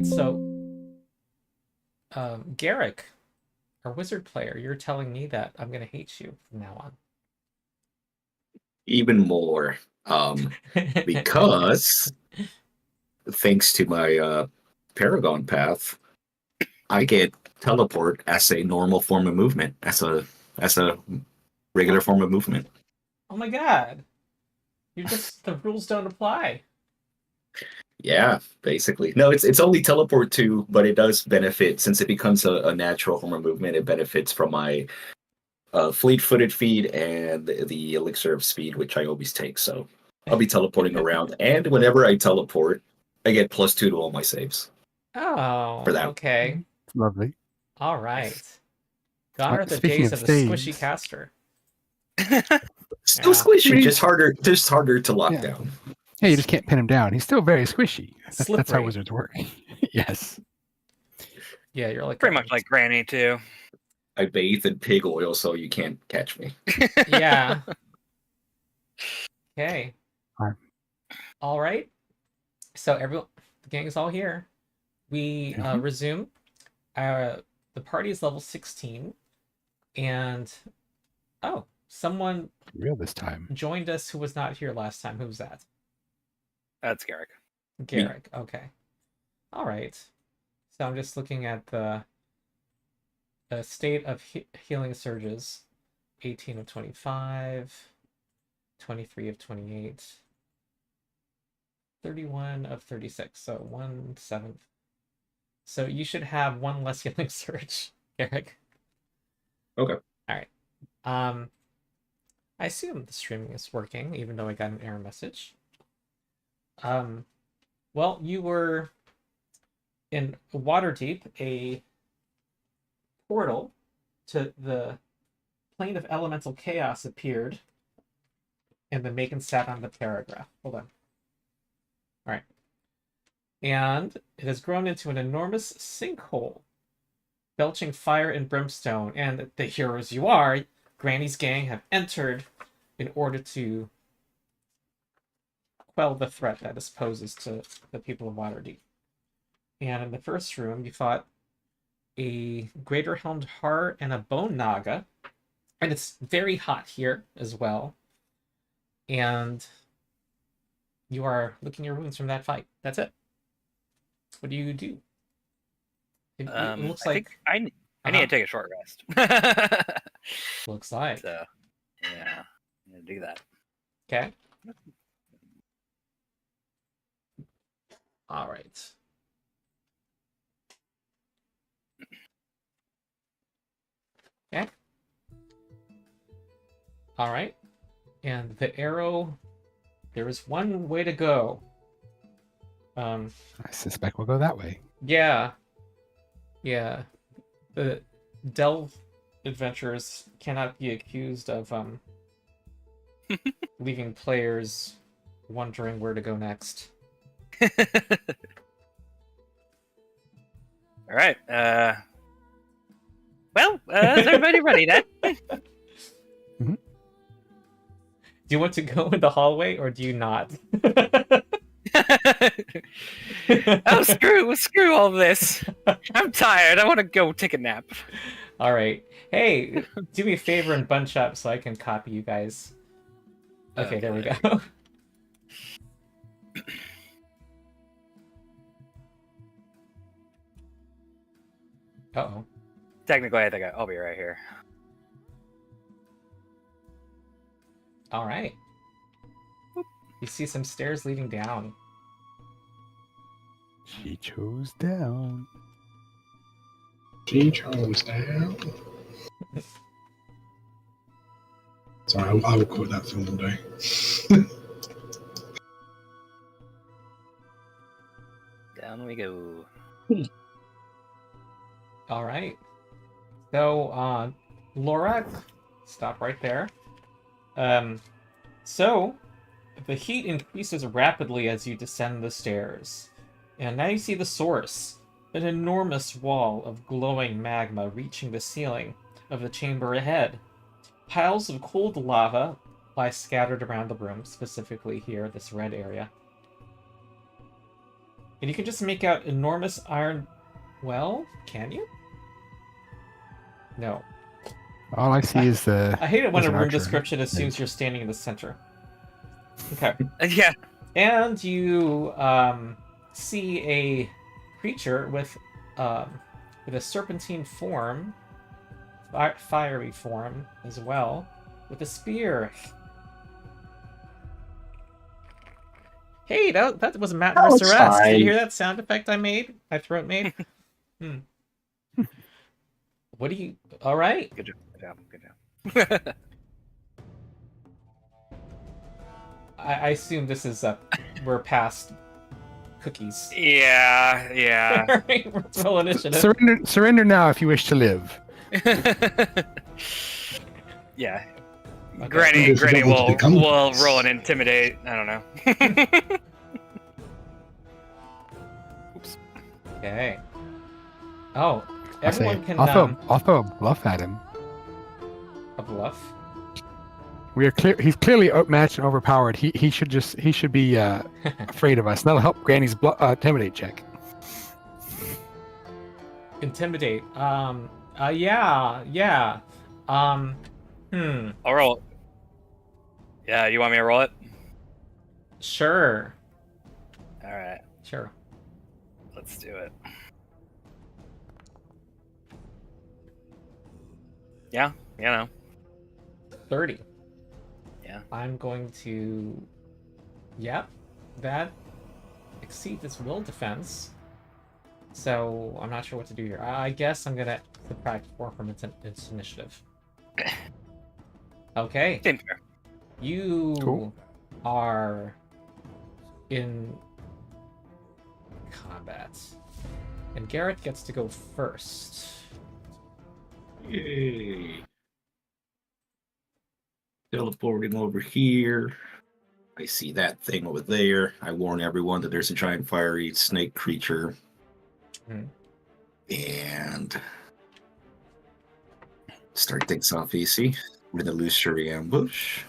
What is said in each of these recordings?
So, Garrick, our wizard player, you're telling me that I'm gonna hate you from now Even more. on. Because thanks to my Paragon path, I get teleport as a normal form of movement, as a regular form of movement. Oh my god. The rules don't apply. Yeah, basically. No, it's only teleport too, but it does benefit since it becomes a natural form of movement. It benefits from my fleet-footed feet and the elixir of speed, which I always take. So I'll be teleporting around, and whenever I teleport, I get +2 to all my saves Oh, for that. okay. Lovely. All right. Gone are the Speaking days of of the squishy saves, caster. Still Yeah. squishy, I mean, just harder to lock yeah. down. Yeah, you just can't pin him down. He's still very squishy. That's how Slippery. wizards work. Yes. Yeah, you're like Pretty much like Granny, too. I bathe in pig oil, so you can't catch me. Yeah. Okay. Alright. All right. So everyone, the gang is all here. We Mhm. resume. The party is level 16, and oh, someone Real this time. joined us who was not here last time. Who was that? That's Garrick. Garrick. Okay. All right. So I'm just looking at the state of healing surges. 18 of 25, 23 of 28, 31 of 36. So 1/7. So you should have one less healing surge, Garrick. Okay. All right. I assume the streaming is working, even though I got an error message. Well, you were in Waterdeep, a portal to the plane of elemental chaos appeared, and the Macon sat on the paragraph. Hold on. All right. And it has grown into an enormous sinkhole, belching fire and brimstone. And the heroes you are, Granny's gang, have entered in order to quell the threat that this poses to the people of Waterdeep. And in the first room, you fought a greater helmed heart and a bone naga. And it's very hot here as well. And you are licking your wounds from that fight. That's it. What do you do? It looks I like think I need to take a short rest. looks like. So, yeah, I'm gonna do that. Okay. All right. Okay. All right. And the arrow, there is one way to go. I suspect we'll go that way. Yeah. Yeah. The delve adventurers cannot be accused of leaving players wondering where to go next. All right. Well, is everybody ready then? Do you want to go in the hallway or do you not? Oh, screw all this. I'm tired. I want to go take a nap. All right. Hey, do me a favor and bunch up so I can copy you guys. Okay, there we go. Uh-oh. Technically, I think I'll be right here. All right. You see some stairs leading down. She chose down. She chose down. Sorry, I will quote that film one day. Down we go. All right. So, Laura, stop right there. So the heat increases rapidly as you descend the stairs. And now you see the source, an enormous wall of glowing magma reaching the ceiling of the chamber ahead. Piles of cold lava lie scattered around the room, specifically here, this red area. And you can just make out enormous iron... Well, can you? No. All I see is the. I hate it when there's a an room archer. description assumes you're standing in the center. Okay. Yeah. And you see a creature with a serpentine form, fiery form as well, with a spear. Hey, that was Matt Oh, it's Merceress. Did fine. you hear that sound effect I made? My throat made? What do you... All right. Good job. Good job. I assume this is... we're past cookies. Yeah. All right, let's roll initiative. Surrender now if you wish to live. Yeah. Okay. Granny If you don't want to become- will roll an intimidate. I don't know. Oops. Okay. Oh, I say, everyone can... I'll throw a bluff at him. a bluff. We are clear. He's clearly outmatched and overpowered. He should be afraid of us. That'll help Granny's intimidate check. Intimidate. Yeah. I'll roll. Yeah, you want me to roll it? Sure. All right, Sure. let's do it. Yeah, 30. Yeah. I'm going to... Yep. That exceeds its will defense. So, I'm not sure what to do here. I guess I'm going to subtract 4 from its initiative. Okay. Seems fair. You Cool. are in combat. And Garrett gets to go first. Yay. Teleporting over here. I see that thing over there. I warn everyone that there's a giant fiery snake creature. Hmm. And start things off easy with an illusory ambush.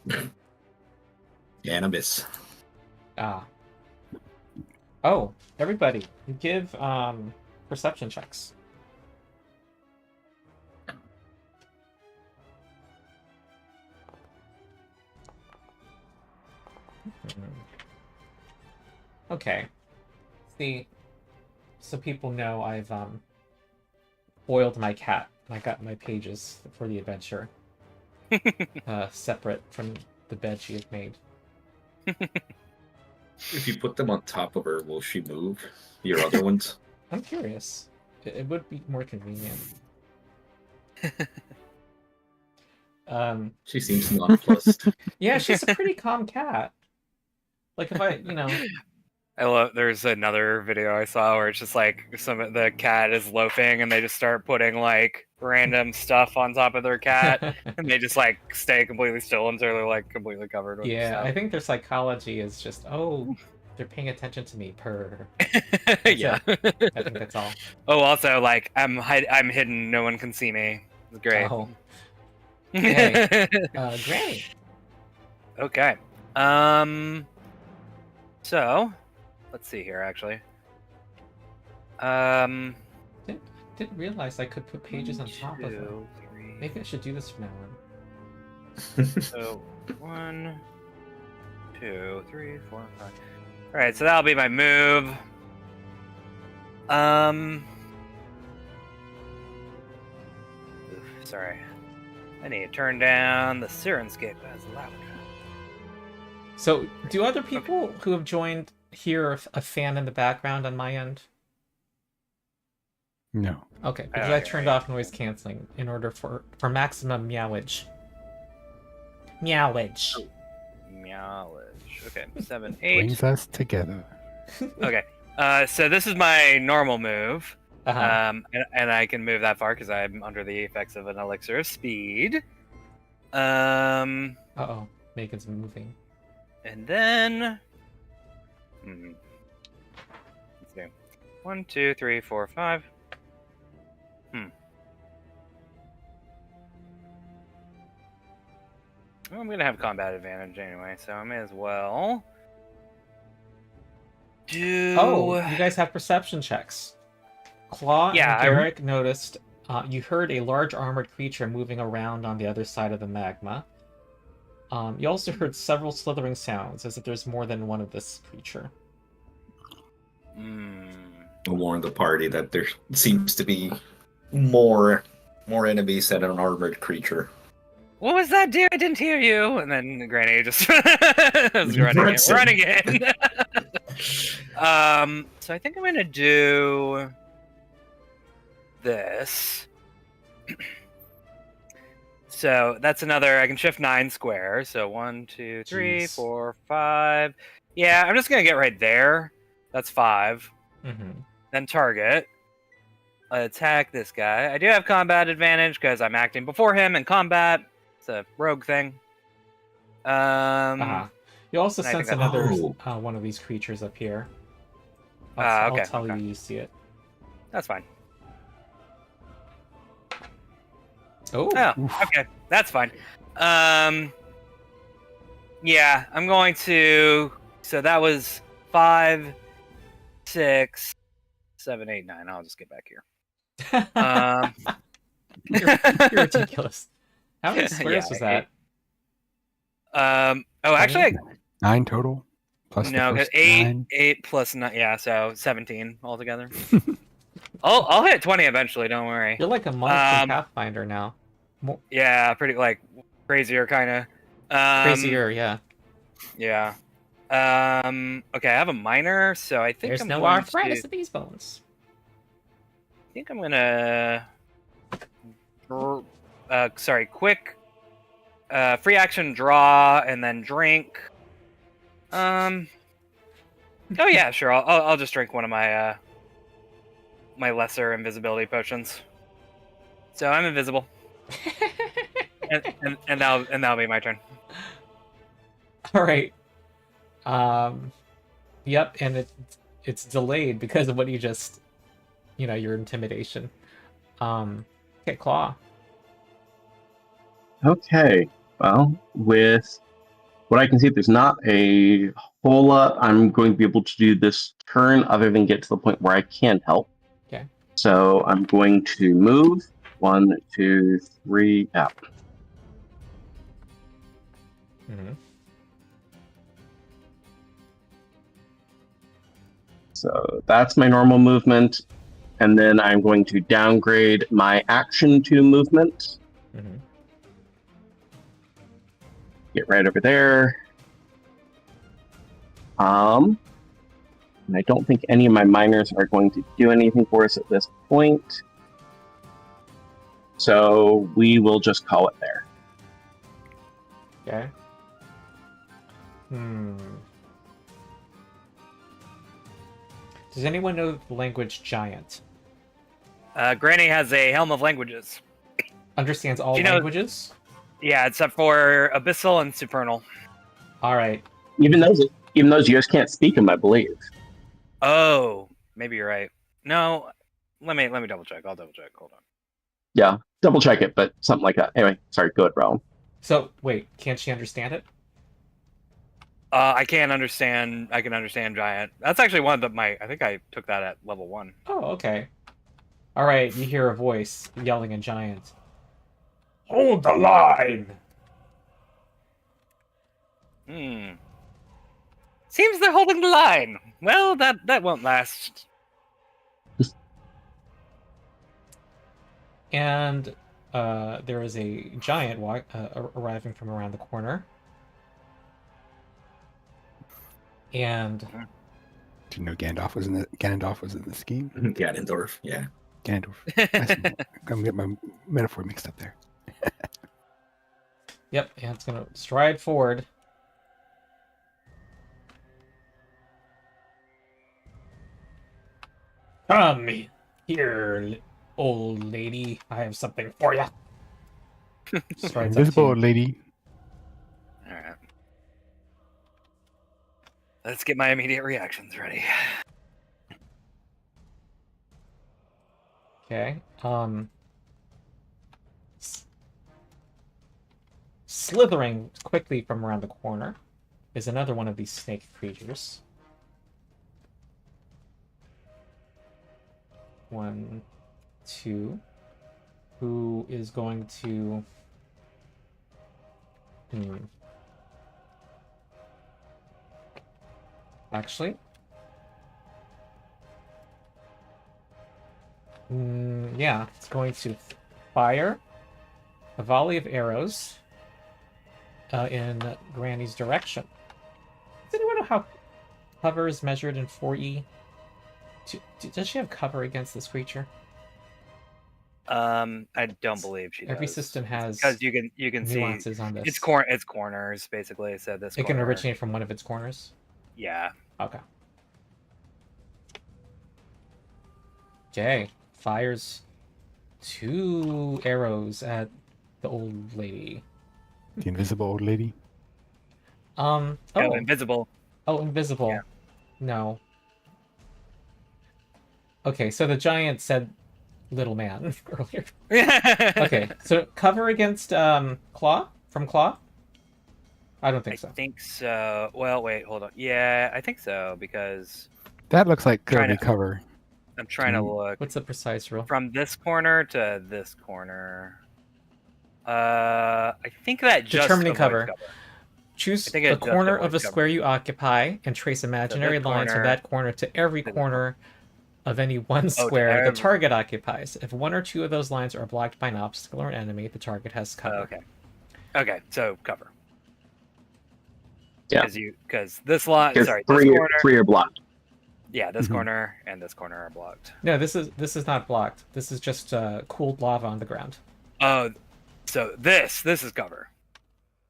And a miss. Ah. Oh, everybody, give perception checks. Okay. See, so people know I've boiled my cat. I got my pages for the adventure separate from the bed she had made. If you put them on top of her, will she move? Your other ones? I'm curious. It would be more convenient. She seems nonplussed. Yeah, she's a pretty calm cat. Like if I, I love. There's another video I saw where it's just like the cat is loafing and they just start putting like random stuff on top of their cat and they just like stay completely still until they're like completely covered with yeah, stuff. I think their psychology is just, oh, they're paying attention to me. Purr. Yeah. I think that's all. Oh, also like I'm hidden. No one can see me. It's great. Oh. Okay. Granny. Okay. So, let's see here. Actually. Didn't realize I could put pages on top of them. 2, 3. Maybe I should do this from now on. So 1, 2, 3, 4, 5. All right, so that'll be my move. Sorry. I need to turn down the Sirenscape as loud. So, do other people who have joined hear a fan in the background on my end? No. Okay, because don't I hear turned it. off noise canceling in order for maximum meowage. Meowage. Meowage. Okay, 7, 8. Brings us together. Okay. So this is my normal move. Uh-huh. And I can move that far because I'm under the effects of an elixir of speed. And Uh-oh. Megan's moving. then... Let's do 1, 2, 3, 4, 5. Well, I'm gonna have combat advantage anyway, so I may as well do. Oh, you guys have perception checks. Claw Yeah, and Garrick noticed you heard a large armored creature moving around on the other side of the magma. You also heard several slithering sounds, as if there's more than one of this creature. I'll warn the party that there seems to be more enemies than an armored creature. What was that, dear? I didn't hear you. And then Granny just was running in. So I think I'm gonna do this. So that's another. I can shift 9 squares. So 1, 2, 3, Jeez. 4, 5. Yeah, I'm just gonna get right there. That's 5. Mm-hmm. Then target. Attack this guy. I do have combat advantage because I'm acting before him in combat. It's a rogue thing. You also I sense think another Oh. one of these creatures up here. Okay, I'll tell okay. you see it. That's fine. Oh, Oh, okay. That's fine. Yeah, I'm going to... So that was 5, 6, 7, 8, 9. I'll just get back here. you're ridiculous. How many squares was that? Oh, actually, 9 total? Plus no, the because first 8, 9? 8 plus 9, yeah, so 17 altogether. I'll hit 20 eventually, don't worry. You're like a monk from Pathfinder now. Yeah, pretty, like, crazier, kind of. Crazier, yeah. Yeah. Okay, I have a minor, so I think There's I'm no going arthritis to... in these bones. I think I'm gonna... quick... free action draw, and then drink. Oh yeah, sure. I'll just drink one of my my lesser invisibility potions. So I'm invisible, and that'll be my turn. All right. Yep, and it's delayed because of what you just, your intimidation. Okay, Claw. Okay. Well, with what I can see, there's not a whole lot I'm going to be able to do this turn other than get to the point where I can help. Okay. So I'm going to move 1, 2, 3, out. Mm-hmm. So that's my normal movement. And then I'm going to downgrade my action to movement. Mm-hmm. Get right over there. And I don't think any of my minors are going to do anything for us at this point. So we will just call it there. Okay. Does anyone know the language giant? Granny has a Helm of Languages. Understands all Do you know- languages? Yeah, except for Abyssal and Supernal. All right. Even those you guys can't speak them, I believe. Oh, maybe you're right. No, let me double check. I'll double check. Hold on. Yeah, double check it, but something like that. Anyway, sorry, go ahead, Rowan. So, wait, can't she understand it? I can understand Giant. That's actually one that I think I took that at level 1. Oh, okay. All right, you hear a voice yelling in giant. Hold the line! Seems they're holding the line. Well, that won't last. And there is a giant arriving from around the corner. And Did you know Gandalf was in the scheme? Ganondorf, yeah. Gandalf. I'm gonna get my metaphor mixed up there. yep, and it's gonna stride forward. Come here, old lady. I have something for you. Strides up to Invisible you. lady. All right. Let's get my immediate reactions ready. Okay. Slithering quickly from around the corner is another one of these snake creatures. 1, 2. Who is going to... Actually... yeah, it's going to fire a volley of arrows in Granny's direction. Does anyone know how cover is measured in 4E? Does she have cover against this creature? I don't believe she does. Every system has because you can see nuances on this. it's corners basically. So this It can corner. originate from one of its corners. Yeah. Okay. Okay. Fires 2 arrows at the old lady. The invisible old lady. Oh, invisible. Oh, invisible. Yeah. No. Okay, so the giant said little man earlier. Okay, so cover against Claw? From Claw? I don't think so. I think so. Well, wait, hold on. Yeah, I think so because That looks like Trying clearly to- cover. I'm trying to look What's the precise rule? from this corner to this corner. I think that just Determining avoids cover. Choose I think a it just corner of a avoids cover. square you occupy and trace imaginary lines from corner- that corner to every to the corner of any one to square the every- target occupies. If 1 or 2 of those lines are blocked by an obstacle or an enemy, the target has cover. Okay. Okay, so cover. Yeah. Because this line, Because sorry, three, this corner, three are blocked. yeah, this Mhm. corner and this corner are blocked. No, this is not blocked. This is just cooled lava on the ground. Oh, so this is cover,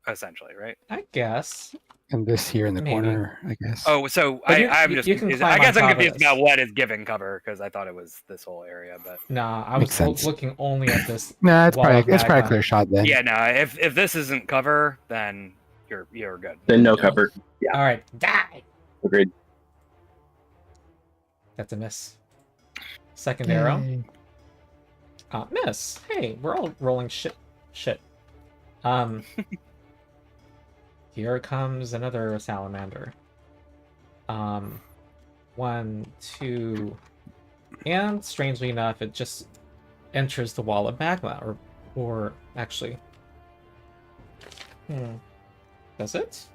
essentially, right? I guess. And this here in the Maybe. corner, I guess. Oh, so But I'm you just can confused. climb I guess on I'm top of confused this. about what is giving cover because I thought it was this whole area, but Nah, I Makes was sense. looking only at this. Nah, it's wall of probably a magma. clear shot then. yeah, no. If this isn't cover, then you're good. Then no cover. All right, die. Agreed. That's a miss. Second arrow. Yay. Miss. Hey, we're all rolling shit. Here comes another salamander. 1, 2, and strangely enough, it just enters the wall of magma, or actually, does it?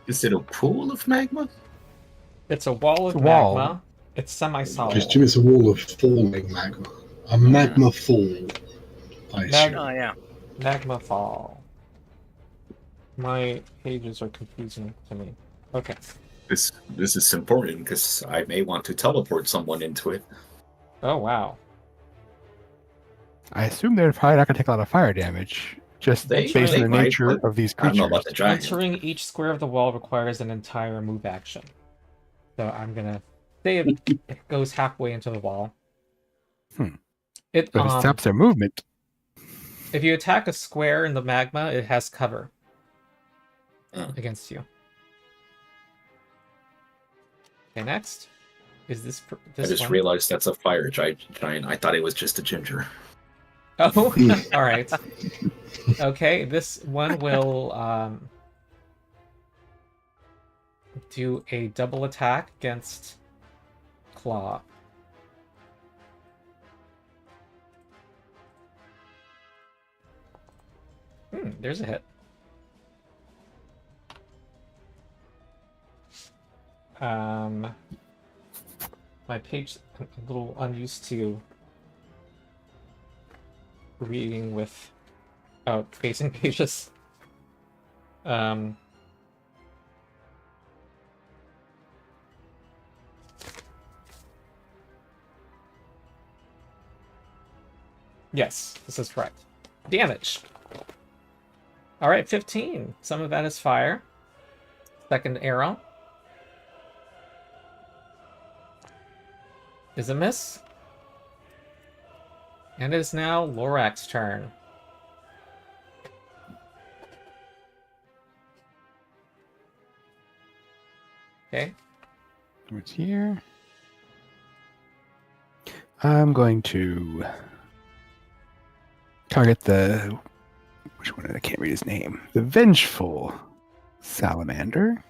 Is it a pool of magma? It's a wall of It's a wall. magma. It's semi-solid. Just it's a wall of falling magma. A magma fall. I assume. Oh yeah. Magma fall. My pages are confusing to me. Okay. This is important because I may want to teleport someone into it. Oh wow. I assume they're probably not going to take a lot of fire damage, just They based on the might, nature but of these I don't creatures. know about the giant. Entering each square of the wall requires an entire move action. So I'm gonna say it goes halfway into the wall. It But it stops their movement. if you attack a square in the magma, it has cover Oh. against you. Okay, next is this. I just one. realized that's a fire giant. I thought it was just a ginger. Oh, all right. Okay, this one will do a double attack against Claw. There's a hit. My page a little unused to reading with facing pages. Yes, this is correct. Damage. All right, 15. Some of that is fire. Second arrow is a miss. And it is now Lorak's turn. Okay. What's here? I'm going to target the... Which one? I can't read his name. The Vengeful Salamander.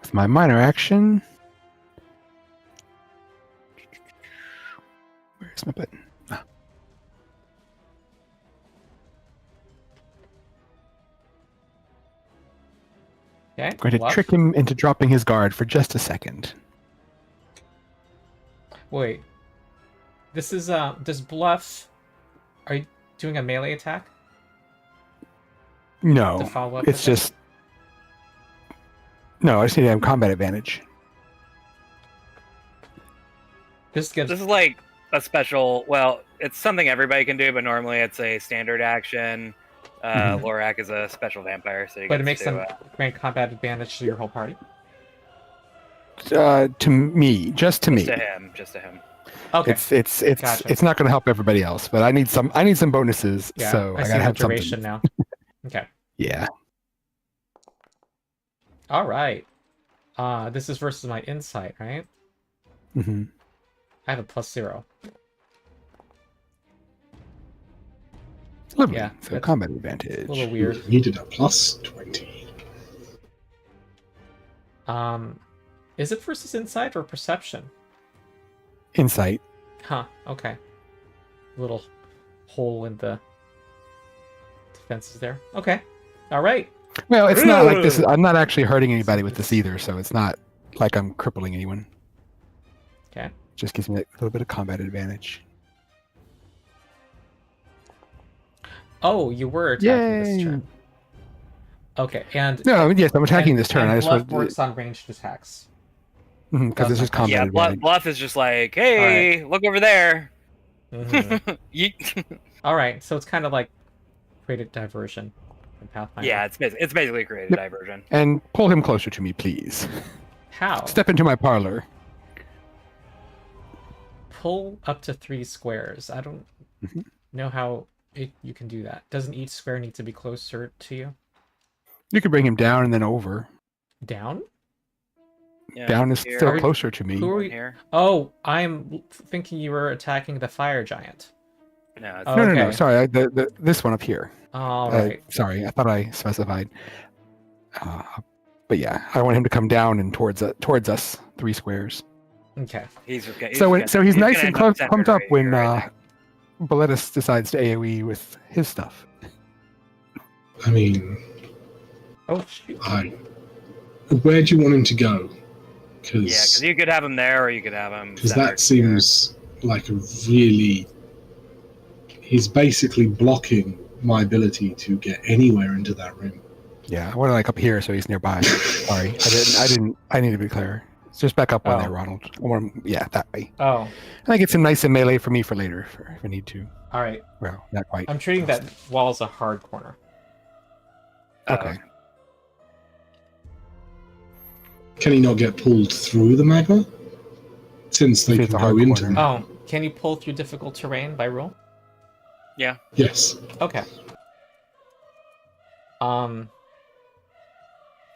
With my minor action. Where's my button? Ah. Okay. I'm going to bluff. trick him into dropping his guard for just a second. Wait. This is does bluff? Are you doing a melee attack to No, follow up? it's with it? just... No, I just need to have combat advantage. This gives. This is like a special. Well, it's something everybody can do, but normally it's a standard action. Mhm. Lorak is a special vampire, so you But get it makes to, them grant combat advantage to your whole party. To me, just to me. just to him. Okay. It's Gotcha. it's not going to help everybody else, but I need some bonuses, Yeah. so I I see gotta the have duration something. now. Okay. Yeah. All right. This is versus my insight, right? hmm I have a +0. Lovely. Yeah, So that's combat A advantage. little weird. Needed a +20. Is it versus insight or perception? Insight. Huh. Okay. Little hole in the defenses there. Okay. All right. Well, it's not like this. I'm not actually hurting anybody with this either, so it's not like I'm crippling anyone. Okay. Just gives me a little bit of combat advantage. Oh, you were attacking this Yay! turn. Okay, and No, yes, I'm attacking and- this turn. and I just bluff want works on ranged attacks. because this is combat Yeah, advantage. Bluff is just like, hey, look over there. Mhm. Yeet. All right, so it's kind of like created diversion in Pathfinder. Yeah, it's basically created Yep. diversion. And pull him closer to me, please. How? Step into my parlor. Pull up to 3 squares. I don't Mhm. know how you can do that. Doesn't each square need to be closer to you? You could bring him down and then over. Down? Yeah, Down is here, still closer to me. Who are we? here. Oh, I'm thinking you were attacking the fire giant. No, it's Oh, No, okay. sorry. This one up here. All right. Sorry, I thought I specified. But yeah, I want him to come down and towards us 3 squares. Okay. he's So he's nice gonna and end up pumped up centered when right here. Boletus decides to AoE with his stuff. I mean, Oh shoot. where do you want him to go? Yeah, because you could have him there, or you could have him. Because centered that seems like a really... He's basically blocking my ability to get anywhere into that room. Yeah, I want to like up here so he's nearby. Sorry, I need to be clear. It's just back up one there, Oh. Ronald. I want him, yeah, that way. Oh, And I get some nice and melee for me for later, if I need to. all right. Well, not quite. I'm treating that wall as a hard corner. here. Okay. Can he not get pulled through the magma? Since they If can it's a go hard into corner. it. Oh, can you pull through difficult terrain by rule? Yes. Okay.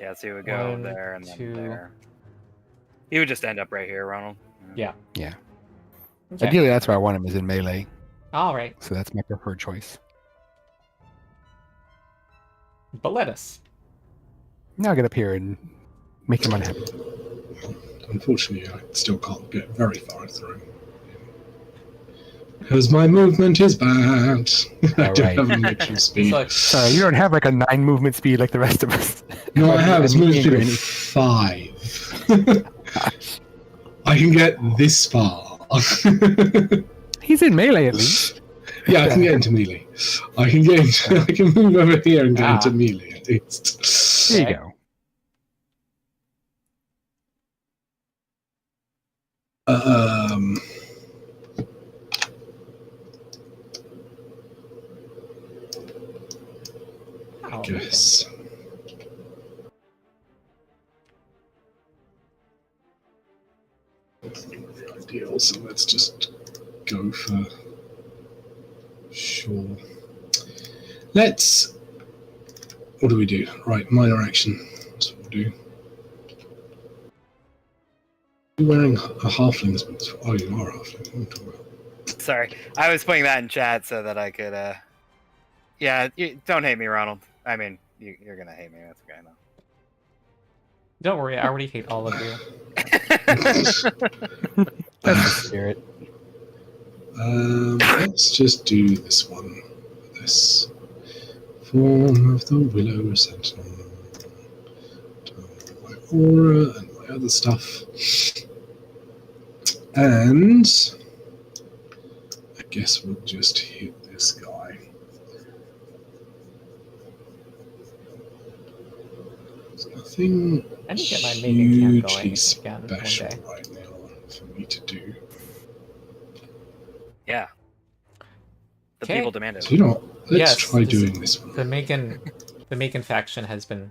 Yeah, so he would go 1, there and then 2. there. He would just end up right here, Ronald. Yeah. Yeah. Okay. Ideally, that's where I want him, is in melee. All right. So that's my preferred choice. Boletus. Now I'll get up here and make him unhappy. Unfortunately, I still can't get very far through. Because my movement is bad. I All don't right. have a mixture It's speed. like, Sorry, you don't have like a 9 movement speed like the rest of us. No, I have. It's movement speed Granny. of 5. I can get this far. He's in melee at least. Yeah, I can get into melee. I can get into, I can move over here and get Ah. into melee at least. There you Okay. go. I oh, guess. That's not really ideal, so let's just go for sure. Let's. What do we do? Right, minor action. That's what we'll do. You're wearing a halfling's boots. Oh, you are a halfling. What are you talking about? Sorry, I was putting that in chat so that I could. Yeah, don't hate me, Ronald. I mean, you're gonna hate me. That's okay. I know. Don't worry, I already hate all of you. That's the spirit. Let's just do this one. This form of the Willow Sentinel. My aura and my other stuff. And I guess we'll just hit this guy. There's nothing I need to get my maiden camp going hugely again one special day. right now for me to do. Yeah. The Okay. people demand it. So, you know what? Let's Yes, try this- doing this one. The Macon faction has been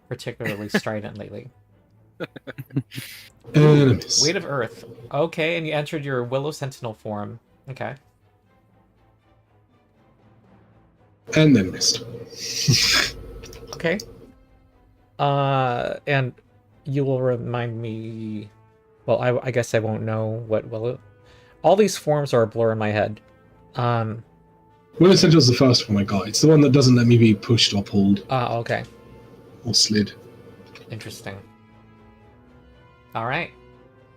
particularly strident lately. And a miss. Weight of Earth. Okay, and you entered your Willow Sentinel form. Okay. And then missed. Okay. And you will remind me. Well, I guess I won't know what Willow. All these forms are a blur in my head. Willow Sentinel's the first one I got. It's the one that doesn't let me be pushed or pulled Okay. or slid. Interesting. All right,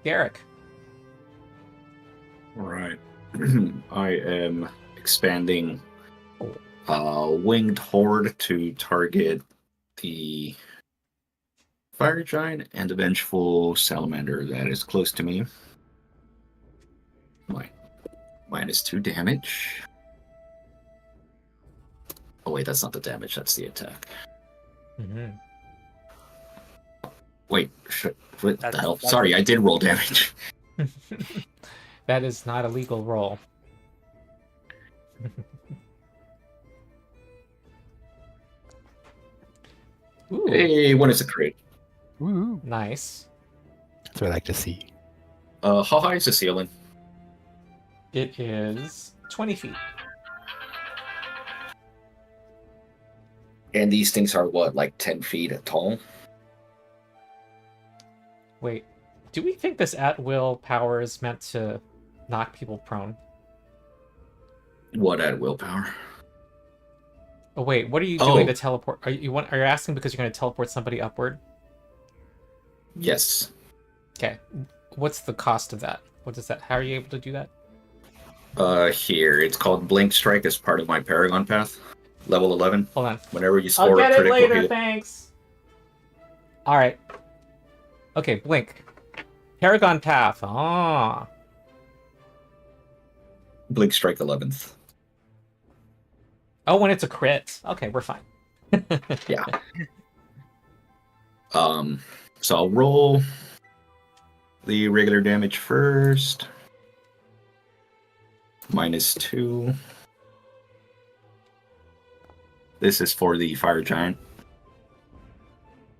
Garrick. All right. I am expanding Winged Horde to target the Fire Giant and the Vengeful Salamander that is close to me. -2 damage. Oh wait, that's not the damage, that's the attack. Mm-hmm. Wait, what the hell? That's- Sorry, I did roll damage. That is not a legal roll. Ooh, Hey, one is a crit. Woo. nice. That's what I like to see. How high is the ceiling? It is 20 feet. And these things are what, like 10 feet tall? Wait, do we think this at-will power is meant to knock people prone? What at willpower? Oh wait, what are you doing Oh. to teleport? Are you asking because you're going to teleport somebody upward? Yes. Okay, what's the cost of that? What is that? How are you able to do that? Here, it's called Blink Strike as part of my Paragon Path. Level 11. Hold on. Whenever you I'll score get a it critical later, hit. thanks. All right. Okay, blink. Paragon Path. Ah. Blink Strike 11th. Oh, when it's a crit. Okay, we're fine. Yeah. So I'll roll the regular damage first. -2. This is for the Fire Giant.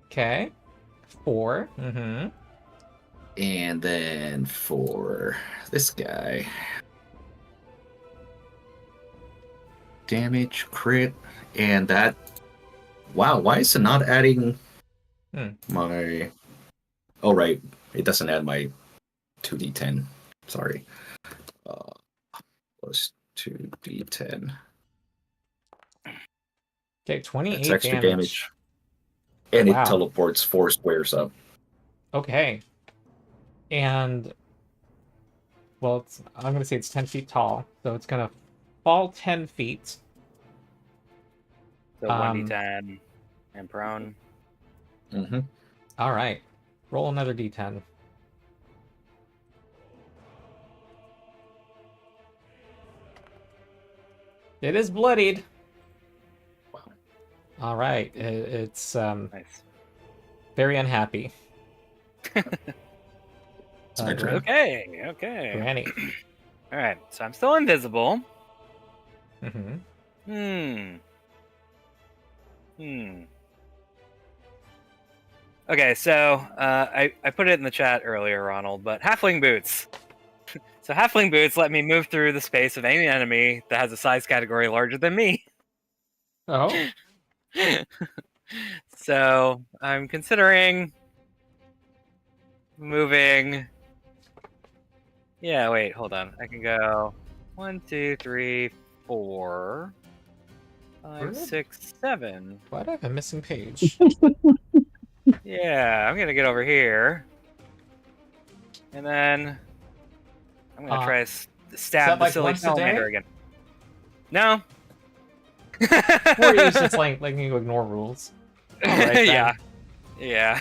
Okay. 4. Mm-hmm. And then for this guy, damage, crit, and that. Wow, why is it not adding my. Oh, right. It doesn't add my 2d10. Sorry. Plus 2d10. Okay, 28 That's extra damage. And Wow. it teleports 4 squares up. Okay. And well, I'm gonna say it's 10 feet tall, so it's gonna fall 10 feet. So 1d10 and prone. Mm-hmm. All right, roll another d10. It is bloodied. Wow. All right, it's Nice. very unhappy. It's my turn. Okay, okay. Granny. All right, so I'm still invisible. Mm-hmm. Okay, so I put it in the chat earlier, Ronald, but halfling boots. So halfling boots let me move through the space of any enemy that has a size category larger than me. Oh. So I'm considering moving. Yeah, wait, hold on. I can go 1, 2, 3, 4, 5, Good. 6, 7. Why do I have a missing page? Yeah, Yeah, I'm gonna get over here. And then I'm gonna try to stab the like silly once a salamander day? again. No. Or you just like you ignore rules. All right, then. Yeah.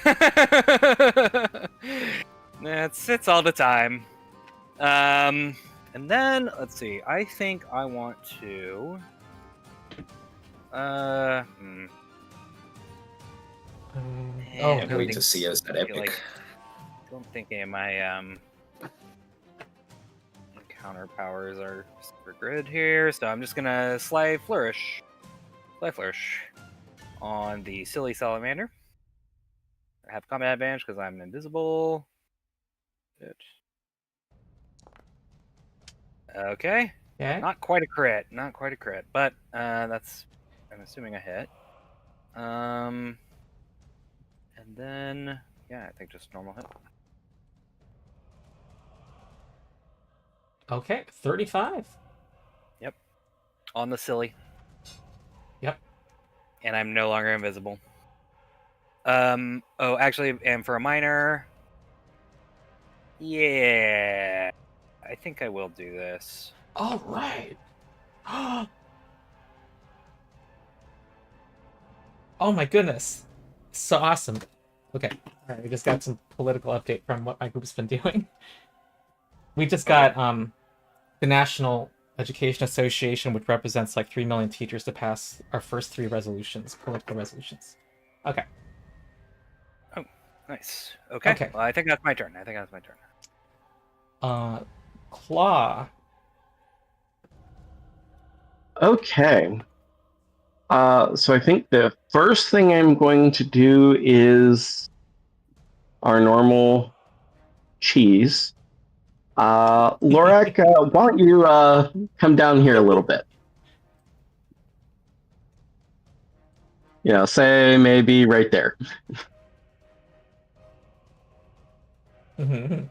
It's all the time. And then let's see. I think I want to. Oh, Can't here we wait go. to see us at Epic. Don't think any of my encounter powers are super good here, so I'm just gonna Sly Flourish on the silly salamander. I have combat advantage because I'm invisible. Good. Okay. Okay. Not quite a crit, but that's, I'm assuming, a hit. And then, yeah, I think just normal hit. Okay, 35. Yep. On the silly. Yep. And I'm no longer invisible. Oh, actually, and for a minor, yeah, I think I will do this. All right. Oh my goodness. So awesome. Okay. All right, we just got some political update from what my group's been doing. We just got the National Education Association, which represents like 3 million teachers, to pass our first 3 resolutions, political resolutions. Okay. Oh, nice. Okay. Okay. Well, I think that's my turn. Claw. Okay. So I think the first thing I'm going to do is our normal cheese. Lorak, why don't you come down here a little bit? You know, say maybe right there. Mm-hmm.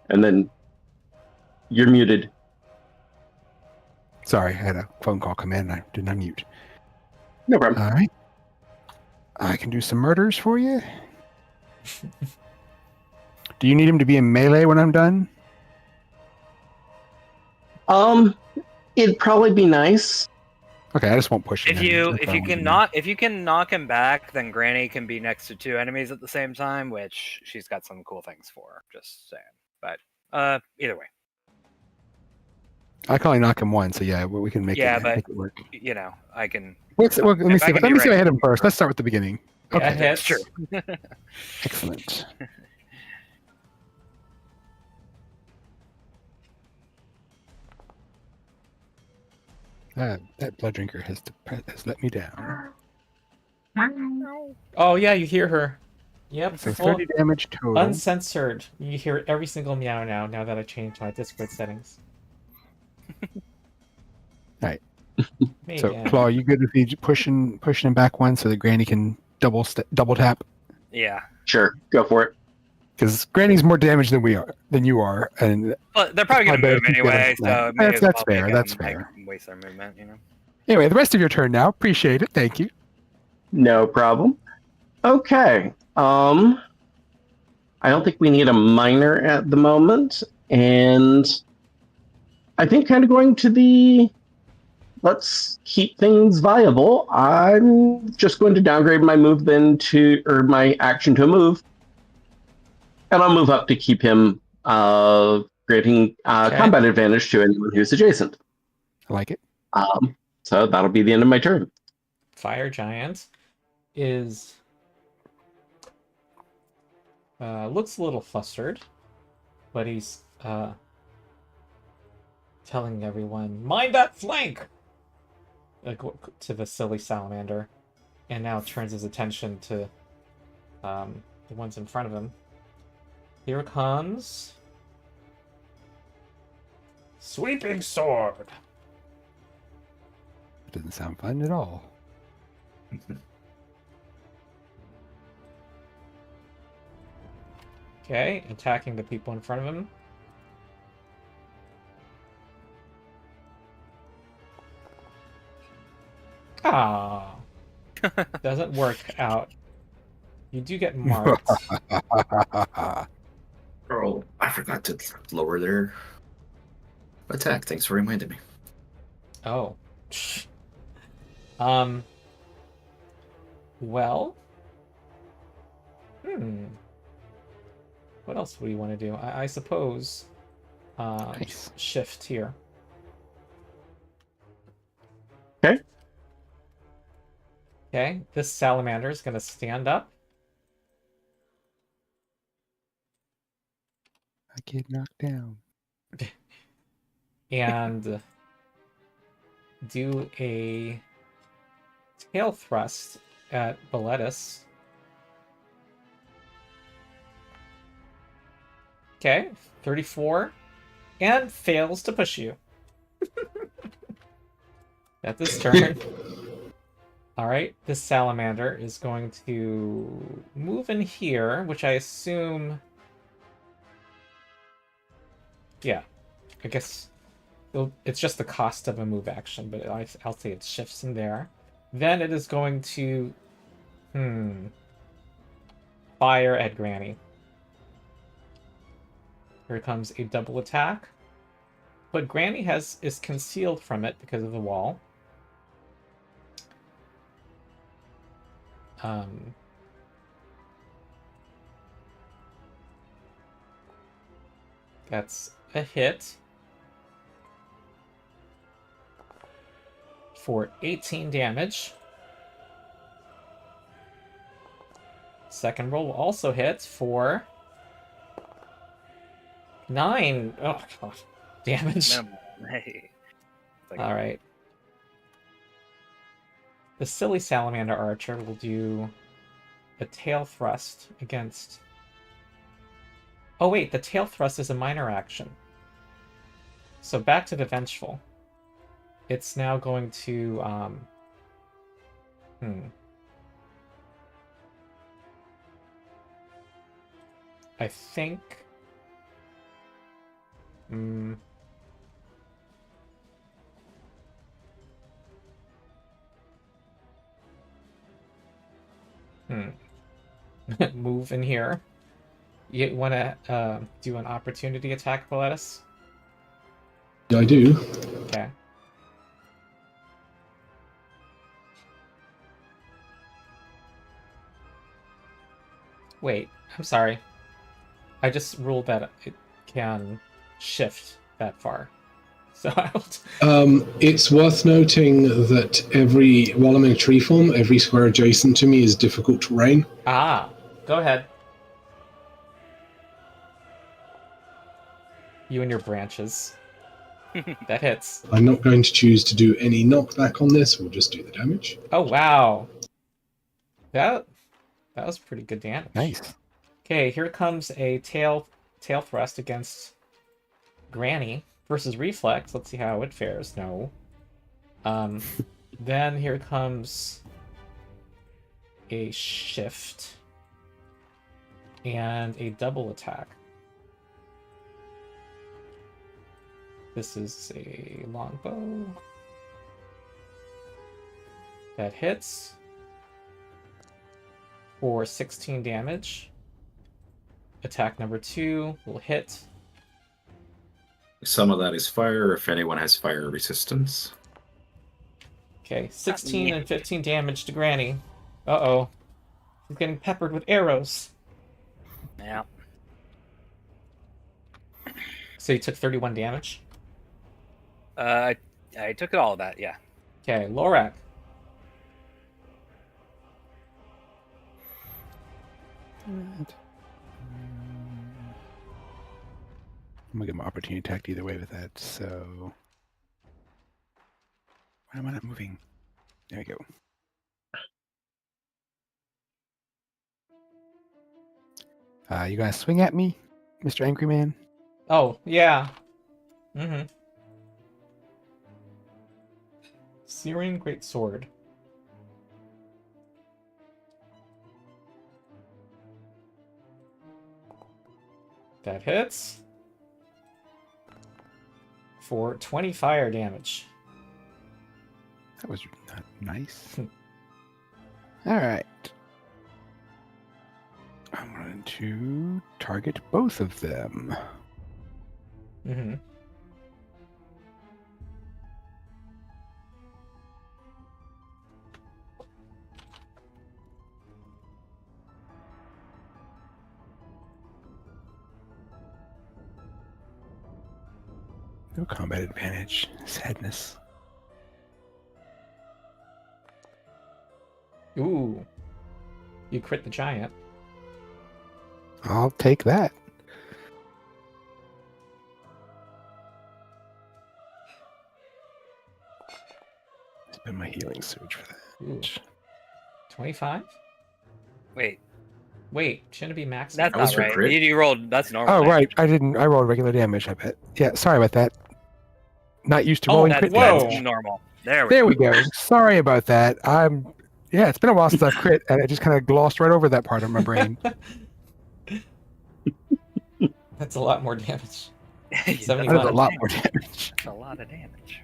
And then you're muted. Sorry, I had a phone call come in and I didn't unmute. No problem. All right. I can do some murders for you. Do you need him to be in melee when I'm done? It'd probably be nice. Okay, I just won't push him. If you can knock him back, then Granny can be next to 2 enemies at the same time, which she's got some cool things for. Just saying. But either way. I can only knock him once, so yeah, we can make Yeah, it, but make it work. you know, I can. Let me see. Let me see if I hit him first. first. Let's start with the beginning. Yeah, Okay, hits. Sure. excellent. That blood drinker has let me down. Oh yeah, you hear her. Yep. So full- 30 damage total. uncensored. You hear every single meow now that I changed my Discord settings. Right. Me, So yeah. Claw, you good with me pushing him back one so that Granny can double tap? Yeah. Sure, go for it. Because Granny's more damaged than you are, and Well, they're probably gonna I better move keep anyway, getting- so may as that's well fair. make That's them, fair. Make them waste their movement, you know. Anyway, the rest of your turn now. Appreciate it. Thank you. No problem. Okay. I don't think we need a minor at the moment, and I think kind of going to the let's keep things viable. I'm just going to downgrade my move then or my action to a move, and I'll move up to keep him granting combat advantage to anyone who's adjacent. I like it. So that'll be the end of my turn. Fire Giant is looks a little flustered, but he's telling everyone, "Mind that flank!" Like to the silly salamander, and now turns his attention to the ones in front of him. Here comes Sweeping Sword. Doesn't sound fun at all. Okay, attacking the people in front of him. Ah. Doesn't work out. You do get marked. Oh, I forgot to lower their attack. Thanks for reminding me. Oh. Well. What else would you want to do? I suppose. Nice. Shift here. Okay. Okay. This salamander is going to stand up. I get knocked down. And do a tail thrust at Boletus. Okay, 34, and fails to push you. At this turn. Alright, this salamander is going to move in here, which I assume... Yeah, I guess it's just the cost of a move action, but I'll say it shifts in there. Then it is going to... fire at Granny. Here comes a double attack. But Granny is concealed from it because of the wall. That's a hit for 18 damage. Second roll will also hit for 9. Oh god, damage. Hey. Like, All right. The silly salamander archer will do a tail thrust against... Oh wait, the tail thrust is a minor action. So back to the vengeful. It's now going to I think move in here. You want to do an opportunity attack, Boletus? I do. Okay. Wait, I'm sorry. I just ruled that it can shift that far. So It's worth noting that while I'm in a tree form, every square adjacent to me is difficult terrain. Ah, go ahead. You and your branches. That hits. I'm not going to choose to do any knockback on this. We'll just do the damage. Oh wow, that was pretty good damage. Nice. Okay, here comes a tail thrust against Granny versus reflex. Let's see how it fares. No. Then here comes a shift and a double attack. This is a longbow. That hits for 16 damage. Attack number 2 will hit. Some of that is fire, if anyone has fire resistance. Okay, 16 and 15 damage to Granny. Uh-oh. She's getting peppered with arrows. Yeah. So you took 31 damage? I took all of that, yeah. Okay, Lorak. I'm gonna get my opportunity attack either way with that, so... Why am I not moving? There we go. You gonna swing at me, Mr. Angry Man? Oh, yeah. Syrian Greatsword. That hits. For 20 fire damage. That was not nice. All right. I'm going to target both of them. Mm-hmm. No combat advantage. Sadness. Ooh. You crit the giant. I'll take that. Spend my healing surge for that. Ooh. 25? Wait, Shouldn't it be max? that's That was not your right. crit? You rolled. That's normal. Oh, right. damage. I rolled regular damage, I bet. Yeah, sorry about that. Not used to Oh, rolling that's- crit whoa. damage. That's normal. There There we go. Sorry about that. Yeah, it's been a while since I've crit, and I just kind of glossed right over that part of my brain. That's a lot more damage. That's 75. That is a lot more damage. That's a lot of damage.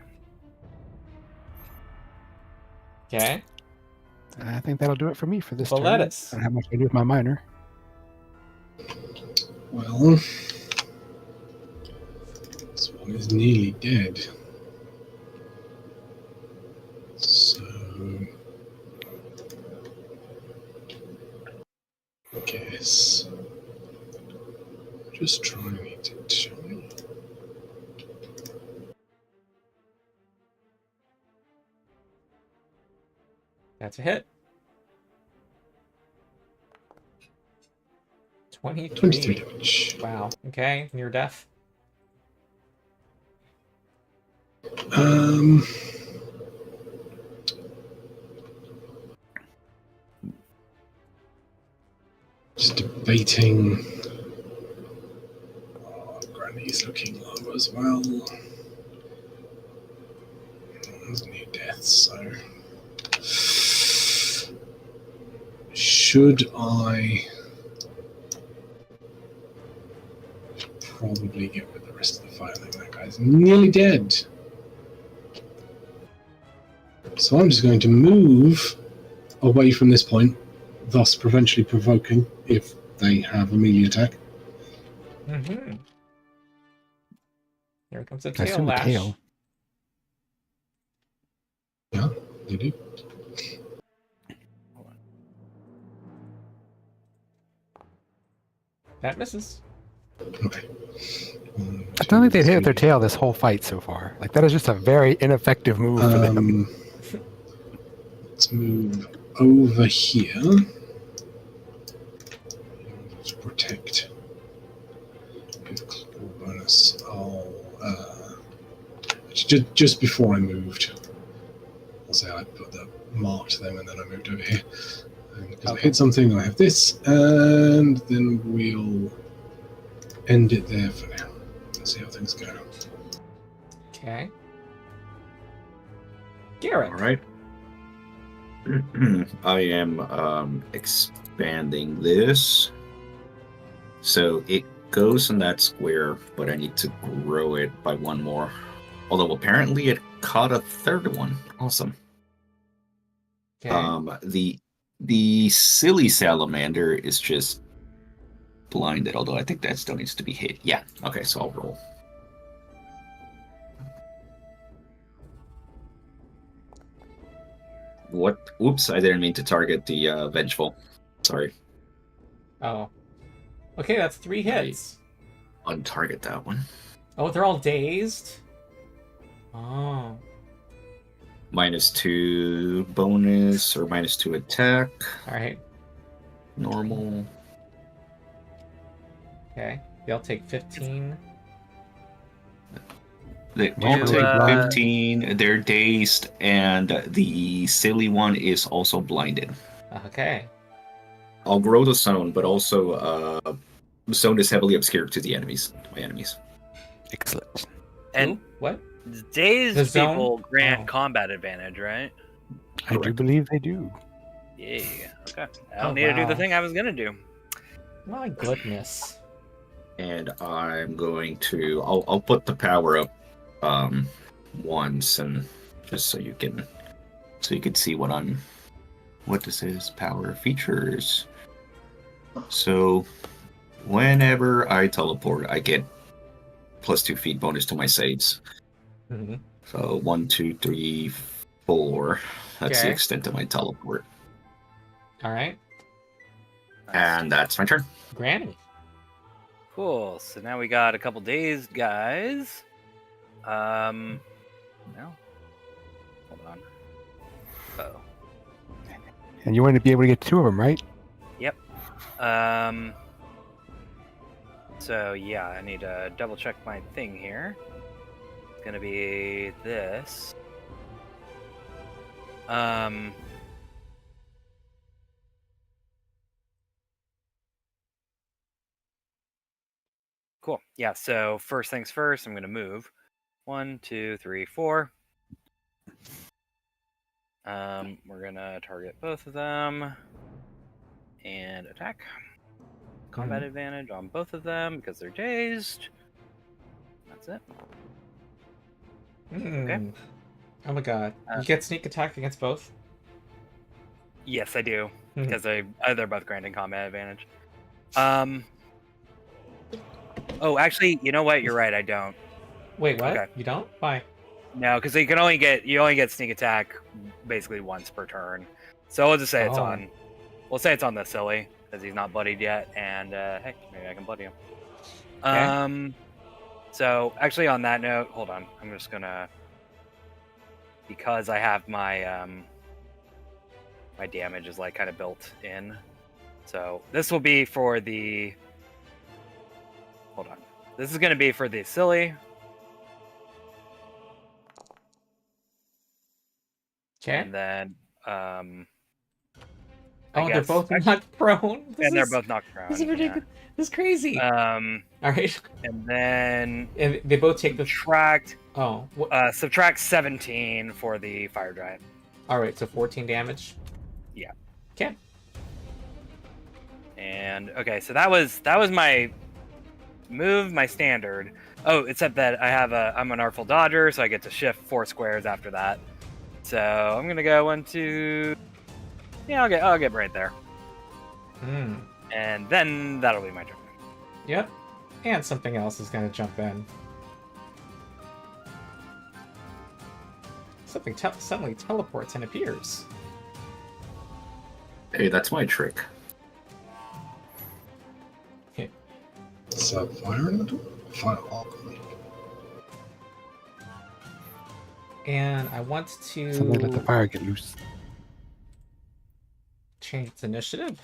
Okay. I think that'll do it for me for this turn. Boletus. I don't have much to do with my minor. Well, this one is nearly dead. So, I guess just trying it, shall we? That's a hit. 23. 23 damage. Wow. Okay. Near death. Just debating. Oh, Granny's looking low as well. There's near death, so. Should I probably get rid of the rest of the fight? I think that guy's nearly dead. So I'm just going to move away from this point, thus provincially provoking if they have a melee attack. Mm-hmm. Here comes the I tail assume the lash. tail. Yeah, they do. That misses. Okay. I don't think they've hit with their tail this whole fight so far. Like, that is just a very ineffective move for them. Let's move over here to protect. Give claw bonus. Just before I moved, I'll say I marked them and then I moved over here. And because I hit something, I have this, and then we'll end it there for now. Let's see how things go. Okay. Garrett. All right. I am expanding this. So it goes in that square, but I need to grow it by one more. Although apparently it caught a third one. Awesome. Okay. The silly salamander is just blinded, although I think that still needs to be hit. Yeah. Okay, so I'll roll. What? Oops, I didn't mean to target the vengeful. Sorry. Oh. Okay, that's 3 hits. Untarget that one. Oh, they're all dazed? Oh. -2 bonus or -2 attack. Alright. Normal. Okay. They'll take 15. They Do, all take uh, 15. They're dazed, and the silly one is also blinded. Okay. I'll grow the zone, but also the zone is heavily obscured to the enemies. My enemies. Excellent. And Ooh, what? dazed The zone? people grant Oh. combat advantage, right? I do Correct. believe they do. Yeah. Okay. I Oh, don't need to do the wow. thing I was gonna do. My goodness. And I'm going to. I'll put the power up once, and just so you can see what I'm what this is, power features. So whenever I teleport, I get +2 feet bonus to my saves. Mhm. So 1, 2, 3, 4. That's the Okay. extent of my teleport. All right. And that's my turn. Granny. Cool. So now we got a couple days, guys. No. Hold on. Oh. And you want to be able to get 2 of them, right? Yep. So yeah, I need to double check my thing here. It's gonna be this. Cool. Yeah, so first things first, I'm gonna move. 1, 2, 3, 4. We're gonna target both of them and attack. Combat advantage on both of them because they're dazed. That's it. Okay. Oh my god. You get sneak attack against both? Yes, I do Mhm. because they're both granted combat advantage. Oh, actually, you know what? You're right. I don't. Wait, what? Okay. You don't? Why? No, because you only get sneak attack basically once per turn. So we'll just say it's Oh. on. We'll say it's on the silly because he's not bloodied yet, and hey, maybe I can bloody him. Okay. So actually, on that note, hold on. I'm just gonna, because I have my my damage is like kind of built in. So this will be for the. Hold on. This is gonna be for the silly. Okay. And then Oh, they're both knocked prone. They're both knocked prone. This is ridiculous. This is crazy. All right. And then And they both take the subtract. Oh. Subtract 17 for the fire giant. All right. So 14 damage. Yeah. Okay. And okay, so that was my move, my standard. Oh, except that I'm an artful dodger, so I get to shift 4 squares after that. So I'm gonna go 1, 2. Yeah, I'll get right there. And then that'll be my turn. Yep. And something else is gonna jump in. Something suddenly teleports and appears. Hey, that's my trick. Is that fire elemental? Fire alchemy. And I want Something let the to fire get loose. change its initiative.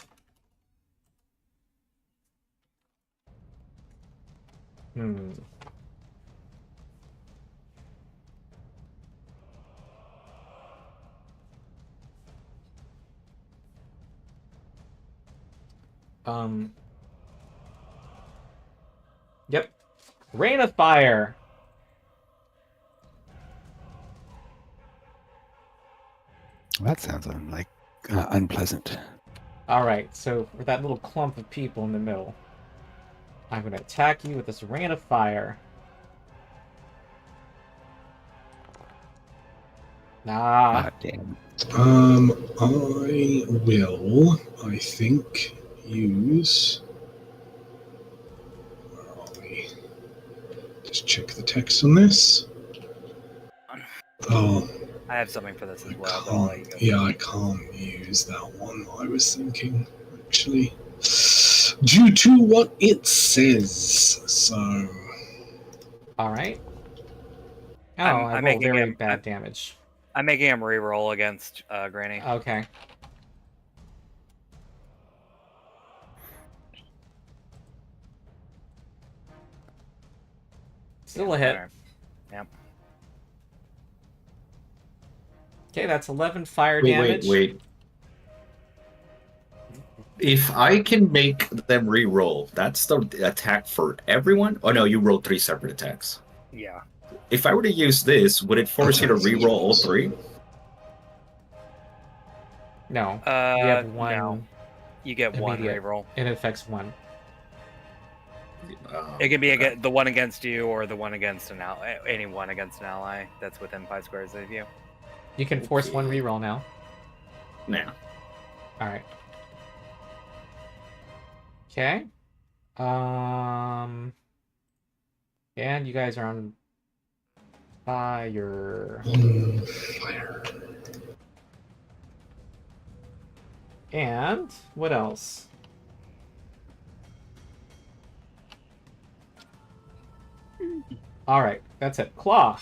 Yep. Rain of fire. Well, that sounds unpleasant. All right. So for that little clump of people in the middle, I'm going to attack you with this rain of fire. Nah. God damn. I will, I think, use. Where are we? Just check the text on this. Oh, I have something for this as well. But I'll let you go. yeah, I can't use that one. I was thinking, actually, due to what it says. So. All right. Oh, I rolled very bad damage. I'm making him re-roll against Granny. Okay. Still a hit. Yep. Okay, that's 11 fire damage. Wait. If I can make them re-roll, that's the attack for everyone? Oh no, you rolled 3 separate attacks. Yeah. If I were to use this, would it force you to re-roll all 3? No. You have one. No. You get one re-roll. It affects one. It can be the one against you or the one against an ally. Anyone against an ally that's within 5 squares of you. You can force one reroll now. Now. All right. Okay. And you guys are on fire. On fire. And what else? All right, that's it. Claw.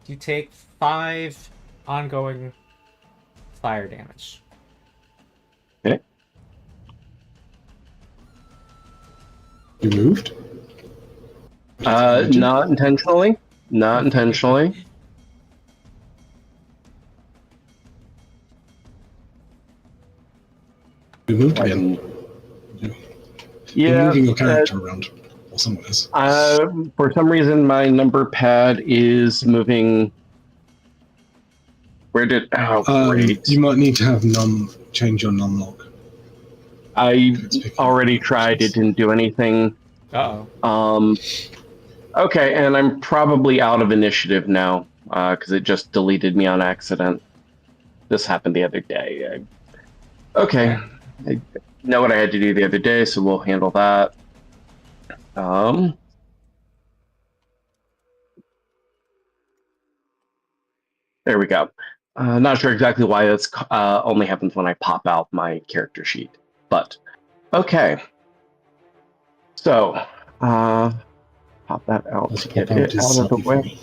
You take 5 ongoing fire damage. Okay. You moved? Not intentionally. Not intentionally. You moved again. You're Yeah. moving your character around, or someone is. For some reason, my number pad is moving. Where did? Oh, great! You might need to have change your num lock. I already tried. It didn't do anything. Uh-oh. Okay, and I'm probably out of initiative now because it just deleted me on accident. This happened the other day. Okay, I know what I had to do the other day, so we'll handle that. There we go. Not sure exactly why this only happens when I pop out my character sheet, but okay. So, pop that out. Let's Get pop out it his out of the sub way. for me.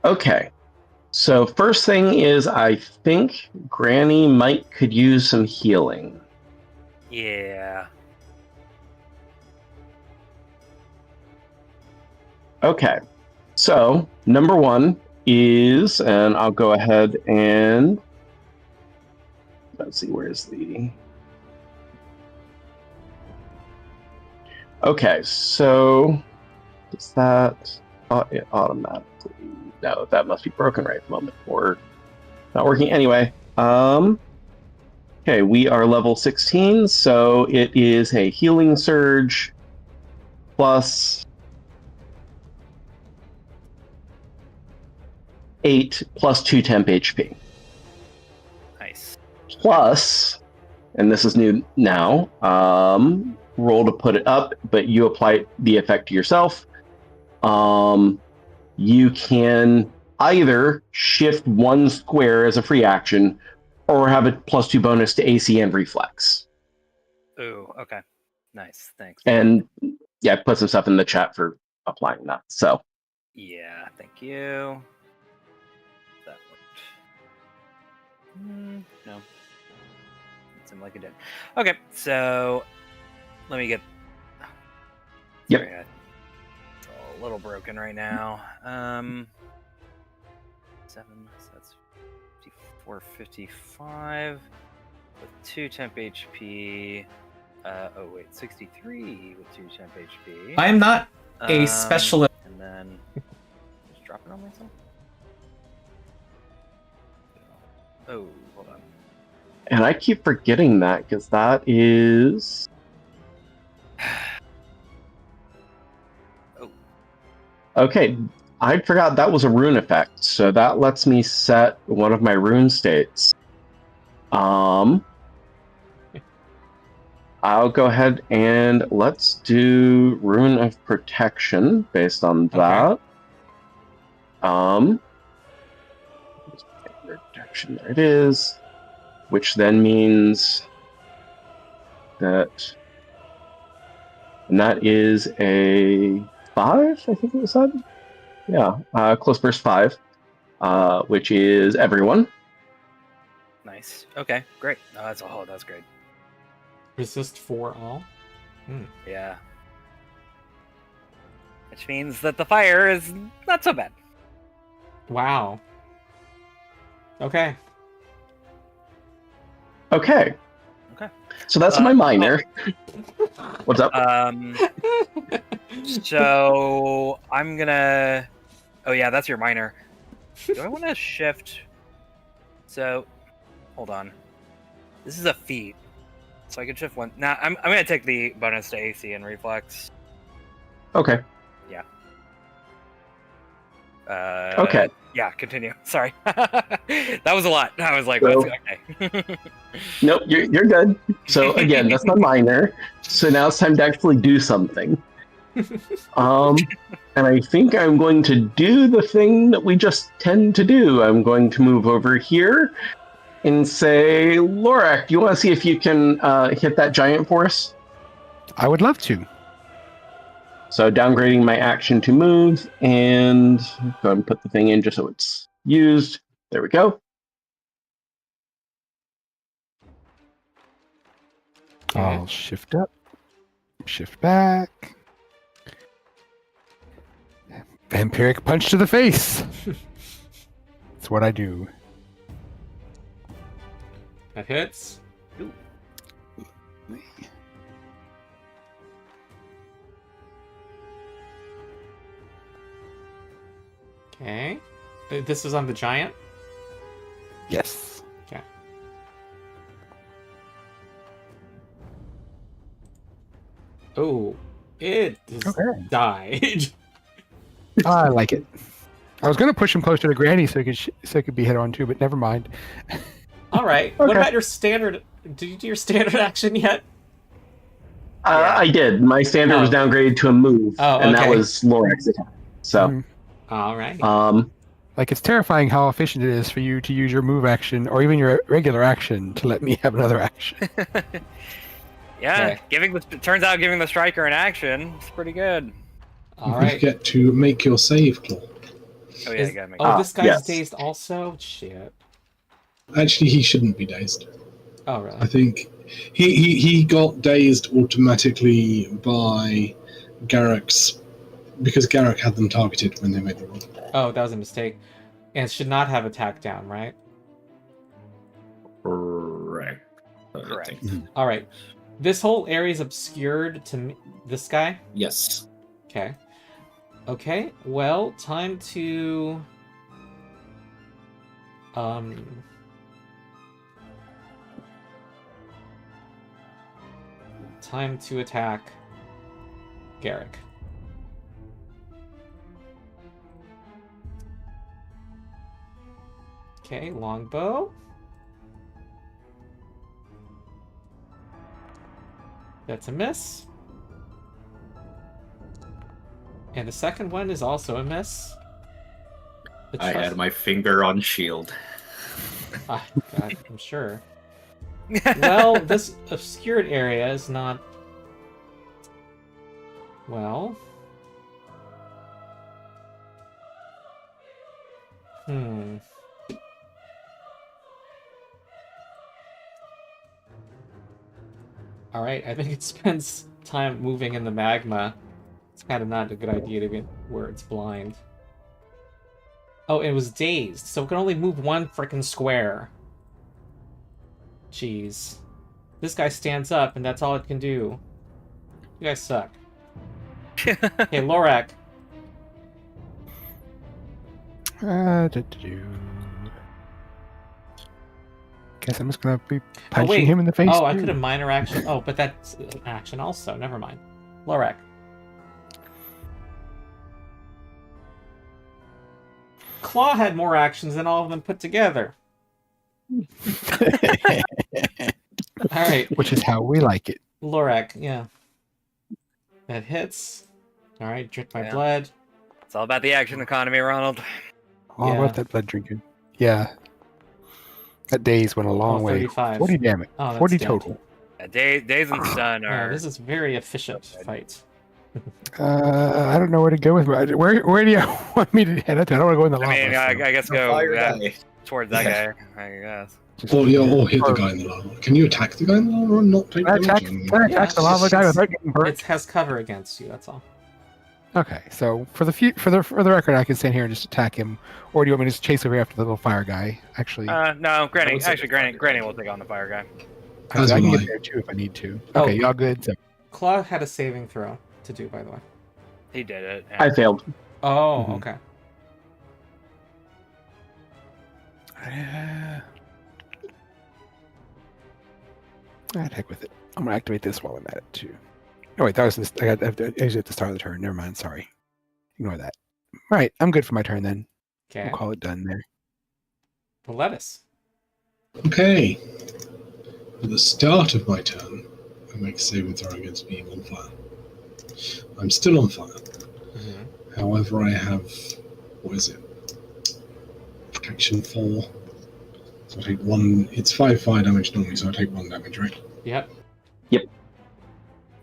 Okay. So first thing is, I think Granny could use some healing. Yeah. Okay. So number 1 is, and I'll go ahead and let's see, where's the... Okay, so does that it automatically? No, that must be broken right at the moment, or not working anyway. Okay, we are level 16, so it is a healing surge plus 8 plus 2 temp HP. Nice. Plus, and this is new now, roll to put it up, but you apply the effect to yourself. You can either shift 1 square as a free action, or have a +2 bonus to AC and reflex. Ooh, okay. Nice, thanks. And yeah, put some stuff in the chat for applying that. So Yeah, thank you. That worked. No. It seemed like it did. Okay, so let me get... Yep. Sorry, it's all a little broken right now. 7, so that's 54, 55 with 2 temp HP. Oh wait, 63 with 2 temp HP. I am not a specialist. And then just drop it on myself. Oh, hold on. and I keep forgetting that because that is Oh. Okay. I forgot that was a rune effect, so that lets me set one of my rune states. I'll go ahead and let's do Rune of Protection based on that. Protection, there it is. Which then means that, and that is a 5, I think it was said. Yeah, close burst 5, which is everyone. Nice. Okay, great. Oh, that's great. Resist for all. Yeah. Which means that the fire is not so bad. Wow. Okay. Okay. Okay. So that's my minor. What's up? So I'm gonna... Oh yeah, that's your minor. Do I want to shift? So, hold on. This is a feat. So I can shift 1. Nah, I'm gonna take the bonus to AC and reflex. Okay. Yeah. Okay. Yeah, continue. Sorry. That was a lot. I was like, So- what's okay? Nope, you're good. So again, that's my minor. So now it's time to actually do something. And I think I'm going to do the thing that we just tend to do. I'm going to move over here and say, Lorak, do you want to see if you can hit that giant for us? I would love to. So downgrading my action to move and go ahead and put the thing in just so it's used. There we go. Okay. I'll shift up, shift back. Vampiric punch to the face. That's what I do. That hits. Okay. This is on the giant? Yes. Okay. Oh, it is Okay. died. I like it. I was gonna push him closer to Granny so it could be hit on too, but never mind. All right. What Okay. about your standard? Did you do your standard action yet? I did. My standard was Oh. downgraded to a move, Oh, and that okay. was Lorak's attack. So, Mhm. All right. Like, it's terrifying how efficient it is for you to use your move action or even your regular action to let me have another action. Yeah, Okay. turns out giving the striker an action is pretty good. All You right. forget to make your save, Claw. Oh yeah, Is- you gotta make. oh, this guy's yes. dazed also? Shit. Actually, he shouldn't be dazed. Oh, I really? think he got dazed automatically by Garrick's because Garrick had them targeted when they made the roll. Oh, that was a mistake. And should not have attack down, right? Correct. Correct. All right. This whole area is obscured to this guy? Yes. Okay. Okay, well, time to... Time to attack Garrick. Okay, longbow. That's a miss. And the second one is also a miss. The I trust- had my finger on shield. Ah, God, I'm sure. Well, this obscured area is not... Well... Alright, I think it spends time moving in the magma. It's kind of not a good idea to be where it's blind. Oh, it was dazed, so it can only move one frickin' square. Jeez. This guy stands up, and that's all it can do. You guys suck. Okay, Lorak. Guess I'm just gonna be Oh, punching wait. him in the face. Oh, I too. could have minor action. Oh, but that's action also. Never mind. Lorak. Claw had more actions than all of them put together. All right, Which is how we like it. Lorak. Yeah, that hits. All right, drink my Yeah. blood. It's all about the action economy, Ronald. All Yeah. about that blood drinking. Yeah. That days went a long way. 35. 40 damage. Oh, that's 40 dead. total. Yeah, Days and Stun Oh, are. this is very efficient Okay. fight. I don't know where to go with my. Where do you want me to head up to? I don't want to go in the I lava. mean, I guess The go fire yeah, guy. towards that guy. I guess. Or hit the guy in the lava. Can you attack the guy in the lava and not take Can I damage? attack, can I attack the lava guy without getting It burnt? has cover against you. That's all. Okay, so for the record, I can stand here and just attack him, or do you want me to just chase over after the little fire guy? Actually, No, Granny. would say Actually, Granny will take on the fire guy. As I can will get I. there too if I need to. Oh. Okay, y'all good? So, Claw had a saving throw to do, by the way. He did it. I failed. Oh, Mhm. okay. heck with it. I'm gonna activate this while I'm at it too. Oh wait, that was I was at the start of the turn. Never mind. Sorry. Ignore that. Right. I'm good for my turn then. Okay. We'll call it done there. Boletus. Okay. At the start of my turn, I make a saving throw against being on fire. I'm still on fire. Mm-hmm. However, I have, what is it? Protection 4. So I take 1. It's 5 fire damage normally, so I take 1 damage, right? Yep.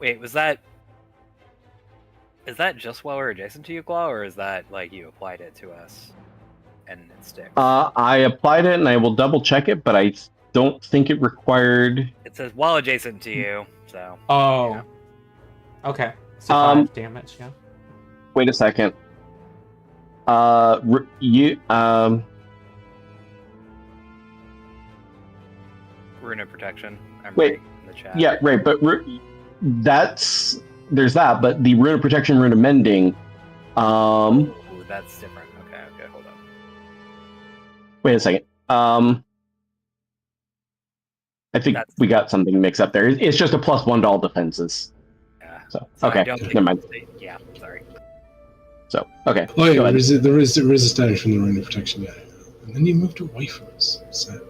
Wait, is that just while we're adjacent to you, Claw, or is that like you applied it to us and it sticks? I applied it, and I will double check it, but I don't think it required. It says while adjacent to you, so. Oh. Yeah. Okay. So 5 damage, yeah. Wait a second. Rune of protection. I'm Wait. right in the chat. Yeah, right, but there's that, but the rune of protection, rune of mending. Ooh, that's different. Okay, hold on. Wait a second. I think we got something mixed up there. It's just a +1 to all defenses. Yeah. So I okay, don't think never mind. Yeah, sorry. So okay. Oh yeah, go ahead. there is damage from the rune of protection, yeah. And then you moved away from us. Sad.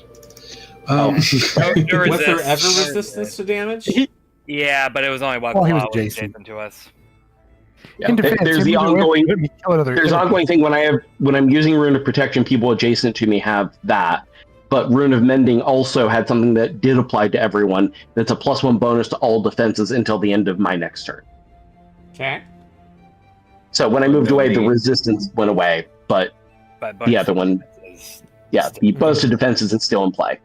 Was there Resist. ever resistance to damage? Yeah, but it was only while Oh, he Claw was was adjacent. adjacent to us. Yeah, In defense, there's the you moved away ongoing. from him, he killed another There's enemy. ongoing thing when I'm using rune of protection, people adjacent to me have that. But rune of mending also had something that did apply to everyone. That's a +1 bonus to all defenses until the end of my next turn. Okay. So when I moved away, the resistance went away, but But the other one, the bonus to defenses is still in play.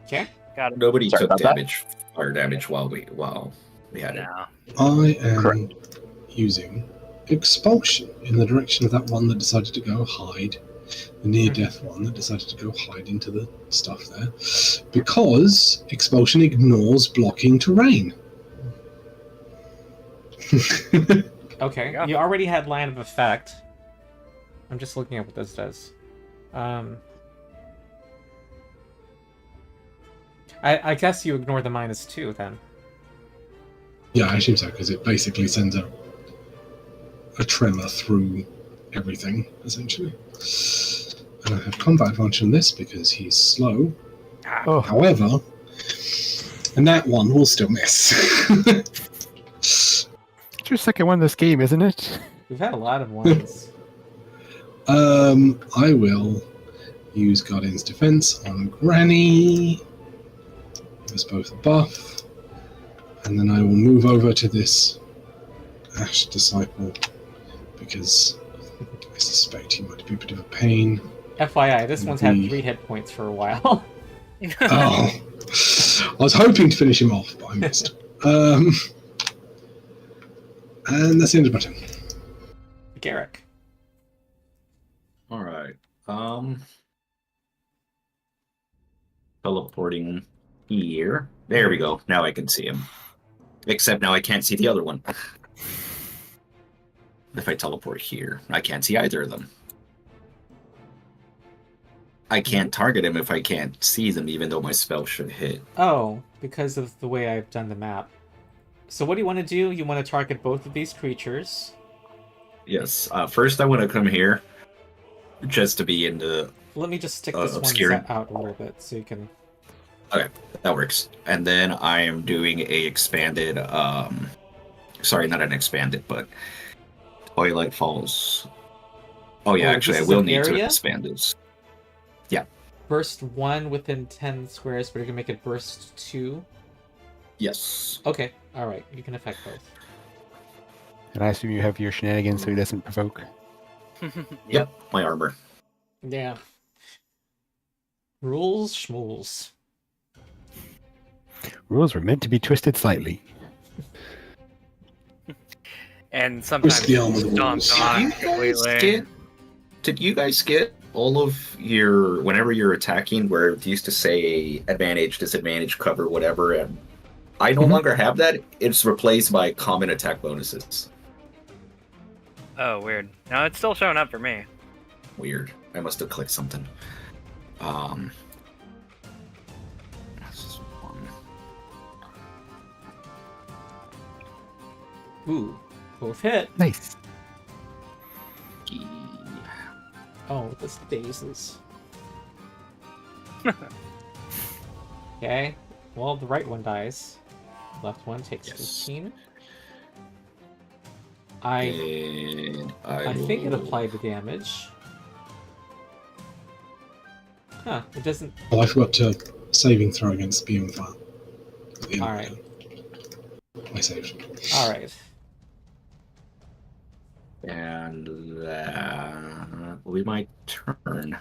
Okay. Got it. Nobody Sorry took about that. damage, fire damage while we had it. No. I am Correct. using expulsion in the direction of that one that decided to go hide, the near-death one that decided to go hide into the stuff there, because expulsion ignores blocking terrain. Okay. Yeah. You already had line of effect. I'm just looking at what this does. I guess you ignore the -2 then. Yeah, I assume so, because it basically sends a tremor through everything, essentially. And I have combat advantage on this because he's slow. Oh, However, and that one will still miss. it's your second one this game, isn't it? We've had a lot of ones. I will use Guardian's Defense on Granny. Give us both a buff. And then I will move over to this Ash Disciple because I suspect he might be a bit of a pain. FYI, this one's had 3 hit points for a while. Oh, I was hoping to finish him off, but I missed. And that's the end of my turn. Garrick. All right. Teleporting here. There we go. Now I can see him. Except now I can't see the other one. If I teleport here, I can't see either of them. I can't target him if I can't see them, even though my spell should hit. Oh, because of the way I've done the map. So what do you want to do? You want to target both of these creatures. Yes. First, I want to come here, just to be in the. Let me just stick this obscuring. one out a little bit so you can... Okay, that works. And then I am doing a expanded. Sorry, not an expanded, but Twilight Falls. Oh yeah, Oh, actually, I this is will an need to area? expand this. Burst 1 within 10 squares, but you can make it burst 2. Yes. Okay, alright, you can affect both. And I assume you have your shenanigans so he doesn't provoke. Yep. My armor. Yeah. Rules, schmools. Rules were meant to be twisted slightly. And sometimes Twist the arm of the stomped rules. on completely. Did you guys get all of your whenever you're attacking where it used to say advantage, disadvantage, cover, whatever, and I no longer have that. It's replaced by common attack bonuses. Oh, weird. No, it's still showing up for me. Weird. I must have clicked something. This is one. Ooh, both hit. Nice. this daisies. Okay. Well, the right one dies. Left one takes Yes. 15. And I think it will- applied the damage. Huh, it doesn't... Oh, I forgot to saving throw against spewing fire. At the end of Alright. it. I saved. Alright. And that will be my turn.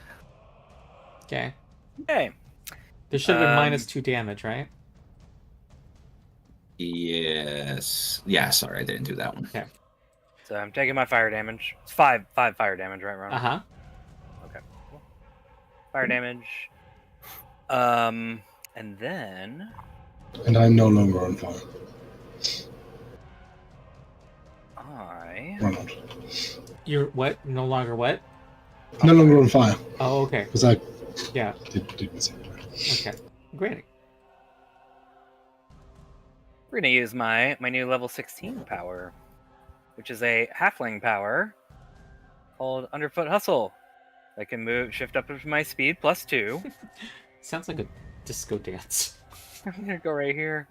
Okay. Hey. There should have been -2 damage, right? Yes. Yeah, sorry, I didn't do that one. So I'm taking my fire damage. It's five fire damage, right, Ron? Uh-huh. Okay. Cool. Fire damage. And then And I'm no longer on fire. Run on. You're what? No longer what? No longer on fire. Oh, okay. Because I Yeah. did miss it. Okay. Great. we're gonna use my new level 16 power, which is a halfling power called Underfoot Hustle. I can shift up with my speed +2. Sounds like a disco dance. I'm gonna go right here.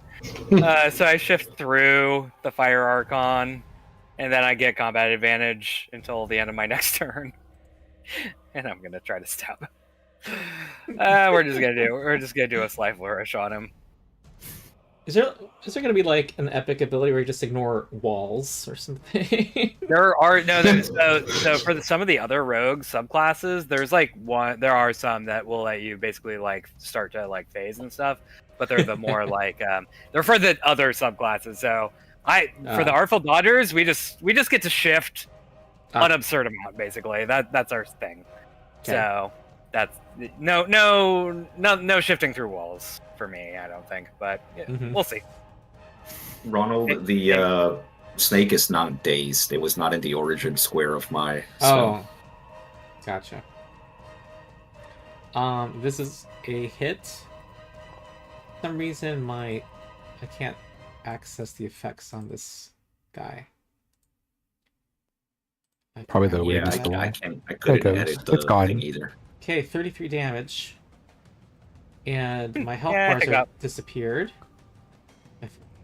So I shift through the fire archon, and then I get combat advantage until the end of my next turn. And I'm gonna try to stab him. We're just gonna do a sly flourish on him. Is there gonna be like an epic ability where you just ignore walls or something? There are so for some of the other rogue subclasses, there are some that will let you basically like start to like phase and stuff, but they're the more like they're for the other subclasses. So for the Artful Dodgers, we just get to shift an absurd amount basically. That's our thing. Okay. So that's no shifting through walls for me, I don't think, but we'll see. Ronald, the snake is not dazed. It was not in the origin square of my spell. Oh, gotcha. This is a hit. For some reason, I can't access the effects on this guy. Probably the Yeah, weirdest I one. couldn't There it edit goes. the It's gone. thing either. Okay, 33 damage. And my health Yeah, I bars think have disappeared.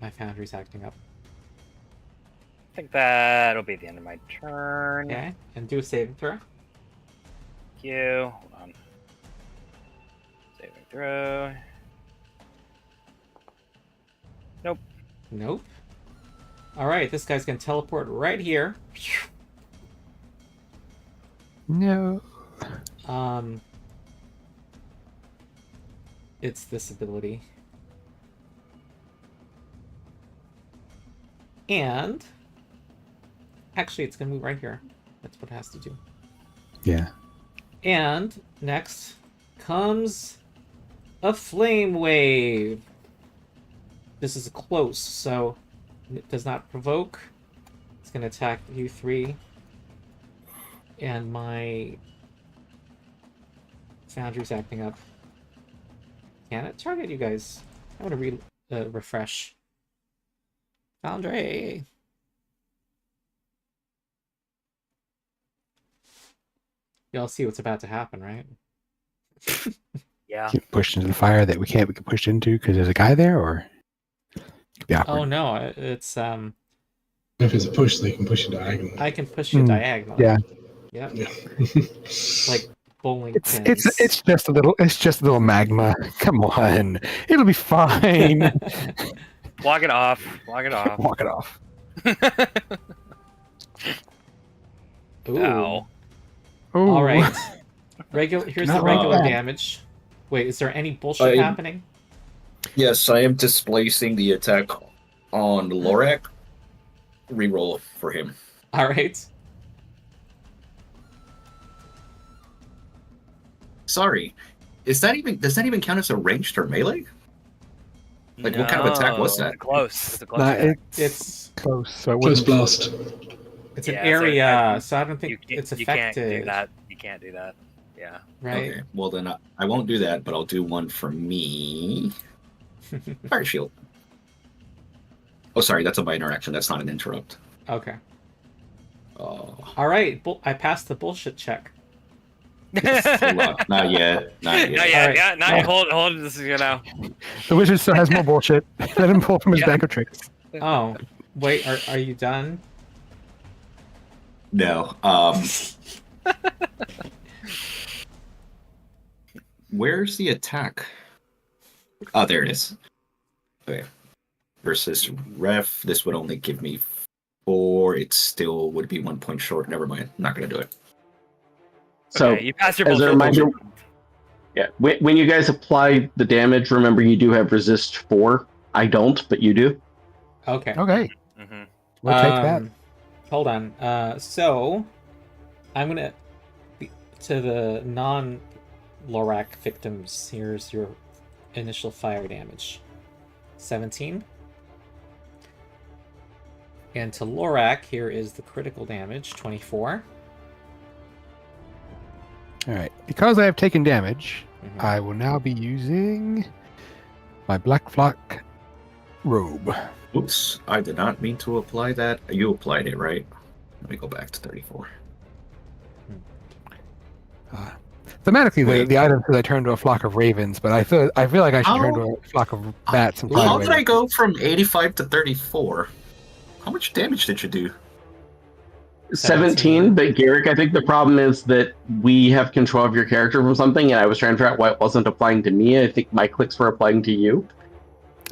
My foundry's acting up. I think that'll be the end of my turn. Okay, and do a saving throw. Thank you. Hold on. Saving throw. Nope. Nope. Alright, this guy's gonna teleport right here. No. It's this ability. And actually it's gonna move right here. That's what it has to do. Yeah. And next comes a flame wave. This is close, so it does not provoke. It's gonna attack you three. And my foundry's acting up. Can it target you guys? I want to refresh. Foundry. Y'all see what's about to happen, right? Yeah. Get pushed into the fire that we can't get pushed into because there's a guy there, or it could be awkward. Oh no, it's If it's a push, they can push you diagonally. I can push you diagonally. Yeah. Yep. Yeah. Like bowling It's pins. it's just a little magma. Come on, it'll be fine. Walk it off. Walk it off. Walk it off. Ooh. Ow. Ooh. All right. Here's the Not regular bad. damage. Wait, is there any bullshit happening? Yes, I am displacing the attack on Lorak. Reroll for him. All right. Sorry, does that even count as a ranged or melee? Like, what kind of attack was that? Close. It's a close Nah, attack. It's close. So it Close wouldn't. blast. it's an Yeah, so do so I don't think You it's can't affected. do that. You can't do that. Yeah. Right? Okay, well then I won't do that, but I'll do one for me. Fire shield. Oh, sorry, that's a minor action. That's not an interrupt. Okay. Oh, All right. I passed the bullshit check. Hold on. Not yet. Not yet. Not yet. Alright. Yeah, not yet. Hold. This is The wizard still has more bullshit. Let him pull from his Yeah. bag of tricks. Oh, wait, are you done? No. Where's the attack? Oh, there it is. Okay. Versus ref, this would only give me 4. It still would be 1 point short. Never mind. Not gonna do it. So, okay, you passed your as a bullshit. reminder, yeah, when you guys apply the damage, remember you do have resist 4. I don't, but you do. Okay. Okay, Mm-hmm. we'll take that. Hold on. So, I'm gonna to the non-Lorak victims. Here's your initial fire damage, 17. And to Lorak, here is the critical damage, 24. All right, because I have taken damage, Mhm. I will now be using my Black Flock robe. Oops, I did not mean to apply that. You applied it, right? Let me go back to 34. Thematically, Wait. the item says I turn to a flock of ravens, but I feel like I should turn to a flock of bats and fly How away. did I go from 85 to 34? How much damage did you do? 17, but Garrick, I think the problem is that we have control of your character from something, and I was trying to figure out why it wasn't applying to me. I think my clicks were applying to you.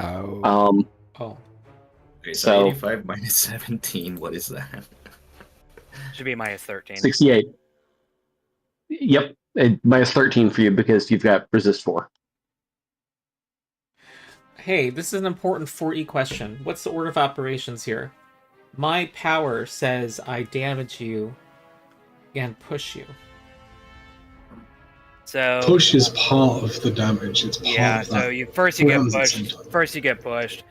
Oh, Oh, Okay, So- 85 minus 17, what is that? Should be minus 13. 68. Yep, minus 13 for you because you've got resist 4. hey, this is an important 4E question. What's the order of operations here? My power says I damage you and push you. So Push is part of the damage. It's part yeah, of that. so you first you What get happens at the pushed. same time? First you get pushed.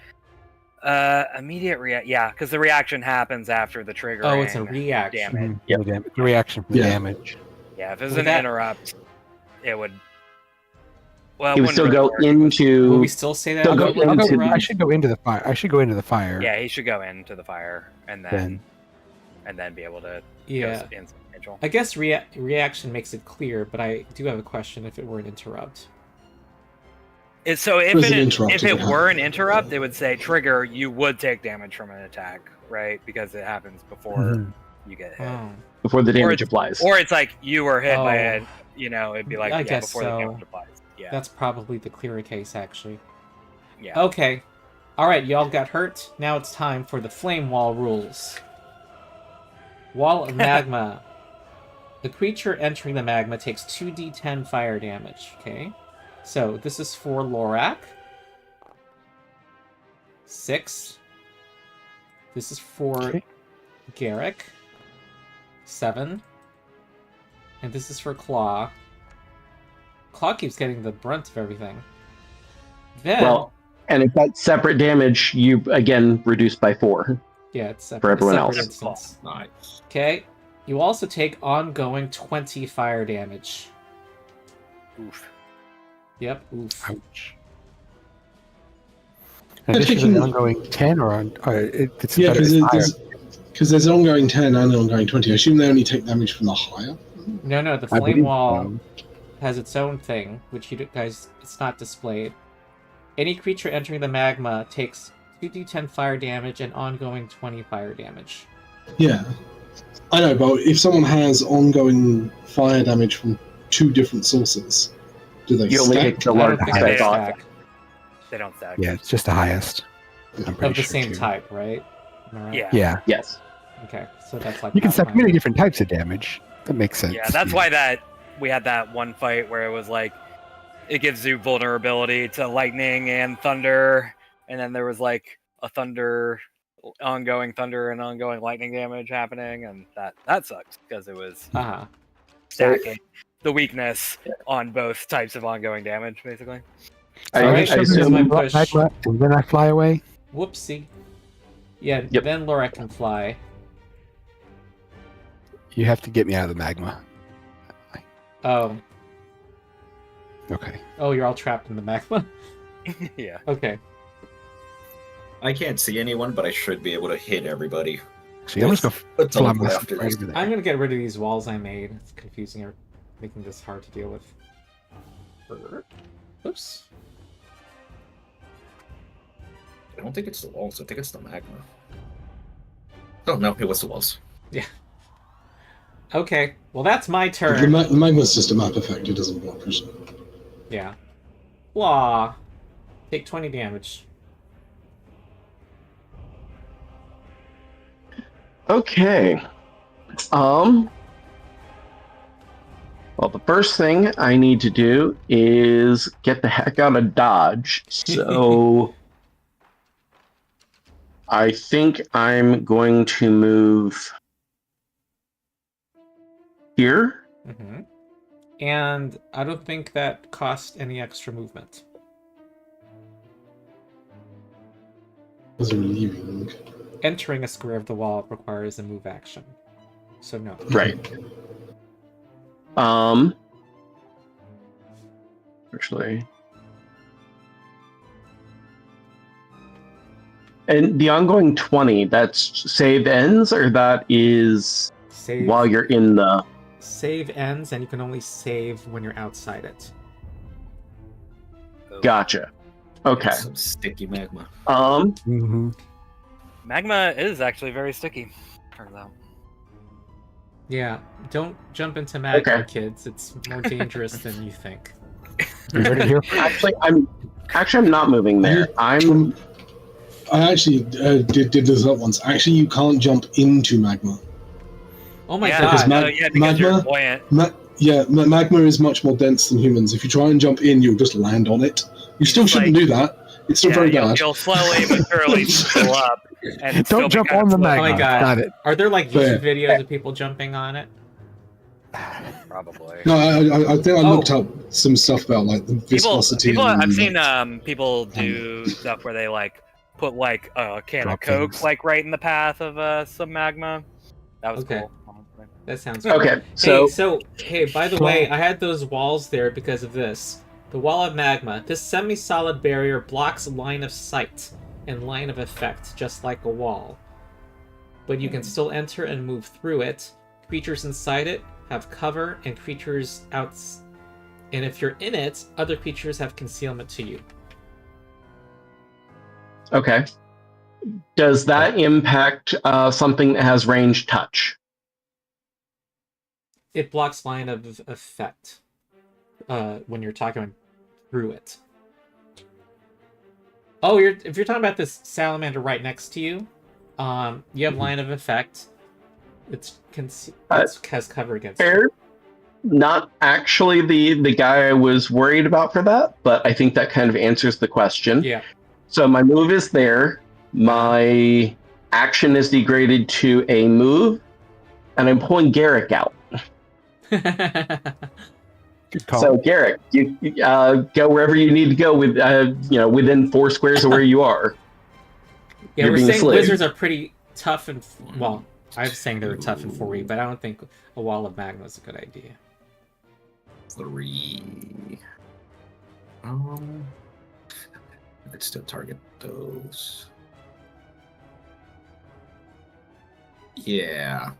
Immediate react. Yeah, because the reaction happens after the trigger. Oh, it's a reaction. damage. mhm, Yep. the reaction from the Yeah. damage. Yeah, if it was Would an that- interrupt, it would. Well, It would wouldn't still really go work. Will into. we still say that? They'll if go it were an into- interrupt? I should go into the fire. I should go into the fire. Yeah, he should go into the fire and Then then be able to Yeah. go in schedule. I guess reaction makes it clear, but I do have a question if it were an interrupt. So if Was an it interrupt if if it it were an happened. interrupt, it would say trigger. You would take damage from an attack, right? Because it happens before Mhm. you get hit. Oh. Before the damage Or- applies. Or it's like you were hit by Oh. it. You know, it'd be like I yeah, guess before so. the damage applies. Yeah, That's probably the clearer case, actually. yeah. Okay. Alright, y'all got hurt. Now it's time for the flame wall rules. Wall of magma. The creature entering the magma takes 2d10 fire damage. Okay. So this is for Lorak. 6. This is for Okay. Garrick. 7. And this is for Claw. Claw keeps getting the brunt of everything. Then, Well, and if that's separate damage, you again reduce by 4. yeah, it's separate, for everyone separate else. instance. Nice. Okay. You also take ongoing 20 fire damage. Oof. Yep. Oof. Ouch. In addition to taking- the ongoing 10 or on, it's Yeah, better, because it's higher. there's an ongoing 10 and an ongoing 20. I assume they only take damage from the higher. No, the I flame believe wall so. has its own thing, which you guys, it's not displayed. Any creature entering the magma takes 2d10 fire damage and ongoing 20 fire damage. Yeah. I know, but if someone has ongoing fire damage from 2 different sources, do they You only stack? take the I don't largest think they they effect off. stack. They don't stack. Yeah, it's just the highest. I'm pretty Of the sure, same too. type, right? Am I right? Yeah. Yeah, Yes. Okay, so that's like you can suck Pathfinder. many different types of damage. That makes sense. Yeah, that's why that we had that one fight where it was like it gives you vulnerability to lightning and thunder, and then there was like a ongoing thunder and ongoing lightning damage happening, and that sucked because it was Uh-huh. stacking the weakness on both types of ongoing damage, basically. I, Alright, I so assume my Magma, push. and then I fly away. Whoopsie. Yeah, Yep. then Laura can fly. You have to get me out of the magma. Oh. Okay. Oh, you're all trapped in the magma? Yeah. Okay. I can't see anyone, but I should be able to hit everybody. So I'm just gonna But fly teleport myself after right this. over there. I'm gonna get rid of these walls I made. It's confusing making this hard to deal with. Oops. I don't think it's the walls. I think it's the magma. Oh no, it was the walls. Yeah. Okay, well that's my The turn. magma's just a map effect, it doesn't block vision. Yeah. Blah. Take 20 damage. Okay. Well, the first thing I need to do is get the heck out of Dodge. So I think I'm going to move here. Mm-hmm. And I don't think that costs any extra movement. As a relieving. Entering a square of the wall requires a move action. So no. Right. Actually. And the ongoing 20, that's save ends, or that is Save, while you're in the... save ends, and you can only save when you're outside it. Gotcha. Okay. It's some sticky magma. Mm-hmm. Magma is actually very sticky. Turns out. Yeah, don't jump into magma, Okay. kids. It's more dangerous than you think. You heard it here. I'm not moving there. I actually did this up once. Actually, you can't jump into magma. Oh my yeah, god. Because because you're magma- buoyant. Magma is much more dense than humans. If you try and jump in, you'll just land on it. You still It's shouldn't like- do that. It's still very bad. You'll slowly but surely fill up. And still Don't be jump kind on of the floating. magma. Oh my God. Got it. Are there like Fair. YouTube videos of people jumping on it? Probably. No, I think I Oh. looked up some stuff about like the viscosity. People, and, I've seen people do stuff where they like put like a can Drop of Coke things. like right in the path of some magma. That was Okay. cool. That sounds Okay, Hey, by the way, I had those walls there because of this. The wall of magma. This semi-solid barrier blocks line of sight and line of effect, just like a wall. But you can still enter and move through it. Creatures inside it have cover, and creatures out. And if you're in it, other creatures have concealment to you. okay. Does that impact something that has range touch? It blocks line of effect when you're talking through it. Oh, if you're talking about this salamander right next to you, you have line of effect. It has cover against Fair. you. Not actually the guy I was worried about for that, but I think that kind of answers the question. Yeah. So my move is there. My action is degraded to a move, and I'm pulling Garrick out. Good call. So Garrick, you go wherever you need to go with within 4 squares of where you are. Yeah, You're we're being saying slave. wizards are pretty tough and well, I was saying they were tough and 4E, but I don't think a wall of magma is a good idea. 3. Let's still target those. Yeah.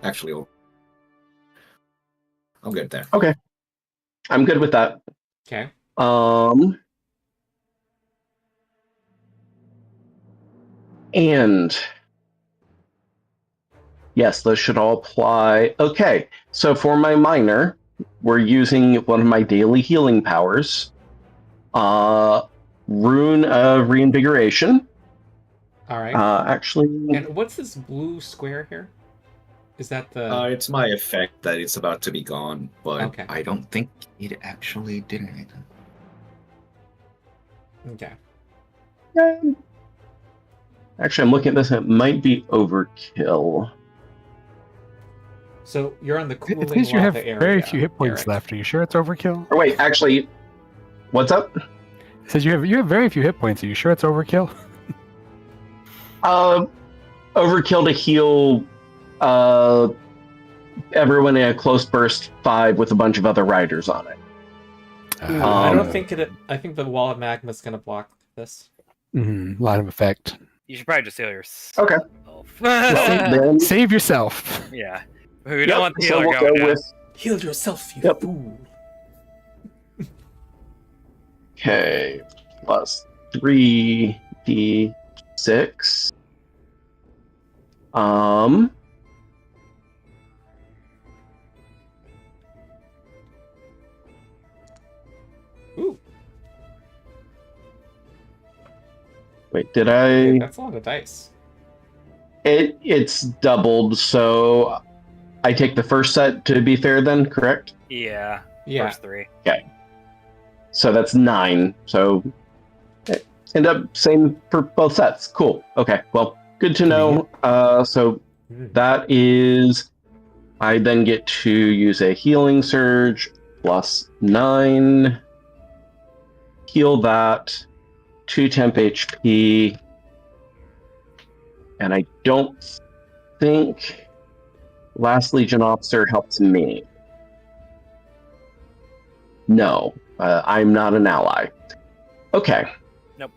Actually, I'm good there. I'm good with that. Okay. And yes, those should all apply. Okay, so for my minor, we're using one of my daily healing powers, Rune of Reinvigoration. All right. Actually, And what's this blue square here? Is that the It's my effect that it's about to be gone, but Okay. I don't think it actually did anything. Okay. actually, I'm looking at this. It might be overkill. So you're on the cooling It says you have lava area, very few hit points Eric. left. Are you sure it's overkill? Or wait, actually, what's up? It says you have very few hit points. Are you sure it's overkill? Overkill to heal everyone in a close burst 5 with a bunch of other riders on it. I don't think it. I think the wall of magma is going to block this. Line of effect. You should probably just heal yourself. Okay. Then, Save yourself. Yeah. We don't want the so healer we'll going go down. with Heal yourself, you Yep. fool. okay plus 3d6. Ooh, Wait, did okay, I? that's a lot of dice. It's doubled, so I take the first set to be fair. Then correct? Yeah. Yeah. First 3. So that's 9. So end up same for both sets. Cool. Okay. Well, good to know. So that is, I then get to use a healing surge plus 9. Heal that 2 temp HP, and I don't think Last Legion officer helps me. No, I'm not an ally. Okay. Nope.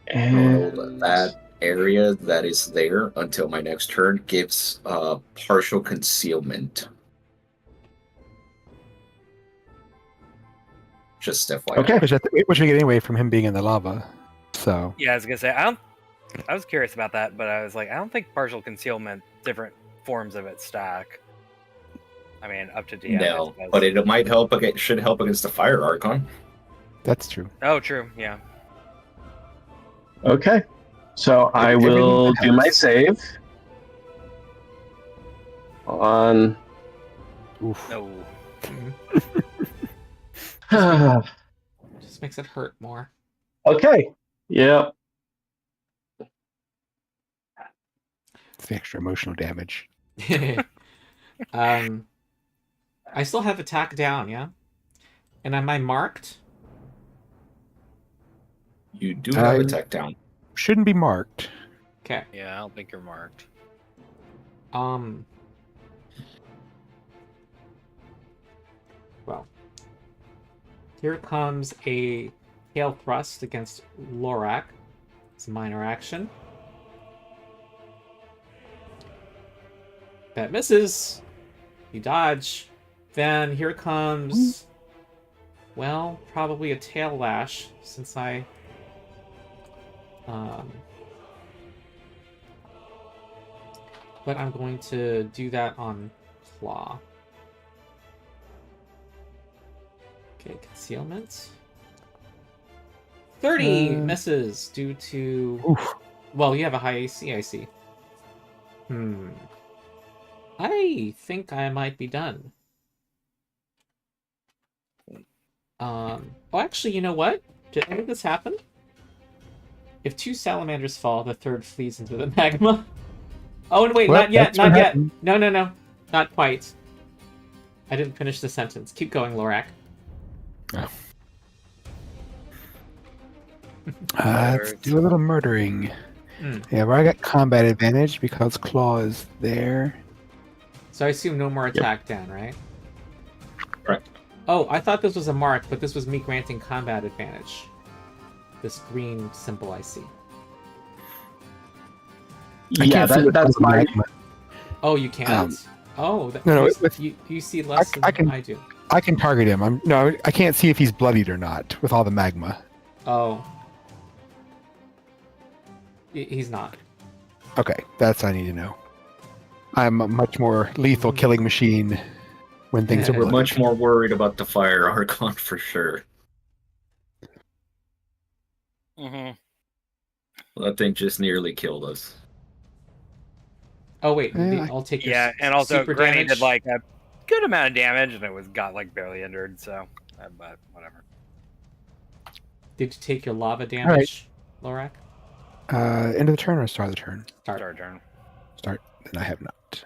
And That area that is there until my next turn gives partial concealment. Just FYI. Okay. Which we get anyway from him being in the lava. So Yeah, I was gonna say I was curious about that, but I was like, I don't think partial concealment, different forms of it stack. I mean, up to DM. I No, suppose. but it might help. Should help against the fire archon. that's true. Oh, true. Yeah. Okay. So I Everything will that do my helps. save on. Oof. No. Just makes it hurt more. Okay. Yep. It's the extra emotional damage. I still have attack down, yeah? And am I marked? You do have I- attack down. Shouldn't be marked. Okay. Yeah, I don't think you're marked. Well. Here comes a tail thrust against Lorak. It's a minor action. That misses. You dodge. Then here comes, well, probably a tail lash, since I but I'm going to do that on Claw. Okay, concealment. 30 misses due to... Oof. Well, you have a high AC, I see. I think I might be done. Oh, actually, you know what? Did any of this happen? If 2 salamanders fall, the third flees into the magma. Oh, and wait, Well, not yet, that's what not yet. happened. No. Not quite. I didn't finish the sentence. Keep going, Lorak. Let's do a little murdering. Yeah, where I got combat advantage because Claw is there. So I assume no more attack down, right? Correct. Oh, I thought this was a mark, but this was me granting combat advantage. This green symbol I see. I Yeah, can't see what's that's on the my. magma. Oh, you can't? No, you see less I than can- I do. I can target him. I can't see if he's bloodied or not with all the magma. Oh. He's not. Okay, that's what I need to know. I'm a much more lethal killing machine when things are Yeah. We're bloodied. much more worried about the fire archon for sure. Mm-hmm. That thing just nearly killed us. Oh, wait. Yeah, I'll take your Yeah, and also super Granny damage. did like a good amount of damage, and it got like barely injured. So, but whatever. Did you take your lava damage, Lorak? End of the turn or start of the turn? Start. Our turn. Start. Then I have not.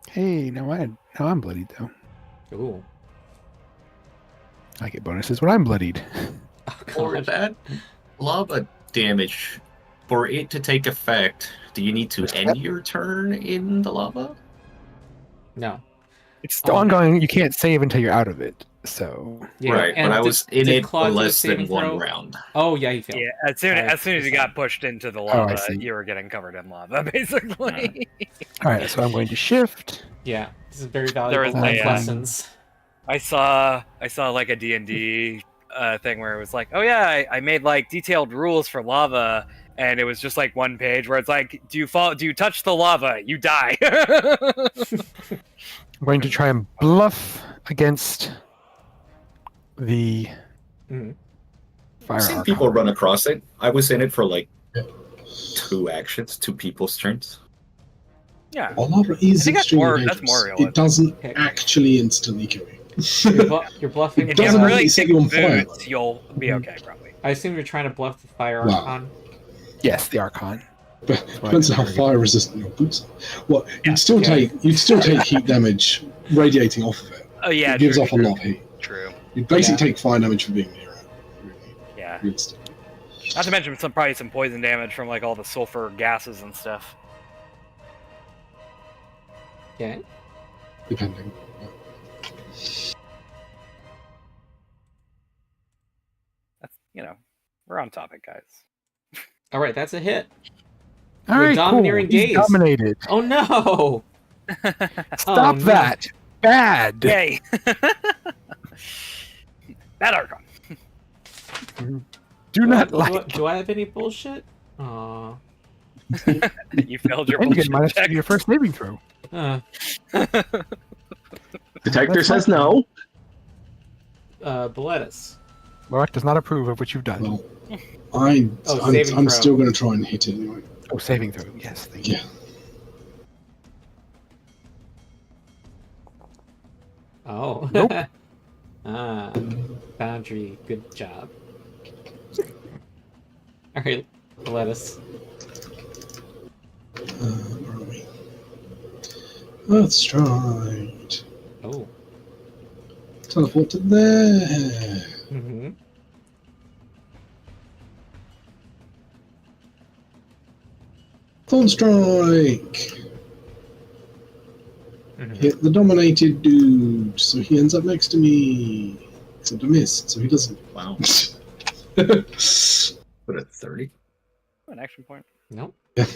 Hey, now I'm bloodied though. Ooh. I get bonuses when I'm bloodied. Oh, For God. that lava damage, for it to take effect, do you need to end your turn in the lava? No. It's ongoing. You can't save until you're out of it. So Right, but I was in did it for Claude do a less than saving one throw? round. Oh yeah, he failed. Yeah, as soon as you got pushed into the I lava, see. you were getting covered in lava, basically. all right, so I'm going to shift. Yeah, this is very valuable was life a, lessons. I saw like a D&D thing where it was like, oh yeah, I made like detailed rules for lava, and it was just like one page where it's like, do you touch the lava, you die. I'm going to try and bluff against the Mhm. fire I've seen archon. people run across it. I was in it for like 2 actions, 2 people's turns. Yeah. Lava is think that's extremely more- dangerous. that's more realistic. It doesn't Okay. actually instantly kill you. You're bluffing. If doesn't you have have really to set thick you on fire. boots, you'll be okay, probably. I assume you're trying to bluff the fire Wow. archon. Yes, the archon. But depends on how fire resistant your boots are. Well, Yeah. you'd still take heat damage radiating off of it. Oh yeah, It gives true, off a true, lot of heat. True. You'd basically take fire damage for being near it. Really, Yeah. realistically. Not to mention probably some poison damage from like all the sulfur gases and stuff. Okay. Depending. That's we're on topic, guys. All right, that's a hit. All Your right, domineering cool. He's gaze. dominated. Oh no! Stop no. that. Bad. Yay! That Archon. Do not do, like. do I have any bullshit? Aw. You failed your And you get bullshit minus check. to your first saving throw. Detector That's says fine. no. Boletus. Lorak does not approve of what you've done. Well, saving I'm throw. still going to try and hit it anyway. Oh, saving throw. Yes, thank you. Yeah. Oh. Nope. Boundary. Good job. All right, Boletus. Where are we? Earth Stride. Oh. Teleport to there. Mm-hmm. Thorn Strike. Mm-hmm. Hit the dominated dude, so he ends up next to me. Except I missed, so he doesn't. Wow. Yeah, Put a 30. An action point. Nope.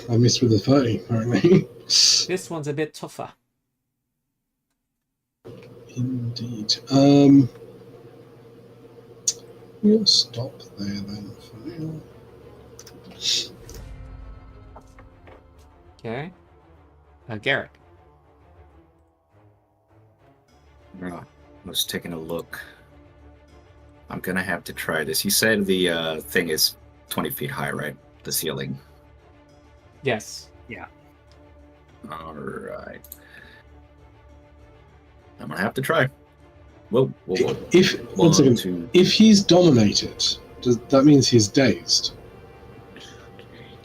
I missed with a 30, apparently. This one's a bit tougher. Indeed. We'll stop there then for now. Okay. Garrick. I was taking a look. I'm gonna have to try this. You said the thing is 20 feet high, right? The ceiling. Yes. All right. I'm gonna have to try. Whoa. If one second, if he's dominated, that means he's dazed,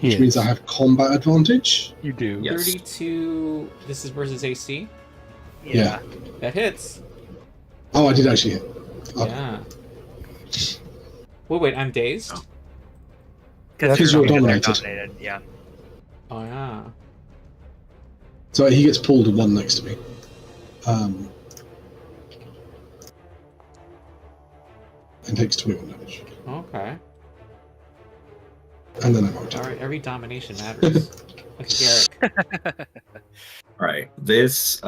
which means I have combat advantage. You do. Yes. 32. This is versus AC. Yeah. That hits. Oh, I did actually hit. Okay. Yeah. Wait, I'm dazed? Oh. Because you're dominated. Yeah. Oh, yeah. So he gets pulled to one next to me. And takes 21 damage. Okay. And then I'm out. All right, every domination matters. Okay, Garrick. All right. This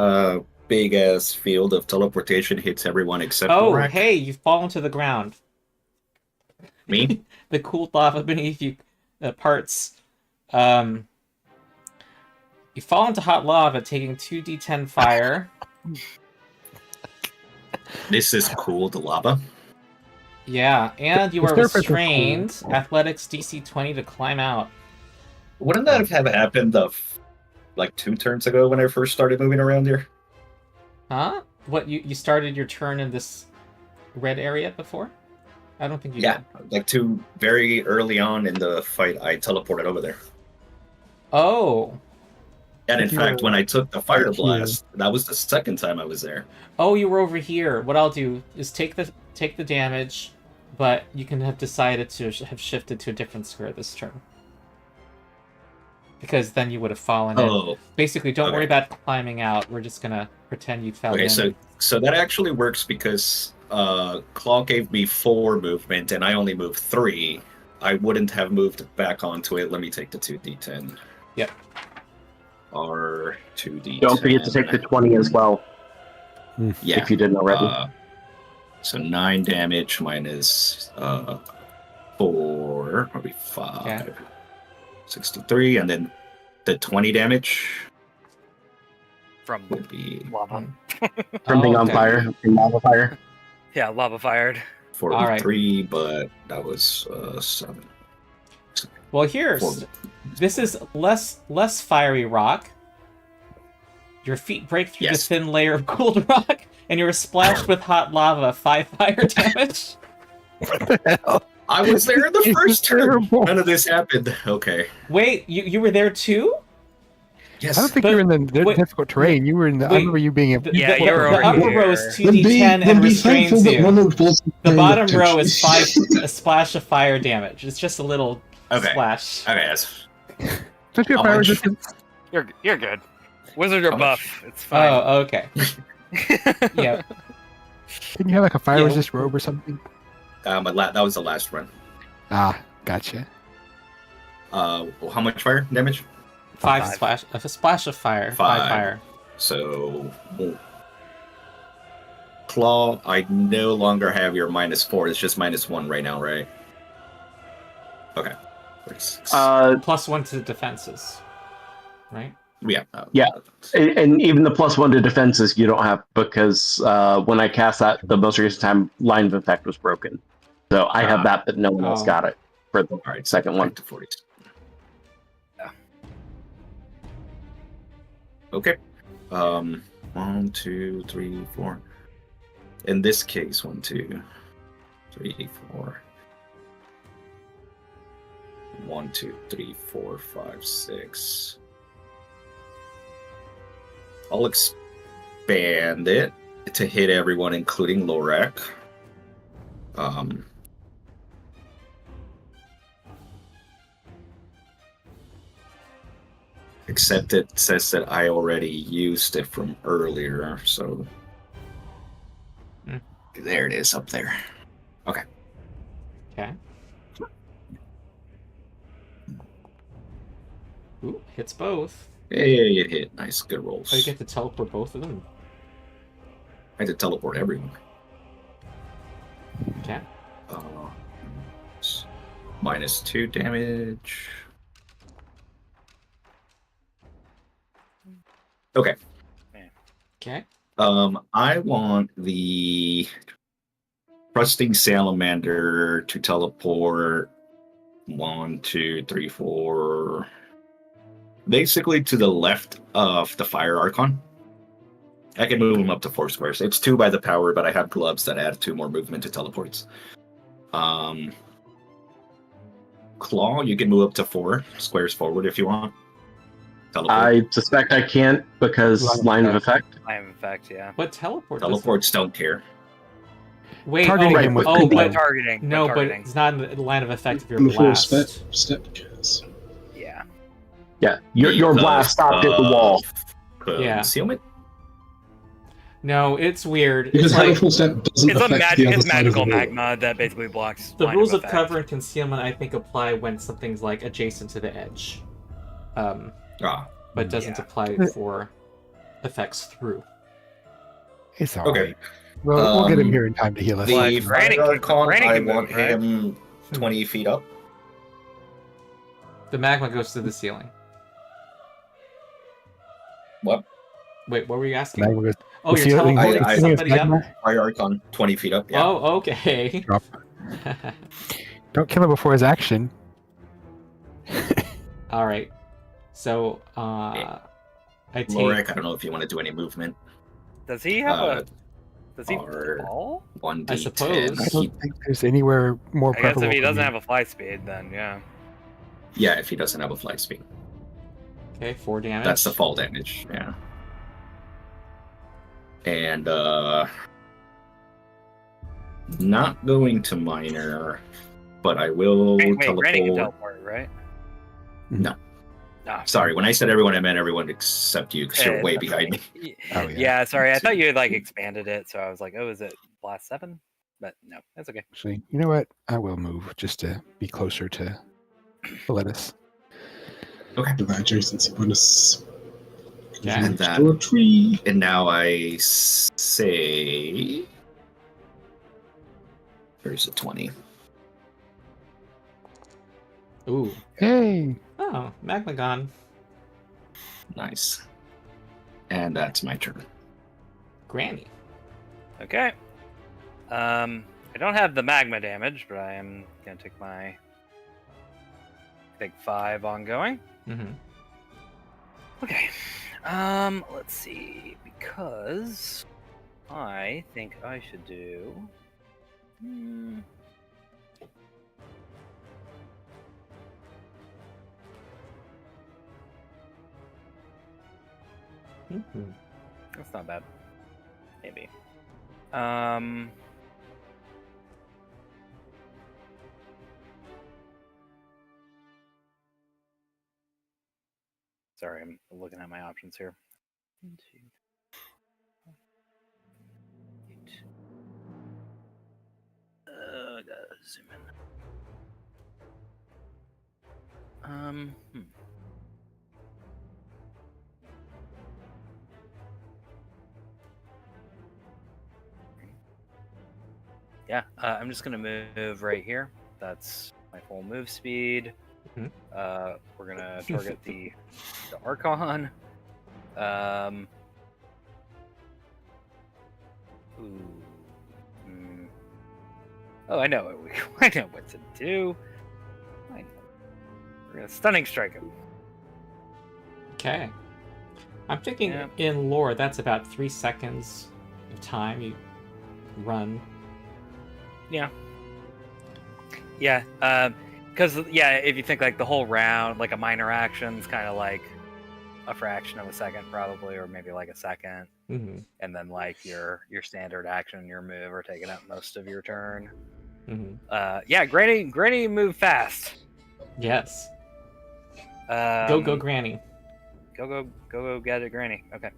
big ass field of teleportation hits everyone except Oh, Lorak. hey, you've fallen to the ground. Me? The cool lava beneath you parts. You fall into hot lava, taking 2d10 fire. This is cool. The lava. Yeah, and you The are surface is restrained. cool. Athletics DC 20 to climb out. Wouldn't that have happened like 2 turns ago when I first started moving around here? Huh? What, you started your turn in this red area before? I don't think you Yeah, did. like 2 very early on in the fight, I teleported over there. Oh. And in If you fact, were when I took the fire right here. blast, that was the second time I was there. Oh, you were over here. What I'll do is take the damage, but you can have decided to have shifted to a different square this turn. because then you would have fallen in. Oh, Basically, don't worry okay. about climbing out. We're just gonna pretend you fell okay. in. So that actually works because Claw gave me 4 movement, and I only moved 3. I wouldn't have moved back onto it. Let me take the 2d10. Yep. Or 2d10. Don't forget to take the 20 as well. Yeah. If you didn't already. So 9 damage minus 4, probably 5. Yeah. 63, and then the 20 damage From would be lava. From being on okay. fire, from lava fire. Yeah, lava fired. 43, but that was 7. Well, here's this is less fiery rock. Your feet break through Yes. the thin layer of cooled rock, and you're splashed with hot lava. 5 fire damage. What the hell? I was there in the This is first turn. terrible. None of this happened. Okay. Wait, you were there too? Yes. I don't think But- you were in the wait, difficult terrain. You were in the. I wait, remember you being able. The, Yeah, the, you were the over upper here. row is Then be 2d10 and thankful restrains that you. Ronald wasn't The paying bottom row attention. is 5 a splash of fire damage. It's just a little Okay. splash. Okay, yes. Don't you have How fire much? resistance? You're good. Wizard or How buff, it's fine. Oh, okay. Yeah. Didn't you have like a fire Yeah. resist robe or something? That was the last run. Ah, gotcha. How much fire damage? 5 Five. splash. A splash of fire. 5 5. fire. So, Claw, I no longer have your -4. It's just -1 right now, right? Okay. 36. +1 to the defenses. Right? Yeah. Yeah. And even the +1 to defenses you don't have because when I cast that, the most recent time line of effect was broken. So I have that, but no one else Oh. got it for the All right. second one. Back to 40. Okay. 1, 2, 3, 4. In this case, 1, 2, 3, 4. 1, 2, 3, 4, 5, 6. I'll expand it to hit everyone, including Lorak. Except it says that I already used it from earlier, so there it is up there. Okay. Ooh, hits both. Hey, it hit. Nice, good rolls. So you get to teleport both of them. I had to teleport everyone. Okay. -2 damage. Okay. Okay. I want the Rusting Salamander to teleport 1, 2, 3, 4. Basically to the left of the Fire Archon. I can move him up to 4 squares. It's 2 by the power, but I have gloves that add 2 more movement to teleports. Claw, you can move up to 4 squares forward if you want. Teleport. I suspect I can't because line of effect. Line of effect, yeah. But teleport doesn't- Teleports don't care. Wait, Targeting him with cooldown. but Targeting. no, but targeting. it's not in the line of effect of your On the full blast. step cast. Yeah. Yeah, your blast stopped at the wall. Yeah. Concealment? No, it's weird. Because It's having like full step doesn't It's a affect the other it's side of the magical wall. magma that basically blocks the line rules of effect. cover and concealment. I think apply when something's like adjacent to the edge, but doesn't Yeah. apply for effects through. It's all Okay. right. We'll get him Um, here in time to heal us. The Like, Granny Fire can- Archon, Granny I can move, want right? him 20 feet up. The magma goes to the ceiling. What? Wait, what were you asking? Magma goes- Oh, the you're ceiling- teleporting I- somebody up. magma. Fire Archon, 20 feet up. Yeah. Oh, okay. Drop. Don't kill him before his action. All right. So, I take. Lorak, I don't know if you want to do any movement. Does he have Uh, Does he or- fall? 1d10. I suppose. I don't think there's anywhere more I guess preferable. if he for doesn't me. have a fly speed, then yeah. Yeah, if he doesn't have a fly speed. Okay, 4 damage. That's the fall damage, yeah. And, not going to minor, but I will Wait, teleport. Granny can teleport, right? No. Sorry, when I said everyone, I meant everyone except you, because you're way that's behind me. okay. Oh, yeah. Yeah, sorry. I thought you had like expanded it, so I was like, oh, is it blast 7? But no, that's okay. Actually, you know what? I will move just to be closer to Boletus. Okay. Get that adjacency bonus. Yeah. And that- Draw a tree. And now I say... There's a 20. Ooh. Yay! Oh, Magmagon. Nice. And that's my turn. Granny. Okay. I don't have the magma damage, but I am gonna take my, I think 5 ongoing. Mm-hmm. Okay. Let's see. Because I think I should do. Mm-hmm. That's not bad. Maybe. Sorry, I'm looking at my options here. 1, 2, 8. Gotta zoom in. Yeah, I'm just gonna move right here. That's my full move speed. Mhm. We're gonna target the Archon. Oh, I know I know what to do. We're gonna stunning strike him. Okay. I'm thinking Yeah. in lore, that's about 3 seconds of time you run. Yeah. Because if you think like the whole round, like a minor action's kind of like a fraction of a second, probably, or maybe like a second, Mm-hmm. and then like your standard action, your move, are taking up most of your turn. Mm-hmm. Granny move fast. Yes. Go, Granny. Go get it, Granny. Okay.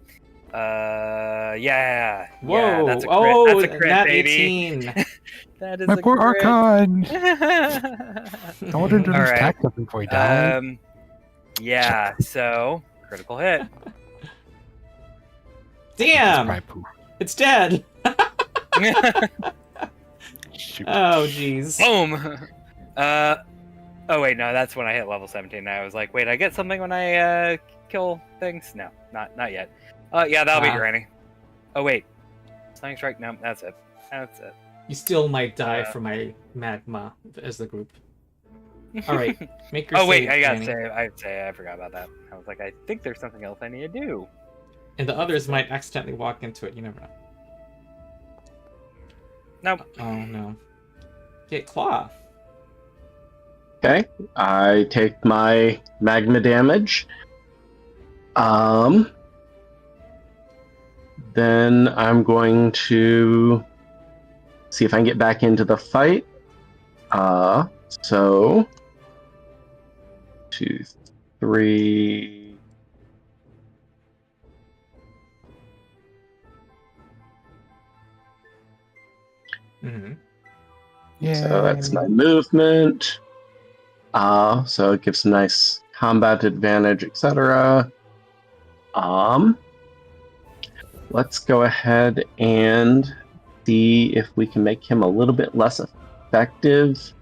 Yeah. Whoa! Yeah, that's a crit. Oh, That's a crit, nat baby. 18. That is My a poor crit. Archon! I wanted to All right. attack him before he died. Yeah. So critical hit. Damn! Probably poop. It's dead! Shoot. Oh, jeez. Boom. Oh wait, no, that's when I hit level 17. I was like, wait, I get something when I kill things? No, not yet. Yeah, that'll be Wow. Granny. Oh wait, stunning strike. No, that's it. That's it. You still might die for my magma as the group. Alright, make your Oh wait, save, I gotta Granny. say, I forgot about that. I was like, I think there's something else I need to do. And the others might accidentally walk into it, you never know. Nope. Oh no. Get Claw. Okay, I take my magma damage. Then I'm going to see if I can get back into the fight. So 2, 3. Mm-hmm. Yeah. So that's my movement. So it gives nice combat advantage, etc. Let's go ahead and see if we can make him a little bit less effective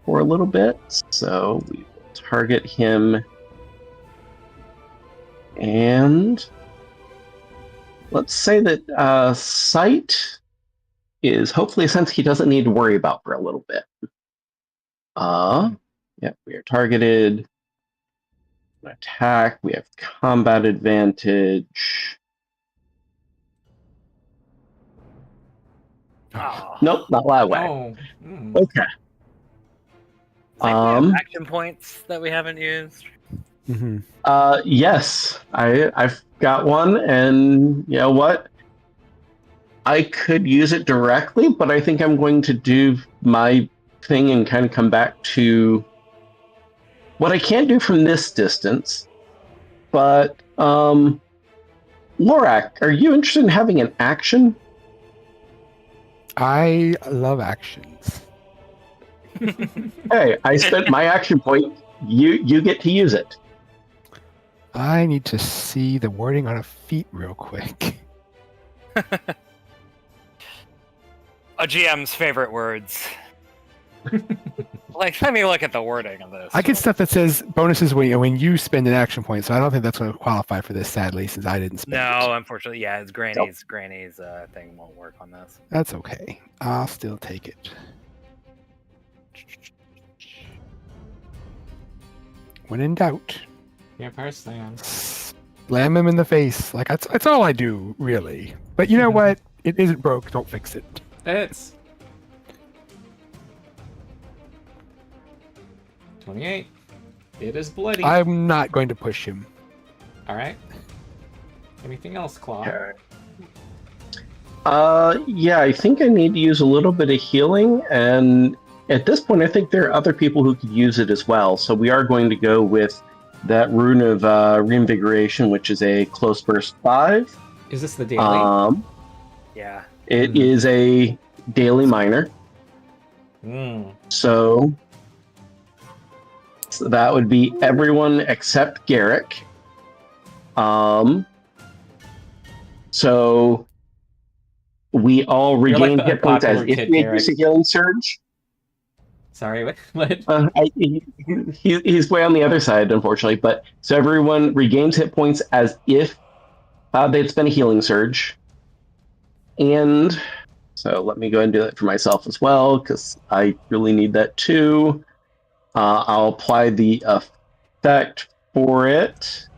for a little bit. So we will target him, and let's say that sight is hopefully a sense he doesn't need to worry about for a little bit. Yeah, we are targeted. Attack. We have combat advantage. Oh. Nope, not that way. Oh. Mm. Okay. It's like we have action points that we haven't used. Mm-hmm. Yes, I've got one, and you know what? I could use it directly, but I think I'm going to do my thing and kind of come back to what I can't do from this distance, but Lorak, are you interested in having an action? I love actions. Hey, I spent my action point. You get to use it. I need to see the wording on a feat real quick. A GM's favorite words. Like, let me look at the wording of this. I get stuff that says bonuses when you spend an action point, so I don't think that's going to qualify for this, sadly, since I didn't spend it. No, unfortunately, yeah, it's Granny's thing won't work on this. That's okay. I'll still take it. When in doubt, Vampire Slam. slam him in the face. Like that's all I do, really. But you know what? It isn't broke. Don't fix it. It's 28. It is bloody. I'm not going to push him. All right. Anything else, Claw? Yeah, I think I need to use a little bit of healing, and at this point, I think there are other people who could use it as well. So we are going to go with that rune of reinvigoration, which is a close burst 5. Is this the daily? Yeah. It is a daily minor. So that would be everyone except Garrick. So we all regain like the hit points as unpopular if kid, we Garrick. use a healing surge. Sorry, what? He's way on the other side, unfortunately. But so everyone regains hit points as if they'd spent a healing surge. And so let me go ahead and do that for myself as well, because I really need that too. I'll apply the effect for it.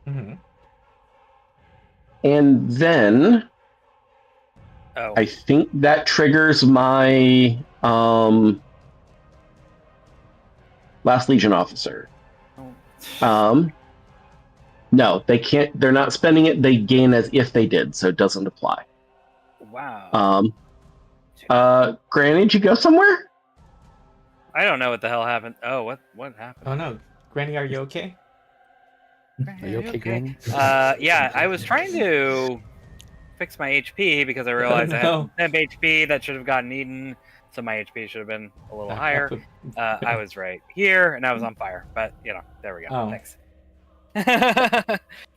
Mm-hmm. And then I think that triggers my Last Legion officer. No, they can't. They're not spending it. They gain as if they did, so it doesn't apply. Wow. Granny, did you go somewhere? I don't know what the hell happened. Oh, what happened? Oh no, Granny, are you okay? Are you okay, Granny? Yeah, I was trying to fix my HP because I realized I had 10 HP that should have gotten eaten, so my HP should have been a little higher. I was right here, and I was on fire, but there we go. Oh. Thanks.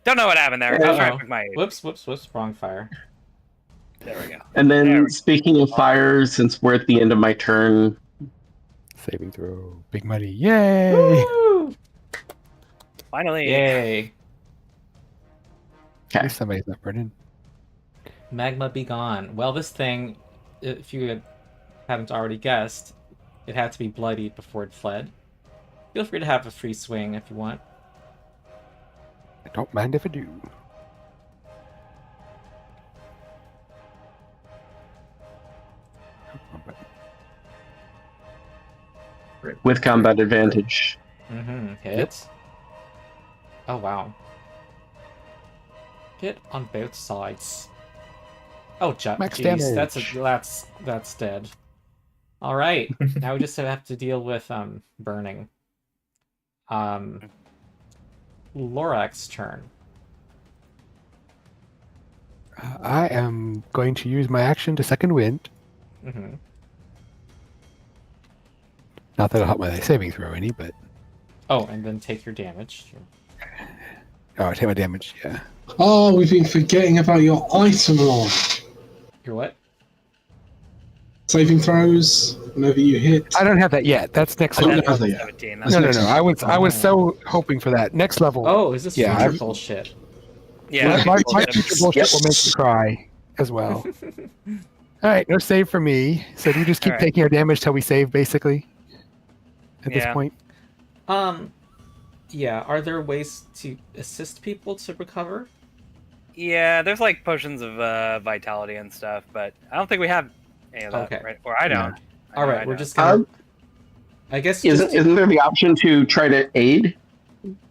Don't know what happened there. I was trying to fix my HP. Whoops, wrong fire. There we go. And then, speaking of fire, since we're at the end of my turn, saving throw, big money, yay! Woo! Finally, Yay! At least somebody's not burning. Magma be gone. Well, this thing, if you haven't already guessed, it had to be bloodied before it fled. Feel free to have a free swing if you want. I don't mind if I do. with combat advantage. Mm-hmm. Hit. Oh wow. Hit on both sides. Oh, Max jeez, damage. that's dead. All right, now we just have to deal with burning. Lorak's turn. I am going to use my action to second wind. Mm-hmm. Not that it'll help my saving throw any, but Oh, and then take your damage. I take my damage. Yeah. Oh, we've been forgetting about your item log. Your what? Saving throws whenever you hit. I don't have that yet. That's next Oh, level. no, yeah. 17. That's No. next level. I was so hoping for that next level. Oh, is this Yeah, future I've- bullshit? Yeah. my future bullshit Yes. will make you cry as well. All right, no save for me. So do you just keep All right. taking our damage till we save, basically? At this Yeah. point. Yeah. Are there ways to assist people to recover? Yeah, there's like potions of vitality and stuff, but I don't think we have any of that. Okay. Right? Or I don't. I All know right, I we're don't. just gonna. Um, I guess. isn't there the option to try to aid?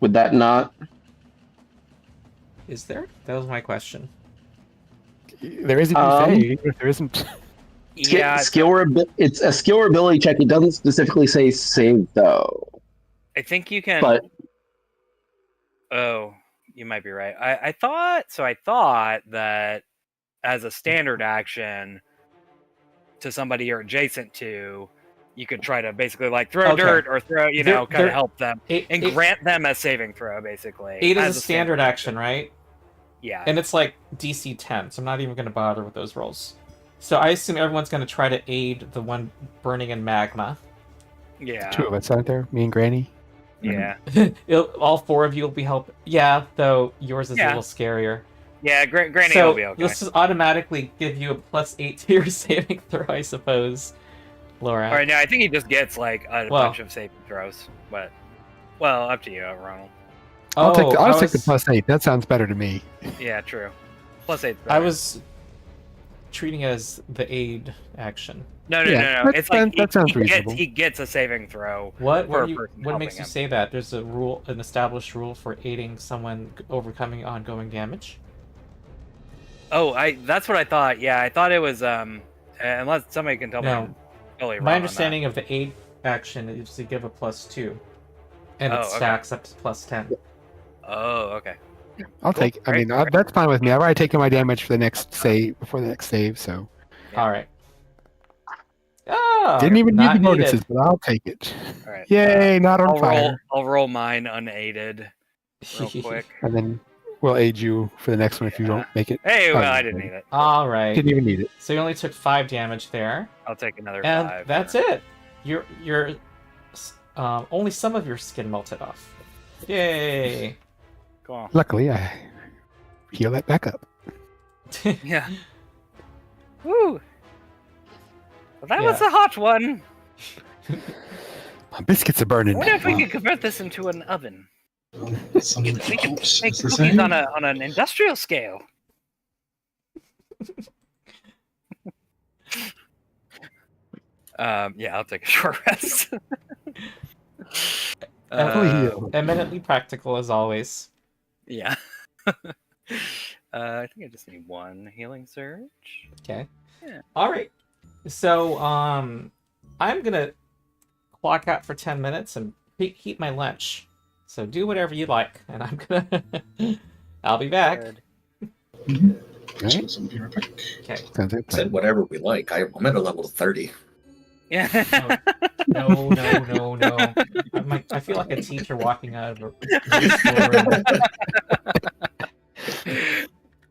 Would that not? Is there? That was my question. There is a save, if there isn't. Yeah, It's a skill or ability check. It doesn't specifically say save though. I think you can. But Oh, you might be right. I thought that as a standard action to somebody you're adjacent to, you could try to basically like throw Okay. dirt or throw, kind They're- of help them and grant them a saving throw, basically. 8 as is a standard action, right? Yeah. And it's like DC 10, so I'm not even going to bother with those rolls. So I assume everyone's going to try to aid the one burning in magma. Yeah. 2 of us, aren't there? Me and Granny. Yeah. All 4 of you will be helping. Yeah, though yours is a little scarier. Yeah, Granny So will be okay. this will automatically give you a +8 to your saving throw, I suppose, Laura. All right, now I think he just gets like a bunch of saving throws, but up to you, Ronald. I'll take the +8. That sounds better to me. Yeah, true. +8. I was treating it as the aid action. No. It's like that sounds reasonable. He gets a saving throw. What makes you say that? There's an established rule for aiding someone overcoming ongoing damage. Oh, that's what I thought. Yeah, I thought it was unless somebody can tell me. I'm totally wrong. My understanding of the aid action is to give a +2, and it stacks up to +10. Oh, okay. I'll take. I mean, that's fine with me. I've already taken my damage for the next save before the next save, so. Yeah. All right. Oh, didn't even need the bonuses, but I'll take it. All right. Yay! Not on fire. I'll roll mine unaided, real quick, and then we'll aid you for the next one if you don't make it. Hey, well, I didn't need it. All right. Didn't even need it. So you only took 5 damage there. I'll take another 5. And that's it. You're only some of your skin melted off. Yay! Go on. Luckily, I heal that back up. Yeah. Woo! Well, that was a hot one. My biscuits are burning. I wonder if we could convert this into an oven. We could make cookies on an industrial scale. Yeah, I'll take a short rest. Eminently practical as always. Yeah. I think I just need 1 healing surge. Okay. Yeah. All right. So I'm gonna clock out for 10 minutes and heat my lunch. So do whatever you like, and I'm gonna. I'll be back. Right. Okay. Said whatever we like. I'm at a level 30. Yeah. No. I feel like a teacher walking out of a schoolroom.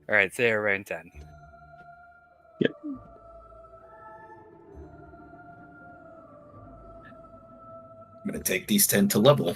All right, say around 10. Yep. I'm going to take these 10 to level.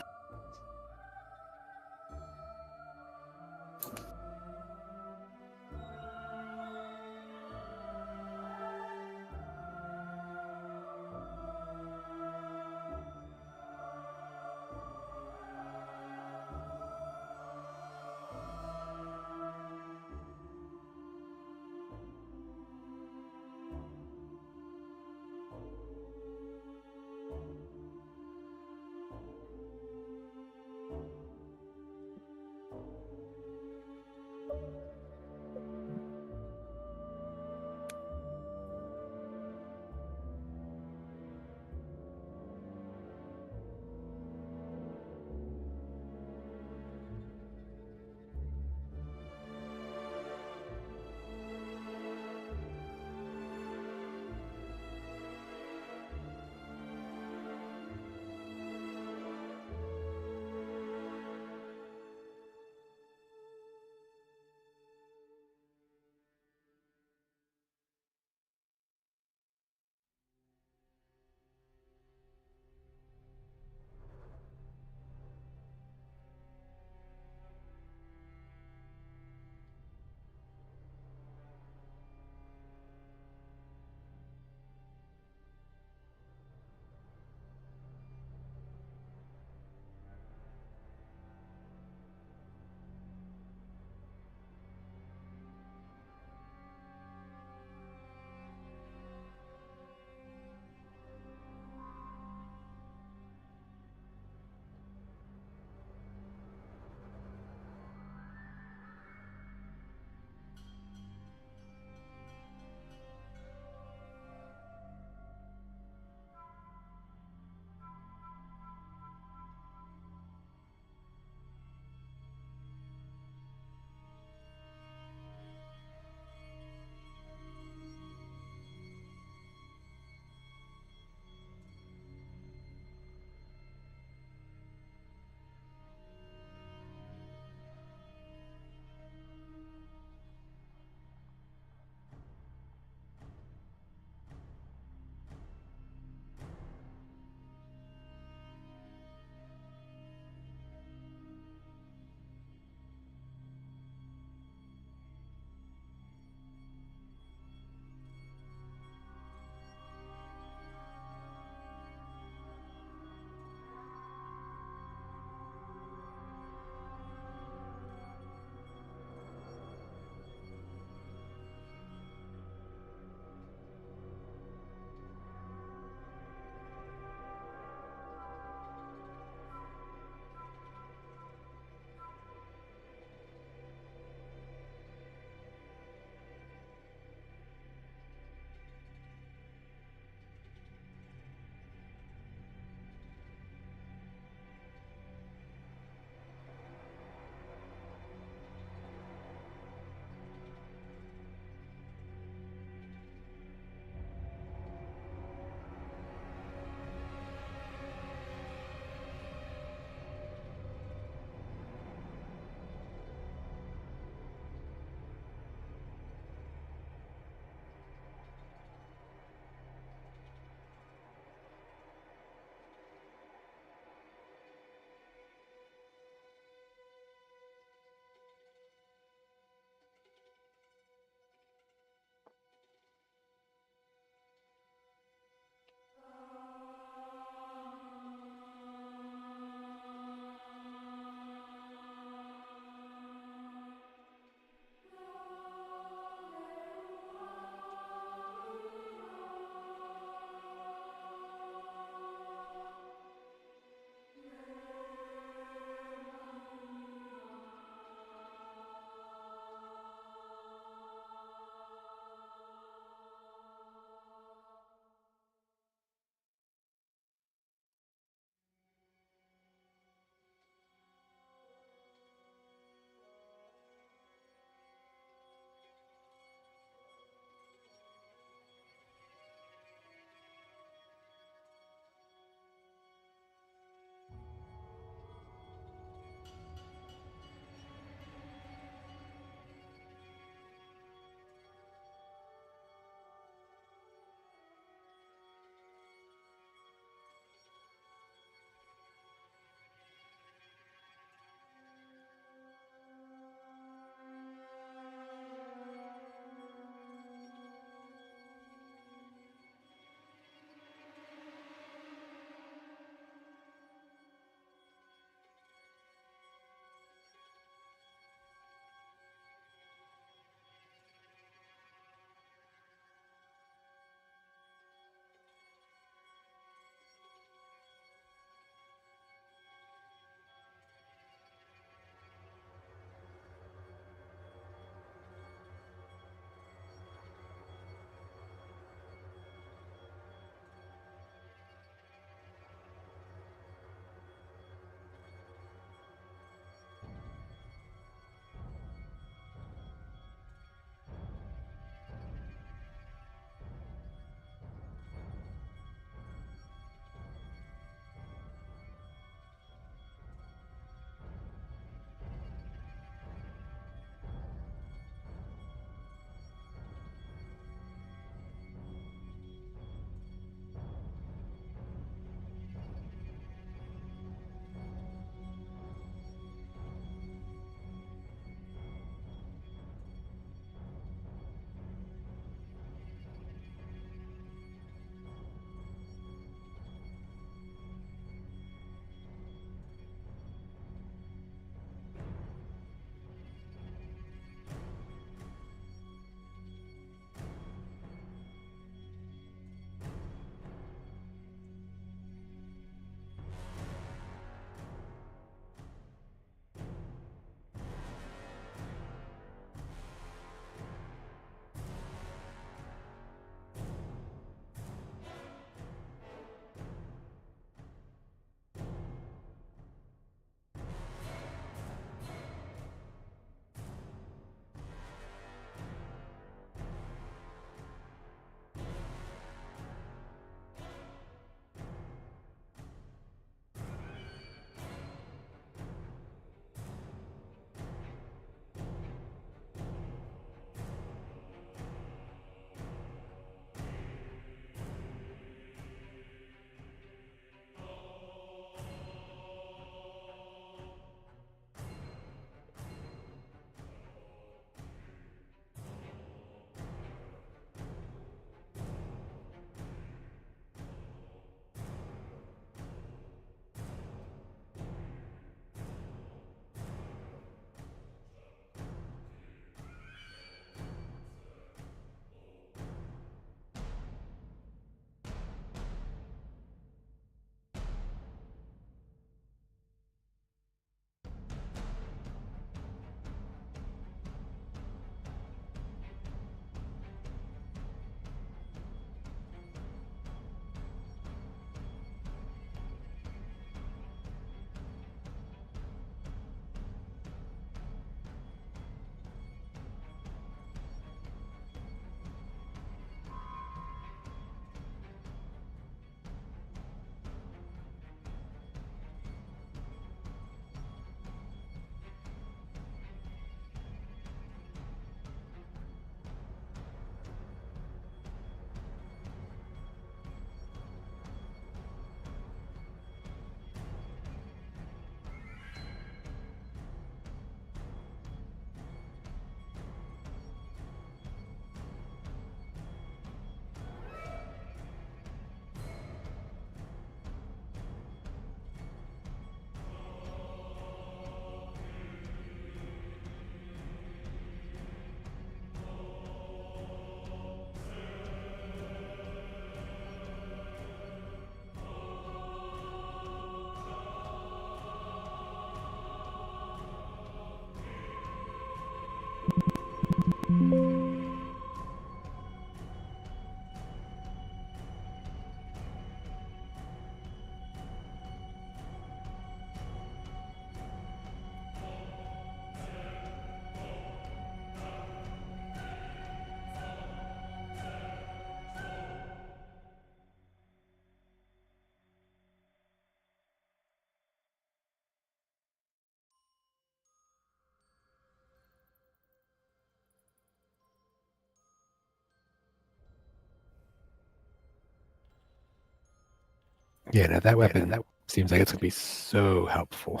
Yeah, no, that weapon, that seems like it's gonna be so helpful.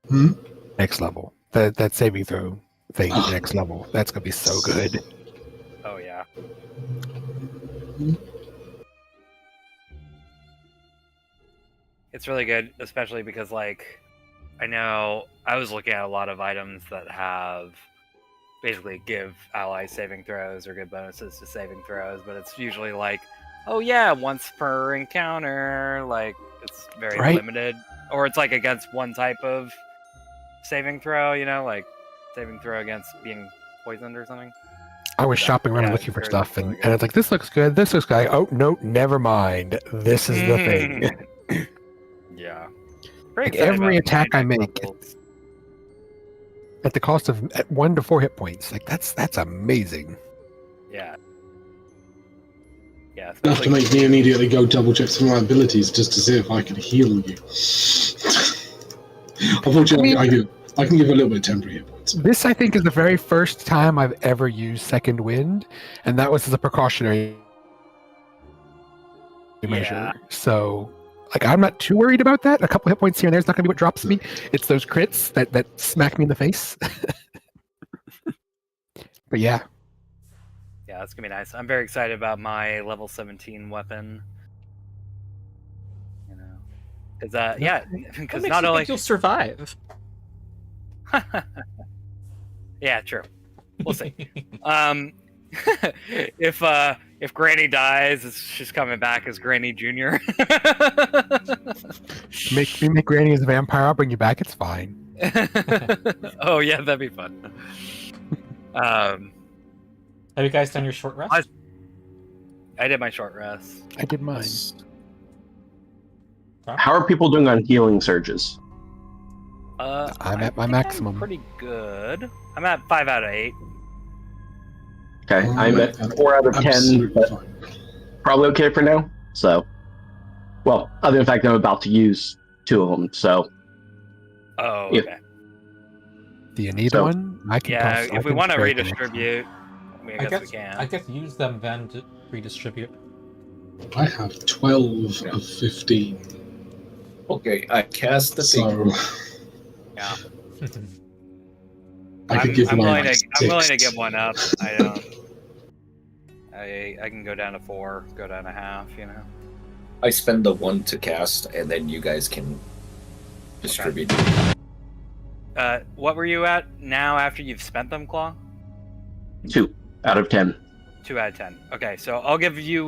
Hmm? Next level. That saving throw thing, next level. That's gonna be so good. Oh yeah. It's really good, especially because like I know I was looking at a lot of items that have basically give allies saving throws or give bonuses to saving throws, but it's usually like, oh yeah, once per encounter, like it's very Right. limited, or it's like against one type of saving throw, you know, like saving throw against being poisoned or something. I was So, shopping around yeah, looking for it's stuff, really and good. I was like, this looks good, this looks good. Oh, no, never mind. This is the thing. Yeah. Pretty Like, excited every about my attack I next make, levels. at the cost of 1 to 4 hit points. Like, that's amazing. Yeah. Yeah. Enough to make me immediately go double check some of my abilities just to see if I can heal you. Unfortunately, I can give a little bit of temporary hit points. This, I think, is the very first time I've ever used Second Wind, and that was as a precautionary measure. So, like, I'm not too worried about that. A couple hit points here and there is not going to be what drops me. It's those crits that smack me in the face. But yeah, Yeah, that's gonna be nice. I'm very excited about my level 17 weapon. You know, because yeah, What because makes not you only think you'll survive? yeah, true. We'll see. If Granny dies, she's coming back as Granny Junior. make Granny as a vampire. I'll bring you back. It's fine. Oh yeah, that'd be fun. Have you guys done your short rest? I did my short rest. I did mine. How are people doing on healing surges? I'm I at my think maximum. I'm pretty good. I'm at 5 out of 8. Okay, I'm at 4 out of 10, Absolutely but fine. probably okay for now. So, well, other than the fact that I'm about to use 2 of them, so Oh, If- okay. Do you need So- one? I can Yeah, toss. I if we can want to spare the next one. redistribute, I guess we can. I guess use them then to redistribute. I have 12 of 15. Okay, I cast the thing. So Yeah. I could give I'm one willing like to. I'm willing to 6. give one up. I don't. I can go down to 4, go down to half. You know. I spend the 1 to cast, and then you guys can distribute. What were you at now after you've spent them, Claw? 2 out of 10. 2 out of 10. Okay, so I'll give you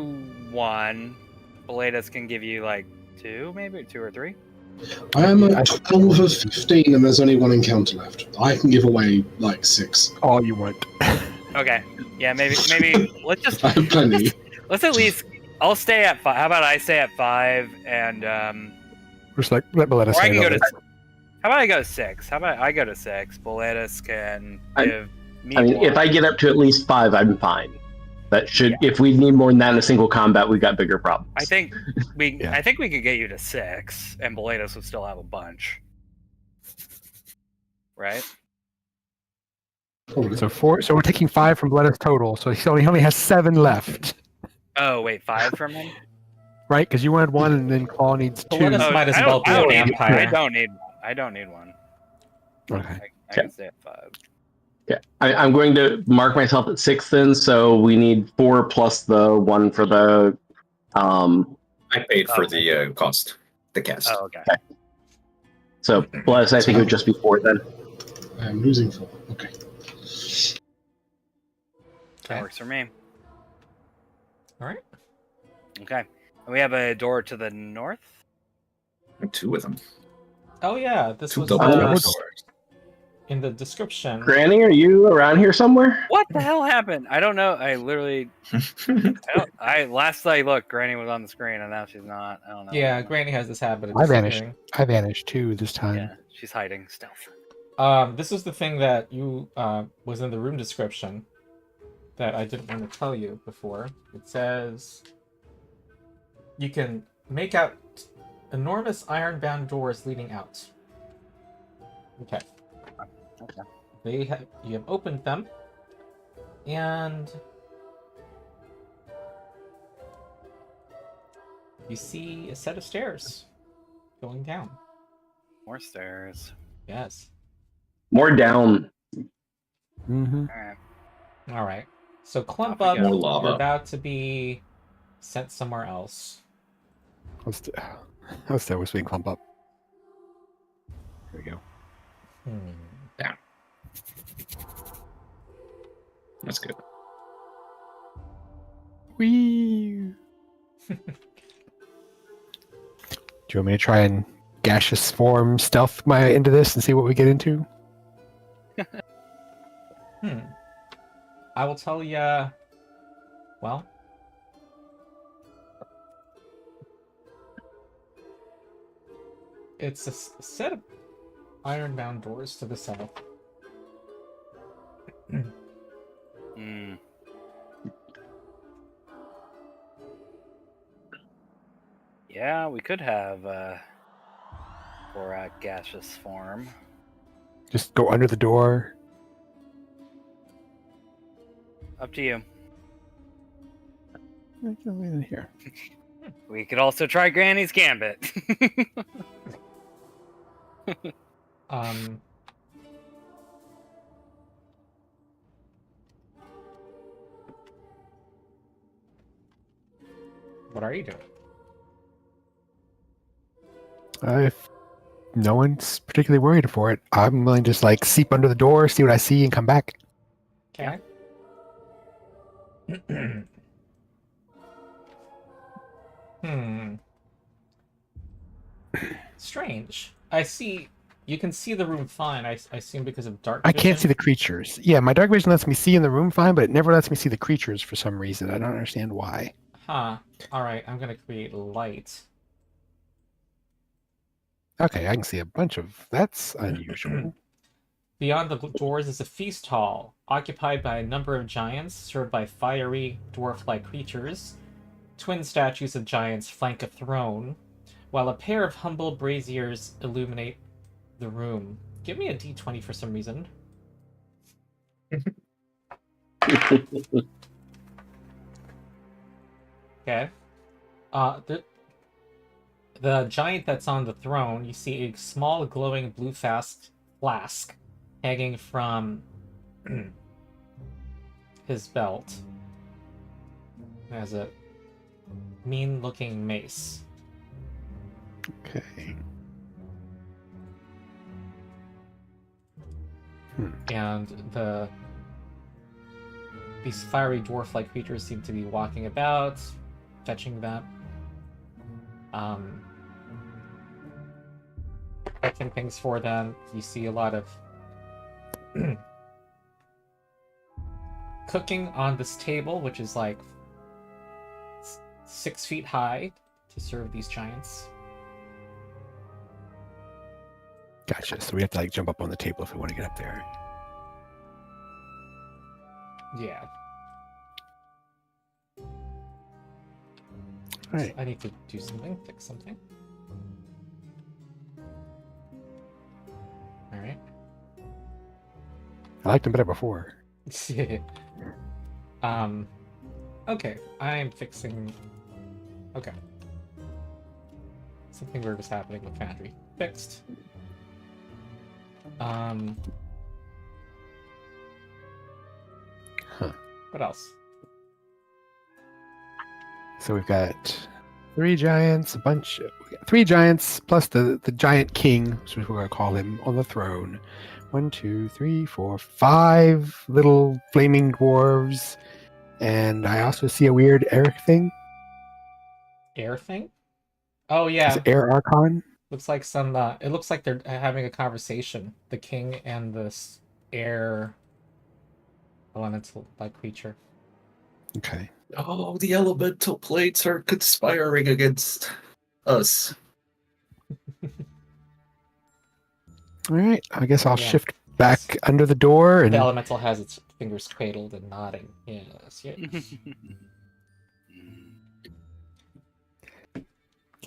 1. Boletus can give you like 2, maybe 2 or 3. I am at 12 of 15 and there's only 1 encounter left. I can give away like 6. All you want. Okay. Yeah, maybe let's just I have plenty. let's at least. I'll stay at 5. How about I stay at 5 and Just like let me let us or I handle can go it. to. How about I go to 6? How about I go to 6? Boletus can give me. I mean, 1. if I get up to at least 5, I'm fine. That should. Yeah. If we need more than that in a single combat, we've got bigger problems. I think we. Yeah. I think we could get you to 6, and Boletus would still have a bunch. Right? Probably. So 4. So we're taking 5 from Boletus total. So he only has 7 left, Oh wait, 5 from him. right? Because you wanted 1, and then Claw needs 2. Boletus might as I well don't, be I a don't need. vampire. I don't need 1. Okay. I can stay at 5. Yeah, I'm going to mark myself at 6 then. So we need 4 plus the 1 for the. I paid for the cost, the cast. Oh, okay. So plus, I think it would just be 4 then. I am losing 4. Okay. That works for me. All right. Okay. And we have a door to the north. 2 of them. Oh yeah, this 2 was double doors. in the description. Granny, are you around here somewhere? What the hell happened? I don't know. I literally. Last I looked, Granny was on the screen, and now she's not. I don't know. Yeah, Granny has this habit of I vanished. disappearing. I vanished too this time. Yeah, she's hiding stealth. This is the thing that you was in the room description that I didn't want to tell you before. It says you can make out enormous iron-bound doors leading out. Okay. Okay. You have opened them, and you see a set of stairs going down. More stairs. Yes. More down. Mm-hmm. Alright. All right. So clump Off up. we go. More lava. You're about to be sent somewhere else. How was we clump up? Here we go. That's good. Whee! Do you want me to try and gaseous form stealth my into this and see what we get into? I will tell you. Well, it's a set of iron-bound doors to the south. Hmm. Yeah, we could have for gaseous form. Just go under the door. Up to you. In here. We could also try Granny's Gambit. What are you doing? If no one's particularly worried for it, I'm willing to just like seep under the door, see what I see, and come back. Okay. Strange. I see. You can see the room fine. I assume because of dark I vision. can't see the creatures. Yeah, my dark vision lets me see in the room fine, but it never lets me see the creatures for some reason. I don't understand why. Huh. All right. I'm gonna create light. Okay, I can see a bunch of. That's unusual. Beyond the doors is a feast hall, occupied by a number of giants, served by fiery, dwarf-like creatures. Twin statues of giants flank a throne, while a pair of humble braziers illuminate the room. Give me a d20 for some reason. Okay. The giant that's on the throne, you see a small glowing blue flask hanging from his belt. It has a mean-looking mace. Okay. And these fiery dwarf-like creatures seem to be walking about, fetching that. Fetching things for them. You see a lot of cooking on this table, which is like 6 feet high to serve these giants. Gotcha. So we have to like jump up on the table if we want to get up there. Yeah. Right. I need to do something, fix something. Alright. I liked them better before. Okay, I'm fixing. Okay. Something weird is happening with Foundry. Fixed. What else? So we've got 3 giants, three giants plus the giant king, which is what we're gonna call him, on the throne. 1, 2, 3, 4, 5 little flaming dwarves, and I also see a weird air thing. Air thing? Oh yeah. Is it air archon? Looks like some. It looks like they're having a conversation. The king and this air elemental-like creature. Okay. Oh, the elemental plates are conspiring against us. All right. I guess I'll Yeah. shift back under the door and The elemental has its fingers cradled and nodding. Yes, yes.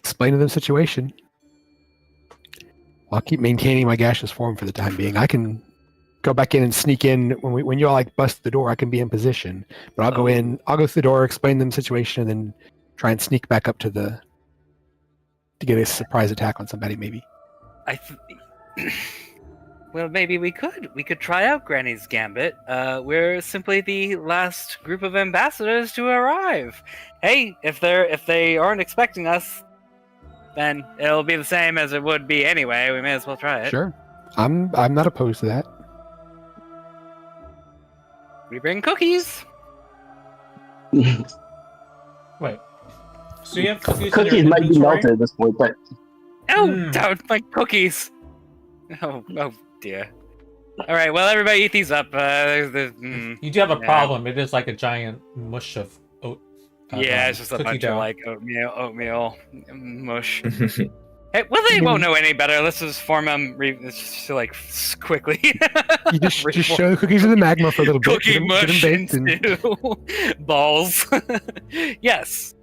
explain to them the situation. I'll keep maintaining my gaseous form for the time being. I can go back in and sneak in when you all like bust the door. I can be in position, but I'll go in. I'll go through the door, explain them the situation, and then try and sneak back up to the to get a surprise attack on somebody, maybe. Well, maybe we could. We could try out Granny's Gambit. We're simply the last group of ambassadors to arrive. Hey, if they aren't expecting us, then it'll be the same as it would be anyway. We may as well try it. Sure. I'm not opposed to that. We bring cookies. Wait. So you have cookies in your Cookies might be inventory? melted at this point, but Oh, don't my cookies. Oh dear. All right, well, everybody eat these up. You do have a Yeah. problem. It is like a giant mush of oat. Yeah, it's just a cookie bunch dough. of like oatmeal mush. Hey, well, they won't know any better. Let's just form them. Just like quickly. You just show the cookies in the magma for a little bit. Cookie Get 'em mush baked and into balls. Yes,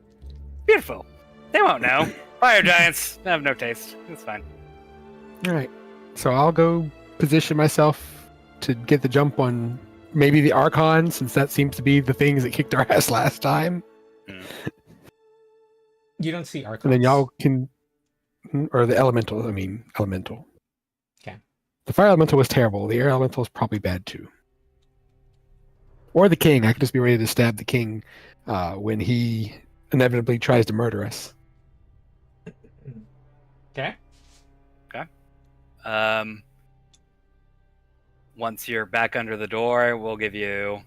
beautiful. They won't know. Fire giants have no taste. It's fine. All right. So I'll go position myself to get the jump on maybe the Archon, since that seems to be the things that kicked our ass last time. You don't see archons. And then y'all can, or the elemental. I mean, elemental. Okay. The fire elemental was terrible. The air elemental is probably bad too. Or the king. I could just be ready to stab the king when he inevitably tries to murder us. Okay. Once you're back under the door, we'll give you,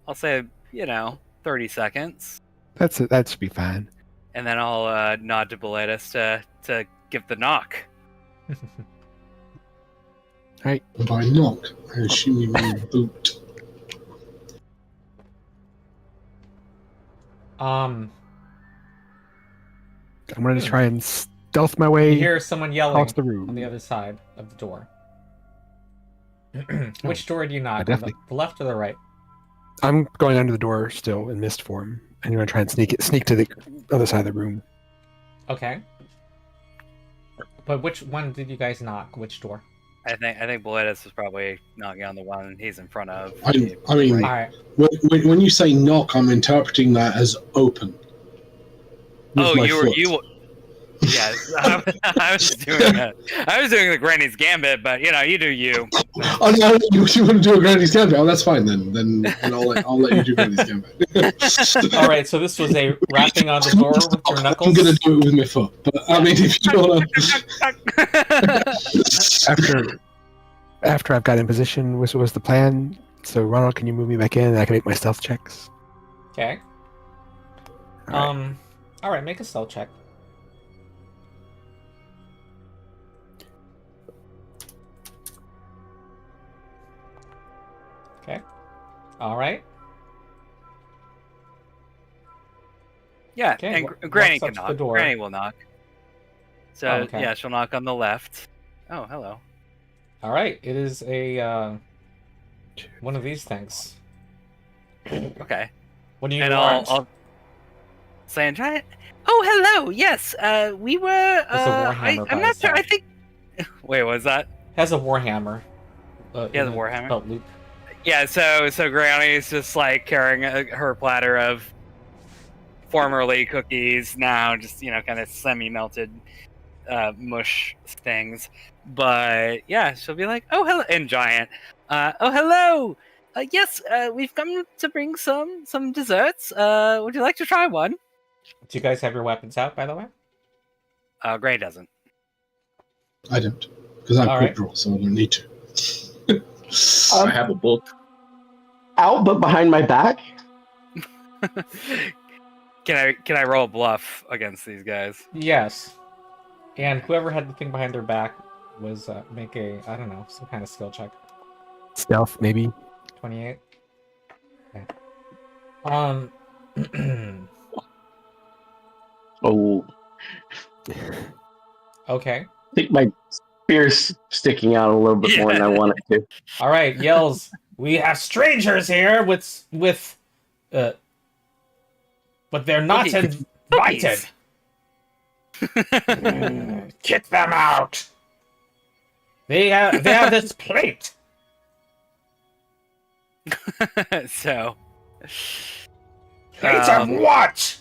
I'll say, 30 seconds. That should be fine. And then I'll nod to Boletus to give the knock. And by knock, I assume you mean boot. I'm going to try and stealth my way You hear someone yelling across the on room. the other side of the door. Which door do you knock? definitely. The left or the right? I'm going under the door still in mist form, and you're going to try and sneak to the other side of the room. Okay. But which one did you guys knock? Which door? I think Boletus is probably knocking on the one he's in front of. I mean, All right. when you say knock, I'm interpreting that as open. with Oh, my you were foot. you. Yeah, I was doing it. I was doing the Granny's Gambit, but you do you. Oh no, you want to do a Granny's Gambit? Oh, that's fine then. Then I'll let you do Granny's Gambit. All right. So this was a rapping on the door with your knuckles. I'm gonna do it with my foot, but I mean, if you wanna. After I've got in position, which was the plan. So Ronald, can you move me back in? And I can make my stealth checks. Okay. All right. All right. Make a stealth check. Okay. All right. Yeah, Okay, and walks Granny up can to the knock. door. Granny will knock. So Oh, okay. yeah, she'll knock on the left. Oh, hello. All right. It is a one of these things. Okay. What do you And want? I'll say in giant. Oh, hello. Yes, we were. It's a warhammer by I'm not his sure. I side. think. Wait, what was that? Has a warhammer. Yeah, in the warhammer. belt loop. Yeah. So Granny's just like carrying her platter of formerly cookies, now just kind of semi-melted mush things. But yeah, she'll be like, "Oh, hello," in giant. Oh, hello. Yes, we've come to bring some desserts. Would you like to try one? Do you guys have your weapons out, by the way? Gray doesn't. I don't, because I have All quick right. draw, so I don't need to. I have a book. Out, but behind my back. Can I roll a bluff against these guys? Yes. And whoever had the thing behind their back was make a some kind of skill check. Stealth, maybe. 28. Okay. Oh, Okay. I think my spear's sticking out a little bit more than I want it to. All right. Yells. We have strangers here with but they're not Cookies. invited. Kick them out. They have this plate. So. Plate of what?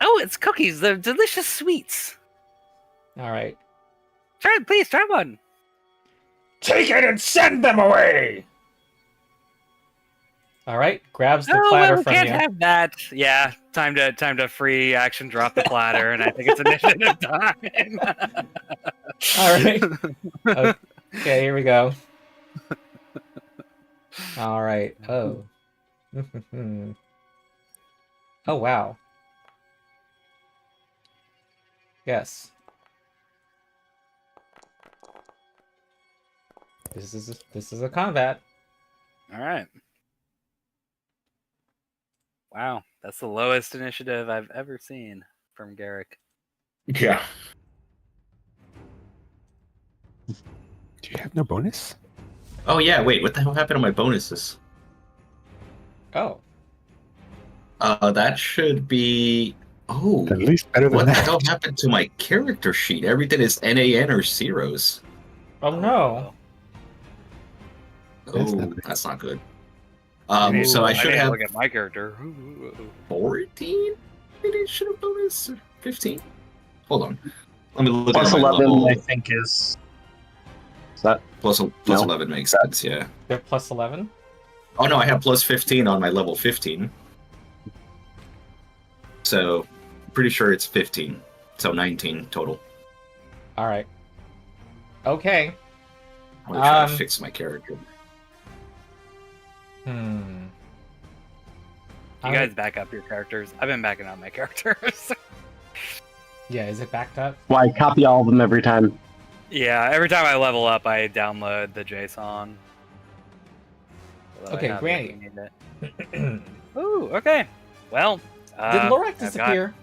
Oh, it's cookies. They're delicious sweets. All right. Please try one. Take it and send them away. All right. Grabs the No, platter we from can't you. have that. Yeah, time to free action drop the platter, and I think it's initiative time. All right. Okay, here we go. All right. Oh. Oh, wow. Yes. This is a combat. All right. Wow, that's the lowest initiative I've ever seen from Garrick. Yeah. Do you have no bonus? Oh yeah. Wait. What the hell happened to my bonuses? Oh. That should be. Oh. At least better than What the that. hell happened to my character sheet? Everything is NaN or zeros. Oh no. That's not Oh, good. that's not good. So I should have look at my character. 14. Maybe I should have bonus 15. Hold on. Let me look Plus at my 11, level. I think, is that Plus No. 11 makes sense. Yeah. They're plus 11? Oh no, I have plus 15 on my level 15. So, pretty sure it's 15. So 19 total. All right. Okay. I'm gonna try to Um, fix my character. You guys back up your characters. I've been backing up my characters. Yeah, is it backed up? why I copy all of them every time. Yeah, every time I level up, I download the JSON. Although I Okay, have it, Granny. we need it. Ooh, okay. Well, Did Lorak I've got- disappear?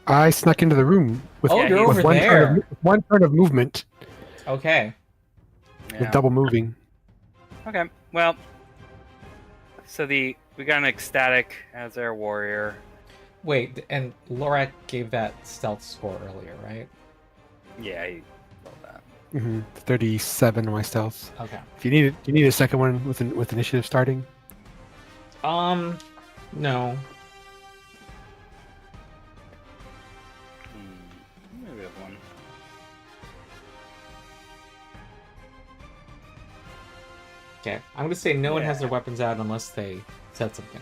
I snuck into the room with, Oh, you're with over one there. Turn of, one turn of movement Okay. with Yeah. double moving. Okay, well, so we got an ecstatic as our warrior. Wait, and Lorak gave that stealth score earlier, right? Yeah, he rolled that. 37 on my stealth. Okay. If you need a second one with initiative starting. No. Maybe we have one. Okay. I'm gonna say no one has Yeah. their weapons out unless they said something.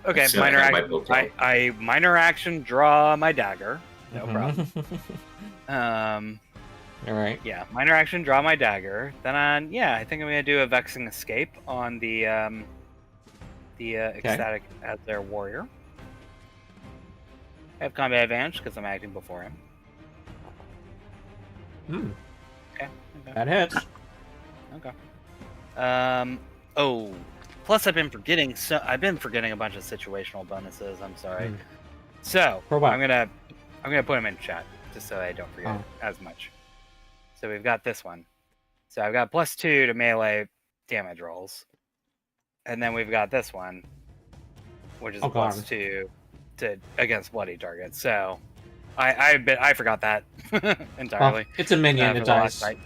Okay, So minor I have my action. bolt out. I minor action draw my dagger. No Mhm. problem. All right. Yeah, minor action, draw my dagger. Then I think I'm gonna do a vexing escape on the ecstatic as their warrior. I have combat advantage because I'm acting before him. Hmm. Okay. That hits. Okay. Oh, plus I've been forgetting a bunch of situational bonuses. I'm sorry. Hmm. So For what? I'm gonna put them in chat just so I don't forget Oh. as much. So we've got this one. So I've got +2 to melee damage rolls, and then we've got this one, which is Oh, God. +2 to against bloody targets. So I forgot that entirely. Well, it's a minion. for It the last dies. fight.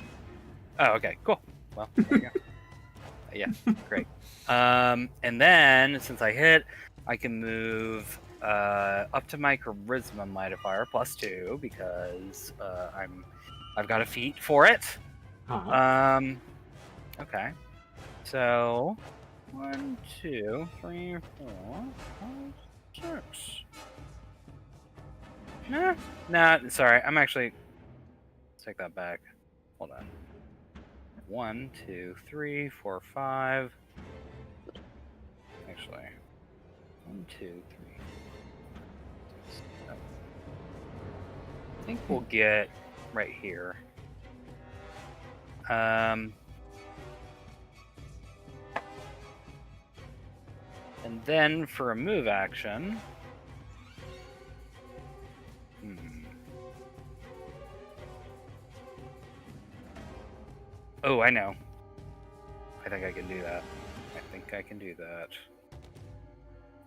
Oh, okay, cool. Well, there you go. Yeah, great. And then since I hit, I can move up to my charisma modifier +2 because I've got a feat for it. Uh-huh. Okay. So 1, 2, 3, 4, 5, 6. Nah, sorry. I'm actually. Let's take that back. Hold on. 1, 2, 3, 4, 5. Actually. 1, 2, 3. 6, 7. I think we'll get right here. And then for a move action. Oh, I know. I think I can do that.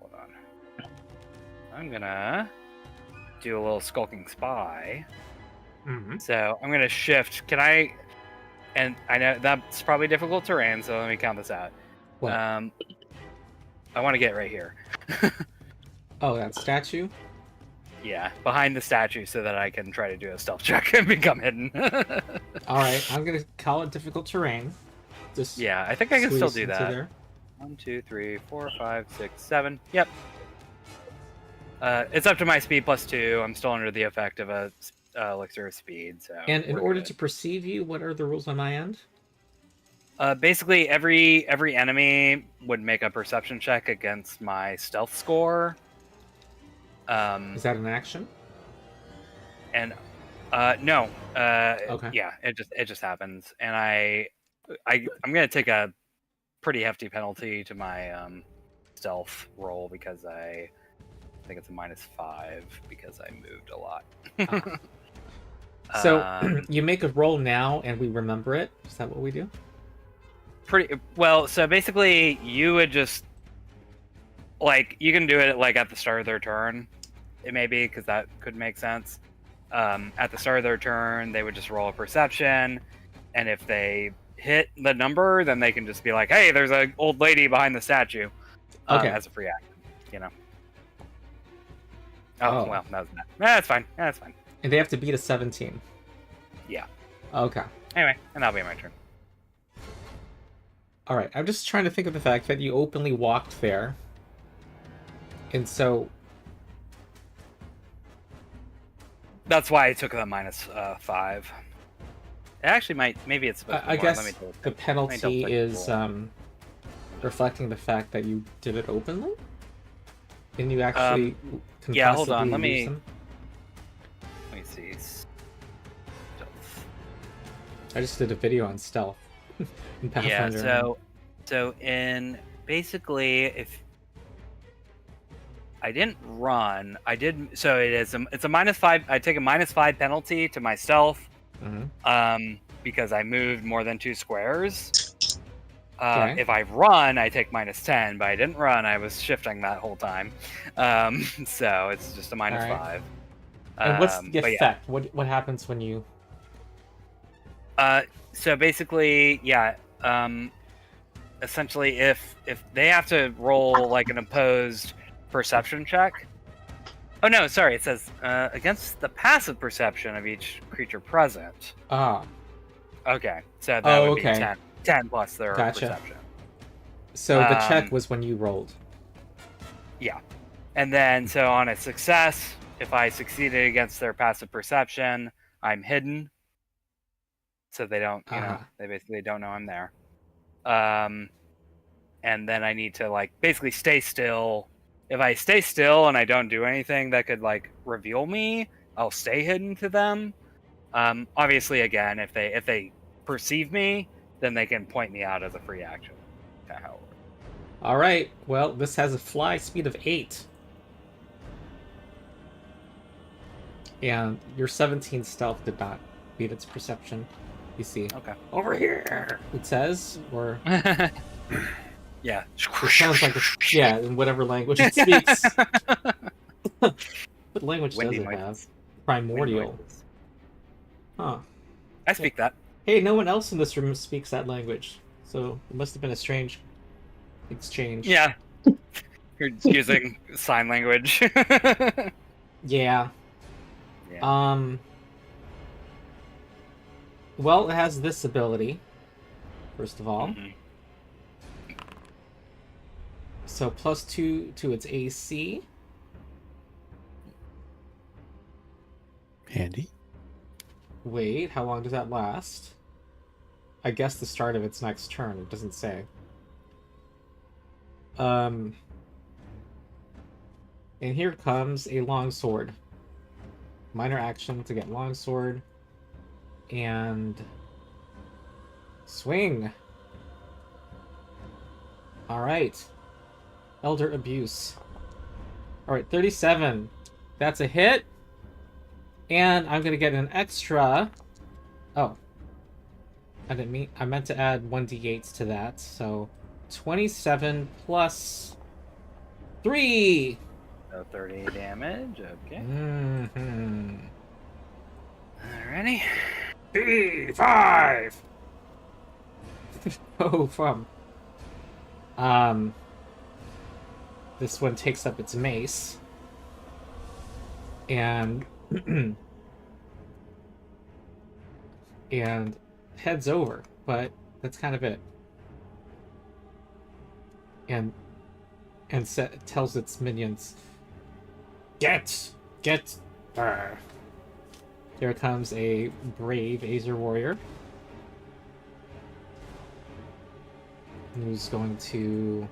Hold on. I'm gonna do a little skulking spy. Mhm. So I'm gonna shift. Can I? And I know that's probably difficult terrain, so let me count this out. What? I want to get right here. Oh, that statue? Yeah, behind the statue so that I can try to do a stealth check and become hidden. Alright, I'm gonna call it difficult terrain. Just Yeah, I think I can still squeeze do into that. there. 1, 2, 3, 4, 5, 6, 7. Yep. It's up to my speed plus 2. I'm still under the effect of a elixir of speed. So. And in we're order good. to perceive you, what are the rules on my end? Basically, every enemy would make a perception check against my stealth score. Is that an action? And no. Okay. Yeah, it just happens, and I'm gonna take a pretty hefty penalty to my stealth roll because I think it's a -5 because I moved a lot. So you make a roll now, and we remember it. Is that what we do? Pretty well. So basically, you would just you can do it like at the start of their turn. It may be because that could make sense. At the start of their turn, they would just roll a perception, and if they hit the number, then they can just be like, "Hey, there's an old lady behind the statue." Okay. As a free action, you know. Oh, well, that's fine. That's fine. And they have to beat a 17. Yeah. Okay. Anyway, and that'll be my turn. All right. I'm just trying to think of the fact that you openly walked there, and so That's why I took the -5. It actually might. Maybe it's supposed to be I more. guess Let me double check. the penalty check is the roll. reflecting the fact that you did it openly, and you actually can yeah, hold on, possibly let use me- them. Let me see. Stealth. I just did a video on stealth in Yeah. Pathfinder. So in basically, if I didn't run, I did. So it's a -5. I take a -5 penalty to my stealth. Mhm. Because I moved more than 2 squares. Okay. If I run, I take -10, but I didn't run. I was shifting that whole time. So it's just a -5. Alright. And what's the but yeah. effect? What happens when you? So basically, yeah. Essentially, if they have to roll like an opposed perception check. Oh no, sorry. It says against the passive perception of each creature present. Ah, Okay, so that would okay. be 10 plus their Gotcha. perception. so the check Um, was when you rolled. Yeah. And then, so on a success, if I succeeded against their passive perception, I'm hidden. So they don't, they basically don't know I'm there. And then I need to, basically stay still. If I stay still and I don't do anything that could, reveal me, I'll stay hidden to them. Obviously, again, if they perceive me, then they can point me out as a free action. Kinda how it works. All right. Well, this has a fly speed of 8, and your 17 stealth did not beat its perception. You see, Okay. over here. It says, or Yeah. it sounds like, yeah, in whatever language it speaks. What language Windy does it noises. have? Primordial. Huh. I speak that. Hey, no one else in this room speaks that language, so it must have been a strange exchange. Yeah. You're using sign language. Yeah. Yeah. Well, it has this ability, first of all. Mhm. So +2 to its AC. Handy. Wait, how long does that last? I guess the start of its next turn. It doesn't say. And here comes a longsword. Minor action to get longsword. And swing. Alright. Elder abuse. Alright, 37. That's a hit. And I'm gonna get an extra. Oh. I meant to add 1d8s to that, so 27 plus 3. So 30 damage. Okay. Mm-hmm. Alrighty. P5. Oh, this one takes up its mace. and and heads over, but that's kind of it. And tells its minions, Get! Here comes a brave Azer warrior who's going to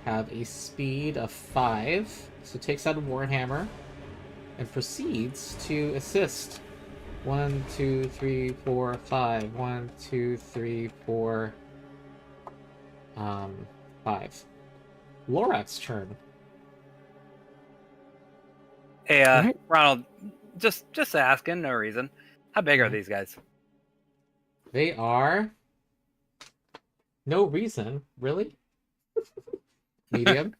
have a speed of 5, so takes out a warhammer and proceeds to assist. 1, 2, 3, 4, 5. 1, 2, 3, 4. 5. Lorak's turn. Hey, Alright. Ronald, just asking, no reason. How big are these guys? They are no reason, really. Medium.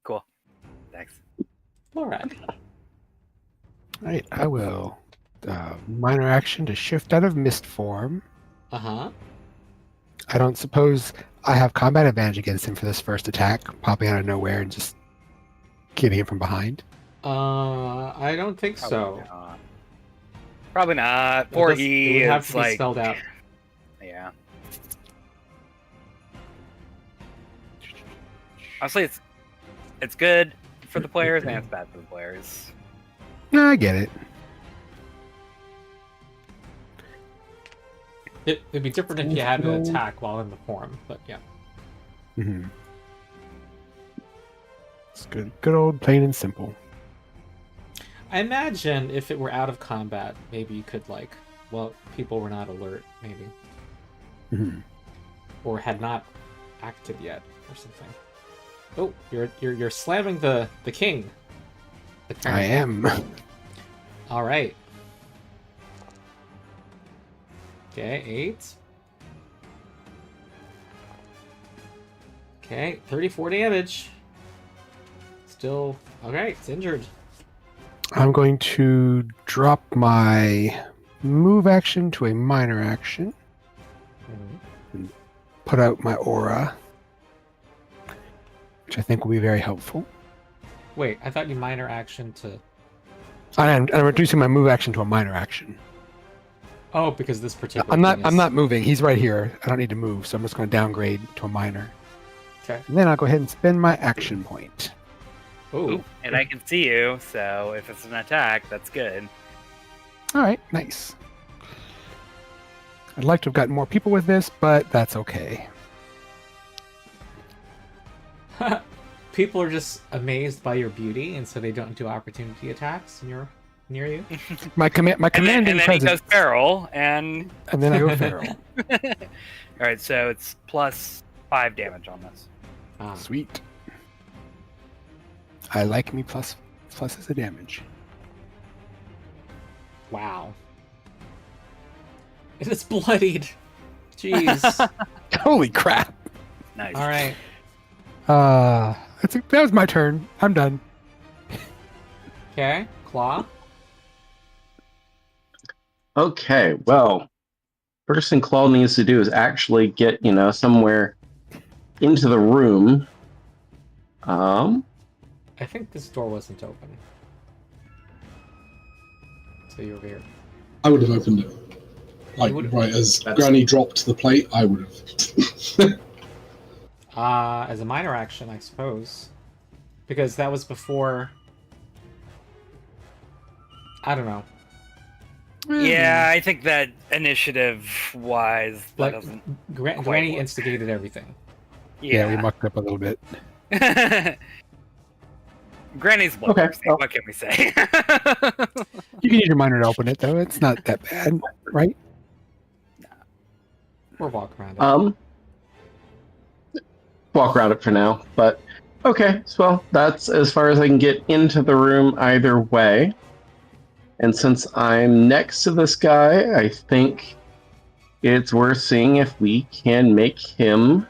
Cool. Thanks. Lorak. Alright, I will minor action to shift out of mist form. Uh-huh. I don't suppose I have combat advantage against him for this first attack, popping out of nowhere and just getting him from behind. I don't think so. Probably not. It Poor does- he it would have is to be like, spelled out. yeah. Honestly, it's good for the players and it's bad for the players. No, I get it. It'd be different if you had an attack while in the form, but yeah. Mm-hmm. It's good old plain and simple. I imagine if it were out of combat, maybe you could people were not alert, maybe, Mm-hmm. or had not acted yet, or something. Oh, you're slamming the king. I am. All right. Okay, 8. Okay, 34 damage. Still, okay, it's injured. I'm going to drop my move action to a minor action. Put out my aura, which I think will be very helpful. Wait, I thought you minor action to... I'm reducing my move action to a minor action. Oh, because this particular I'm thing is... not moving. He's right here. I don't need to move, so I'm just going to downgrade to a minor. Okay. And then I'll go ahead and spend my action point. Oh, And I can see you, so if it's an attack, that's good. All right, nice. I'd like to have gotten more people with this, but that's okay. people are just amazed by your beauty, and so they don't do opportunity attacks when you're near you. My commanding and then he presence, goes feral, and and then I go feral. all right, so it's plus 5 damage on this. Ah, Sweet. I like me plus as a damage. wow. It is bloodied. Jeez. Holy crap! Nice. All right. That was my turn. I'm done. Okay. Claw. Okay, well, first thing Claw needs to do is actually get, somewhere into the room. I think this door wasn't open. So you're here. I would have opened it. Like, would've- right as That's- Granny dropped the plate, I would have. As a minor action, I suppose. Because that was before... I don't know. Yeah, I think that initiative-wise, that Like, doesn't... Granny quite work. instigated everything. Yeah, we mucked up a little bit. Granny's bloodthirsty. well. What can we say? You can use your minor to open it, though. It's not that bad, right? Or walk around it. Walk around it for now, but okay, so well, that's as far as I can get into the room either way. And since I'm next to this guy, I think it's worth seeing if we can make him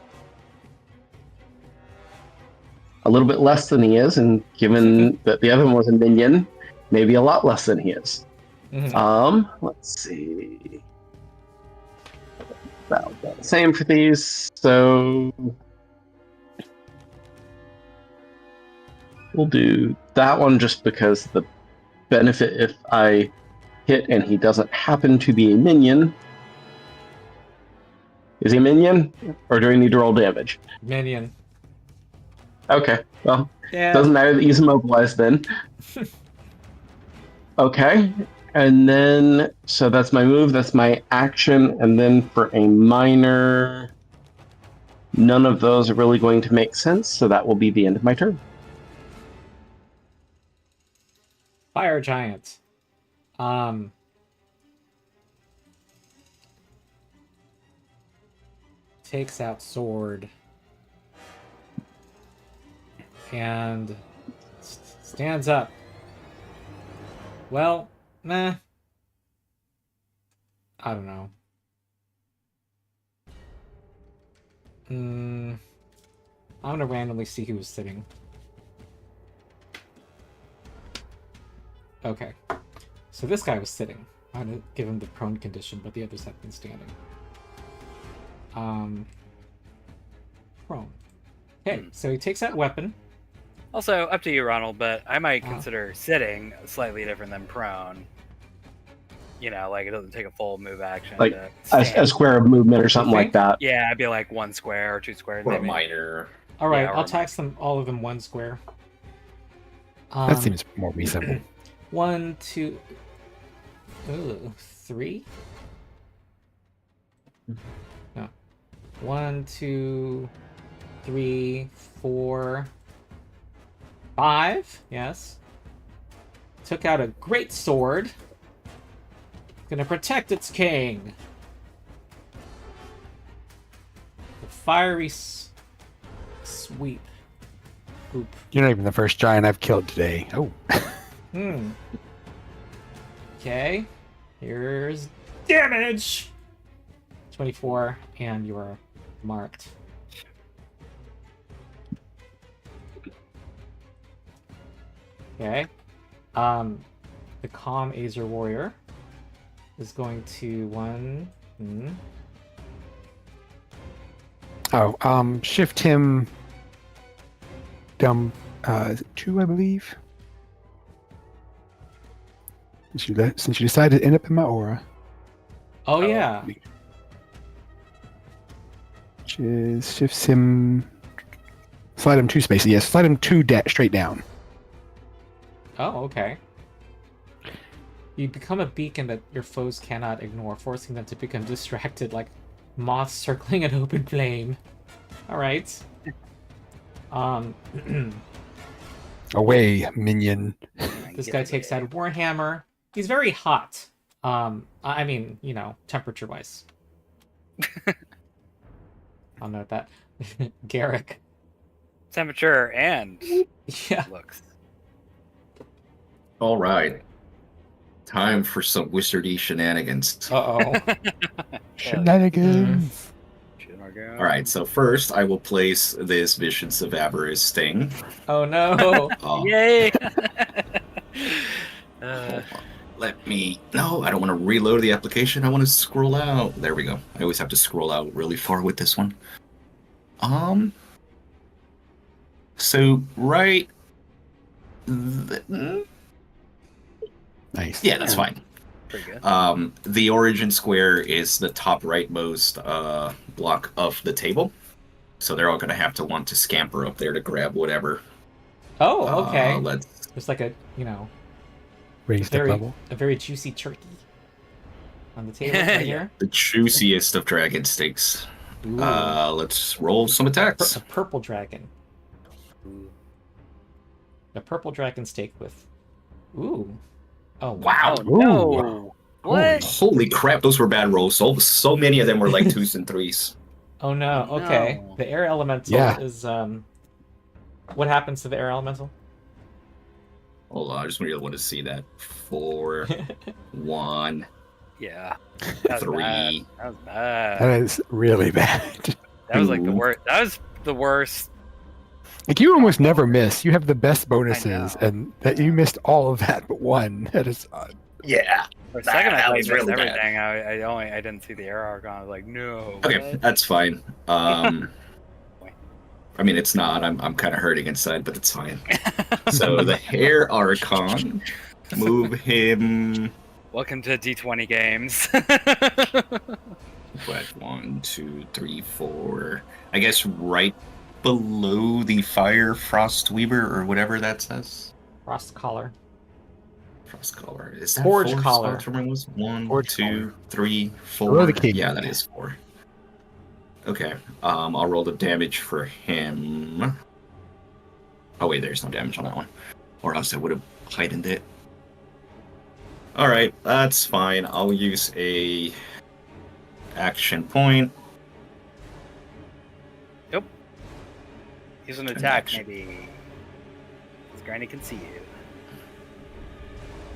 a little bit less than he is, and given that the other one was a minion, maybe a lot less than he is. Mhm. Let's see. Well, same for these, so We'll do that one just because the benefit if I hit and he doesn't happen to be a minion. Is he a minion? Or do we need to roll damage? Minion. Okay, well, Yeah. doesn't matter that he's immobilized then. Okay, and then, so that's my move, that's my action, and then for a minor, none of those are really going to make sense, so that will be the end of my turn. Fire giant. Takes out sword. And stands up. Well, nah. I don't know. I'm gonna randomly see who was sitting. Okay. So this guy was sitting. I'm gonna give him the prone condition, but the others have been standing. Prone. Okay, so he takes that weapon. Also, up to you, Ronald, but I might consider sitting slightly different than prone. You know, like it doesn't take a full move action. Like to a stand. square of movement or something Okay. like that. Yeah, I'd be like 1 square or 2 squares. Or a Maybe. minor. All right, Yeah, or I'll a tax them all of them 1 square. That seems more reasonable. 1, 2, 3. No. 1, 2, 3, 4, 5. Yes. Took out a great sword. Gonna protect its king. The fiery sweep. Oop. You're not even the first giant I've killed today. Oh. Okay. Here's damage. 24, and you are marked. Okay. The calm Azer warrior is going to Shift him down 2, I believe. Since you decided to end up in my aura. Oh yeah. Which is shifts him. Slide him 2 spaces. Yes, slide him 2 straight down. Oh, okay. You become a beacon that your foes cannot ignore, forcing them to become distracted like moths circling an open flame. Alright. Away, minion. This guy takes out a warhammer. He's very hot. I mean, you know, temperature-wise. I'll note that. Garrick. Temperature and Yeah. looks. All right. Time for some wizardy shenanigans. Uh-oh. Shenanigans. All right, so first I will place this Visions of Avarice thing. Oh no. Yay! Hold on. Let me... No, I don't want to reload the application. I want to scroll out. There we go. I always have to scroll out really far with this one. So, right... Nice. Yeah, that's fine. Pretty good. The origin square is the top rightmost block of the table. So they're all going to have to want to scamper up there to grab whatever. Oh, okay. Let's... There's like a, you know, Raised up level. a very juicy turkey on the table right here. The juiciest of dragon steaks. Ooh. Let's roll some attacks. A purple dragon. A purple dragon steak with... Ooh. Oh, Wow. Oh no! What? Holy crap, those were bad rolls. So many of them were like 2s and 3s. Oh no, okay. No. The air elemental is, what happens to the air elemental? Hold on, I just really want to see that. 4, 1, Yeah. That was 3. bad. That was bad. That is really bad. That was like the Ooh. worst. That was the worst. Like, you almost never miss. You have the best bonuses, know. and that you missed all of that but 1. That is Yeah. For a second, I That thought was you missed really bad. everything. I didn't see the air arc on. I was like, no. Okay, what? that's fine. I mean, it's not. I'm kind of hurting inside, but it's fine. So the Hair Archon, move him. Welcome to D20 games. What, 1, 2, 3, 4. I guess right below the Fire Frost Weaver or whatever that says. Frost collar. Frost Collar. Is that Forge 4 Collar. spots from was 1, Forge 2, Collar. 3, 4. Below the king. Yeah, that is 4. Okay. I'll roll the damage for him. Oh wait, there's no damage on that one. Or else I would have heightened it. Alright, that's fine. I'll use a action point. Use an attack, action. maybe. Granny can see you.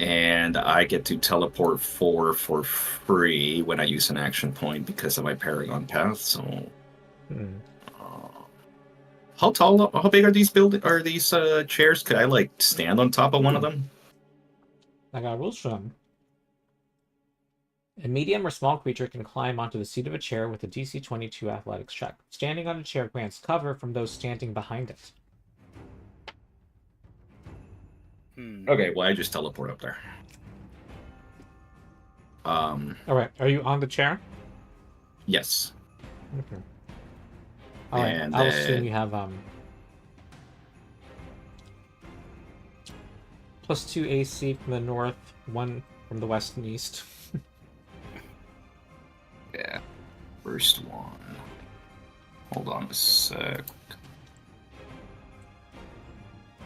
And I get to teleport 4 for free when I use an action point because of my Paragon Path. So, how tall? How big are these chairs? Could I like stand on top of one of them? I got rules for them. A medium or small creature can climb onto the seat of a chair with a DC 22 athletics check. Standing on a chair grants cover from those standing behind it. Okay, well I just teleport up there. Alright, are you on the chair? Yes. Okay. Alright, And, I'll assume you have +2 AC from the north, 1 from the west and east. Yeah. First one. Hold on a sec.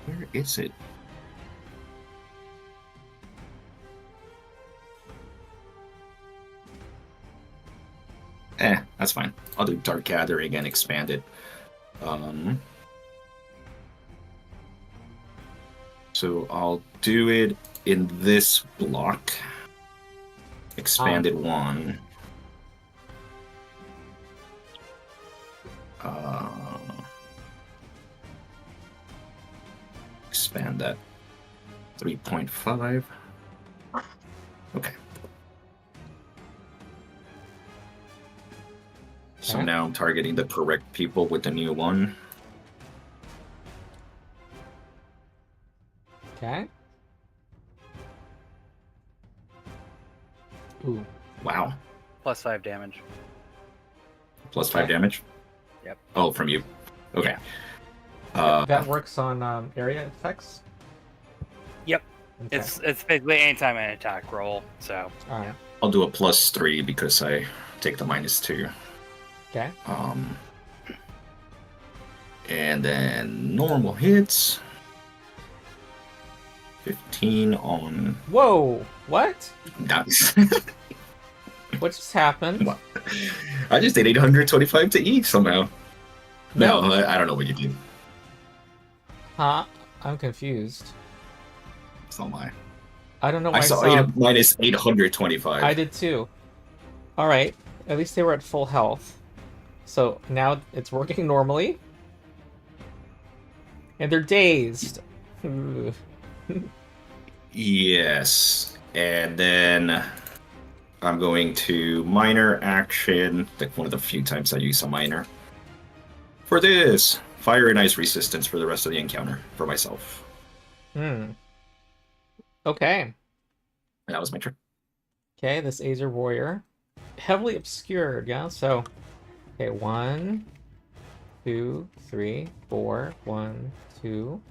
Where is it? That's fine. I'll do Dark Gathering and expand it. So I'll do it in this block. Expanded 1. Expand that 3.5. Okay. So Okay. now I'm targeting the correct people with the new one. Okay. Ooh. Wow. +5 damage. Plus 5 Okay. damage? Yep. Oh, from you. Okay. That works on area effects? Yep. Okay. It's basically anytime an attack roll, so. Alright. I'll do a +3 because I take the -2. Okay. And then normal hits. 15 on Whoa! What? dice. What just happened? What? I just did 825 to each somehow. No, I don't know what you did. Huh? I'm confused. It's not mine. I don't know why I saw -825. I did too. Alright. At least they were at full health. So now it's working normally. And they're dazed. Ugh. Yes. And then I'm going to minor action, like one of the few times I use a minor. For this, fire and ice resistance for the rest of the encounter for myself. Okay. And that was my turn. Okay, this Azer warrior. Heavily obscured, yeah? So, okay, 1, 2, 3, 4, 1, 2.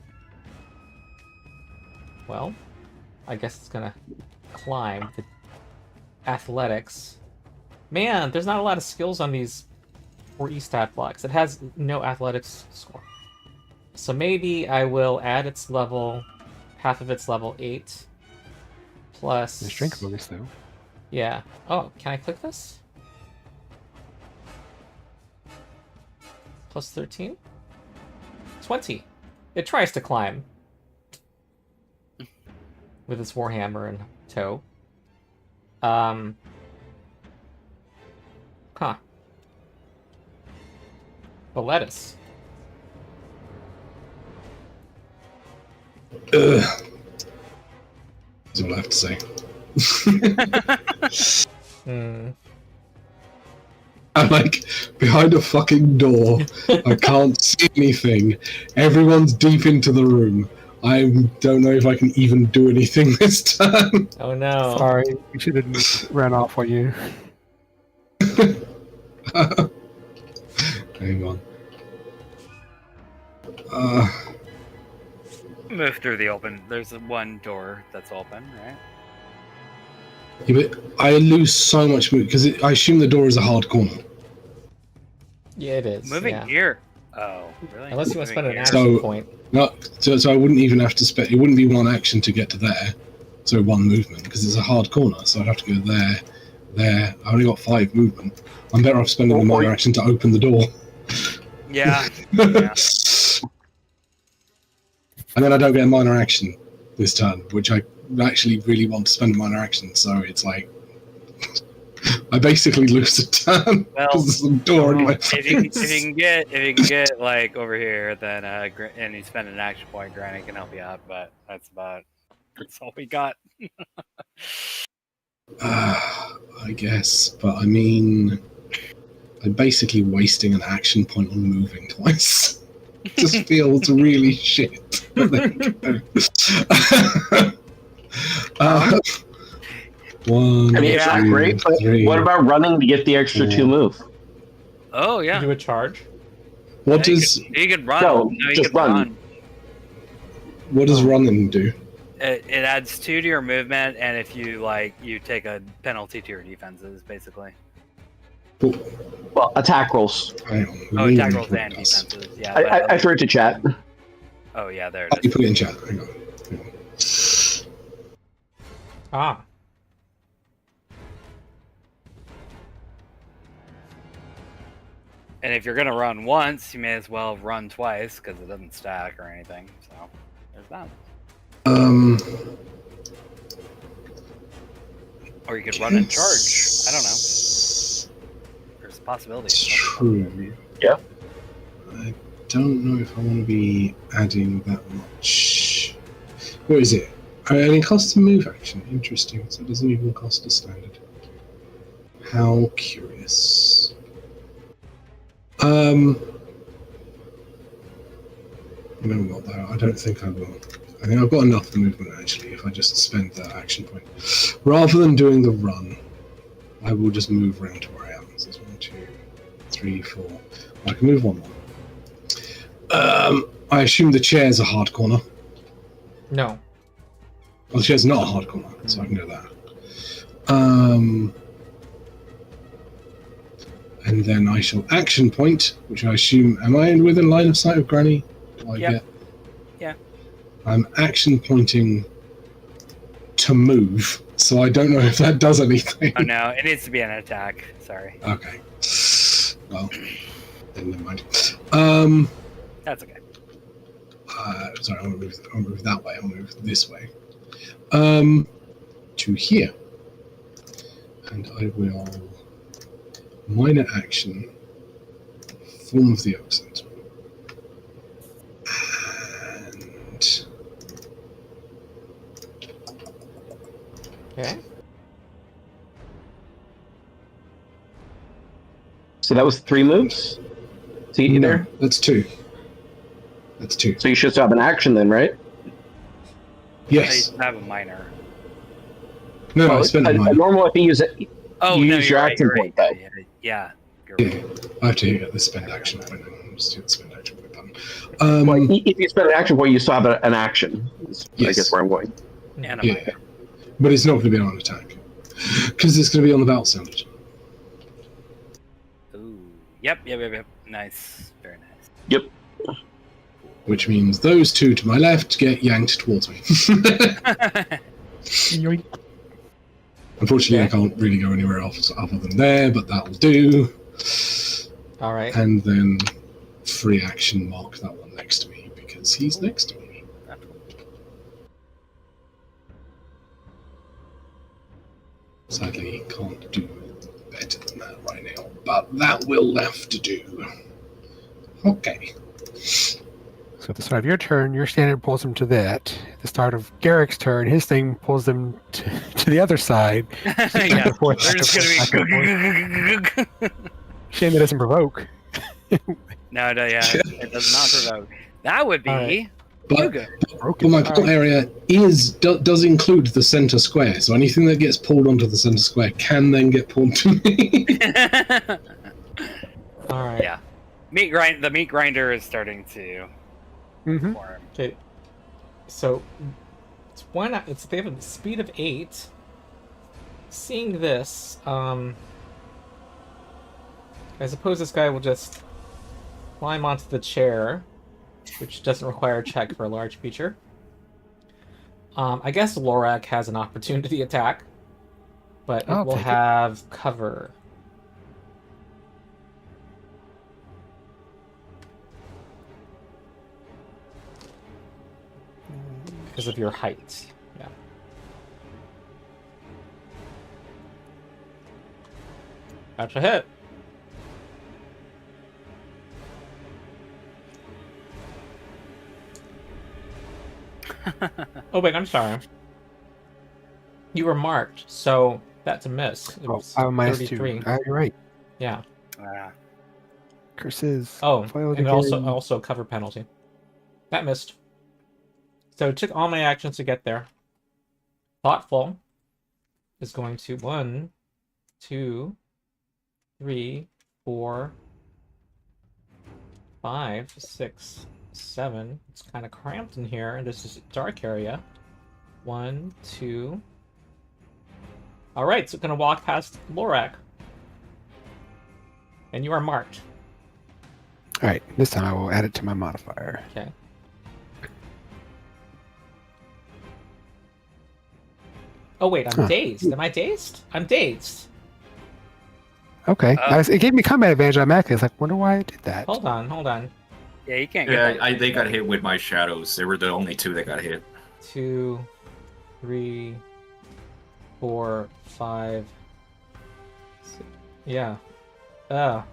Well, I guess it's gonna climb the athletics. Man, there's not a lot of skills on these 4E stat blocks. It has no athletics score. So maybe I will add its level, half of its level 8, plus... There's strength bonus, though. Yeah. Oh, can I click this? Plus 13? 20. It tries to climb. With its warhammer in tow. Huh. Boletus. That's all I have to say. I'm like behind a fucking door. I can't see anything. Everyone's deep into the room. I don't know if I can even do anything this time. Oh no. Sorry, we should have ran off on you. Hang on. Move through the open. There's one door that's open, right? Yeah, but I lose so much move because I assume the door is a hard corner. Yeah, it is. Moving yeah. here. Oh, really? Unless you want to spend an Moving action here. point. No, so I wouldn't even have to spend. It wouldn't be one action to get to there. So one movement because it's a hard corner. So I'd have to go there, there. I only got 5 movement. I'm better off spending the minor action to open the door. Yeah. Yeah. And then I don't get a minor action this turn, which I actually really want to spend a minor action. So it's like I basically lose a turn Well, because there's a door in my if you face. can get like over here, then and you spend an action point, Granny can help you out. But that's all we got. I guess, but I mean, I'm basically wasting an action point on moving twice. It just feels really shit. But there you go. 1, I mean, it's not 2, great, but 3. what about running to get the extra 2 move? Oh yeah. Do a charge. What does You could run? No, you just could run. what does running do? It adds 2 to your movement, and if you you take a penalty to your defenses, basically. Well, attack rolls. Hang on, Oh, let me attack read rolls what and it does. defenses. Yeah. I threw it to chat. Oh yeah, there Oh, it you is. put it in chat. Hang on. Ah. And if you're gonna run once, you may as well run twice because it doesn't stack or anything. So there's that. Or you could run and charge. I don't know. There's possibilities. True. Yeah. I don't know if I want to be adding that much. What is it? And it costs a move action. Interesting. So it doesn't even cost a standard. How curious. You know what though? I don't think I will. I think I've got enough movement actually if I just spend that action point. Rather than doing the run, I will just move around to where I am. So it's 1, 2, 3, 4. I can move 1 more. I assume the chair's a hard corner. No. Well, the chair's not a hard corner, so I can do that. And then I shall action point, which I assume, am I within line of sight of Granny? Do I Yep. get? Yeah. I'm action pointing to move, so I don't know if that does anything. Oh no, it needs to be an attack. Sorry. Okay. Well, then never mind. That's okay. Sorry, I'll move that way. I'll move this way. To here. And I will minor action, form of the accent. And Okay. So that was 3 moves? See you no, there? that's 2. That's 2. So you should still have an action then, right? Yes. I have a minor. No, Well, I spent a mine. normal if you use it. Oh You no, use you're your right, action you're point, right. though. Yeah. You're Yeah, right. I have to hit the spend action point. I'll just hit the spend action point button. Well, if you spend an action point, you still have an action. Is, I Yes. guess where I'm going. And a Yeah, minor. but it's not going to be on attack because it's going to be on the battle sound. Ooh. Yep. Nice. Very nice. Yep. Which means those 2 to my left get yanked towards me. Yoink. Unfortunately, I Okay. can't really go anywhere else other than there, but that'll do. All right. And then free action mark that one next to me because he's next to me. Sadly, can't do better than that right now, but that will have to do. Okay. So at the start of your turn, your standard pulls him to that. At the start of Garrick's turn, his thing pulls them to the other side. Yeah. Forth, They're just back and forth. gonna be. Shame that doesn't provoke. No, yeah, it does not provoke. That would be Alright. But, good. but my point area does include the center square. So anything that gets pulled onto the center square can then get pulled to me. All right. Yeah. The meat grinder is starting to form. Okay. So they have a speed of 8. Seeing this, I suppose this guy will just climb onto the chair, which doesn't require a check for a large creature. I guess Lorak has an opportunity attack, but it will have cover. Because of your height. Yeah. That's a hit. Oh wait, I'm sorry. You were marked, so that's a miss. It was minus 33. 2. You're right. Yeah. Curses. Oh, Foiled and again. also cover penalty. That missed. So it took all my actions to get there. Thoughtful is going to 1, 2, 3, 4, 5, 6, 7. It's kind of cramped in here, and this is a dark area. 1, 2. All right, so it's going to walk past Lorak. And you are marked. All right, this time I will add it to my modifier. Okay. Oh wait, I'm dazed. Am I dazed? I'm dazed. Okay. It gave me combat advantage automatically. I was like, wonder why I did that. Hold on. Yeah, you can't get that. They got hit with my shadows. They were the only 2 that got hit. 2, 3, 4, 5. 6. Yeah. Kind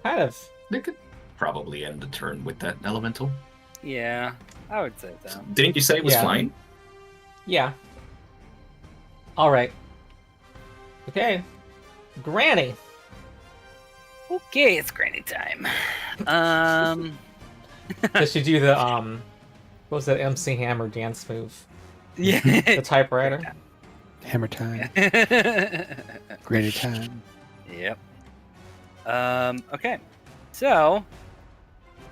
of. They could probably end the turn with that elemental. Yeah, I would say so. Didn't you say it was Yeah. flying? Yeah. All right. Okay. Granny. Okay, it's granny time. Does she do the what was that MC Hammer dance move? Yeah. The typewriter. Hammer time. Granny time. Yep. Okay. So,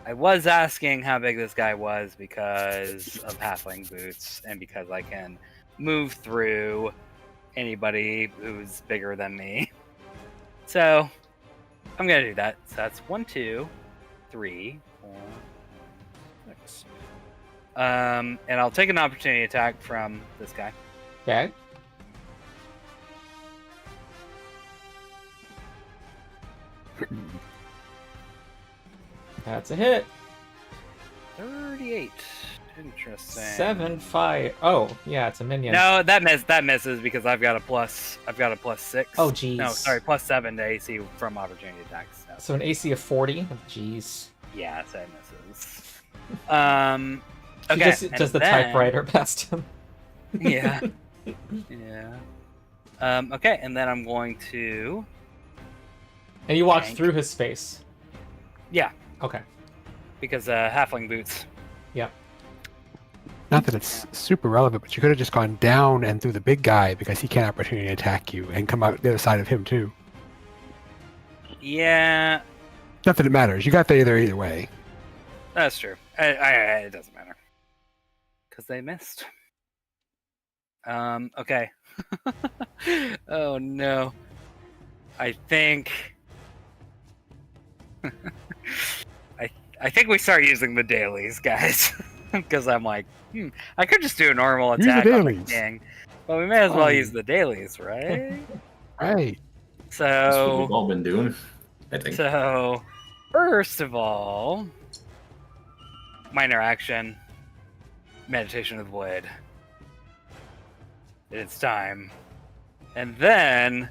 I was asking how big this guy was because of halfling boots and because I can move through anybody who's bigger than me. So, I'm gonna do that. So that's 1, 2, 3, 4, 6. And I'll take an opportunity attack from this guy. Okay. That's a hit. 38. Interesting. 7, 5. Oh, yeah, it's a minion. No, that misses because I've got a plus 6. Oh, jeez. No, sorry, plus 7 to AC from opportunity attacks. So an AC of 40. Oh, jeez. Yeah, so it misses. Okay. She just does the typewriter past him. Yeah. Yeah. Okay, and then I'm going to. And you walked through his space. Yeah. Okay. Because halfling boots. Yep. Not that it's super relevant, but you could have just gone down and through the big guy because he can't opportunity attack you and come out the other side of him too. Yeah. Not that it matters. You got there either way. That's true. It doesn't matter. Because they missed. Okay. Oh no. I think I think we start using the dailies, guys. Because I'm like, I could just do a normal Use the attack on the dailies. king. But we may as well use the dailies, right? Right. That's what So we've all been doing, I think. So, first of all, minor action, meditation of the void. It's time. And then,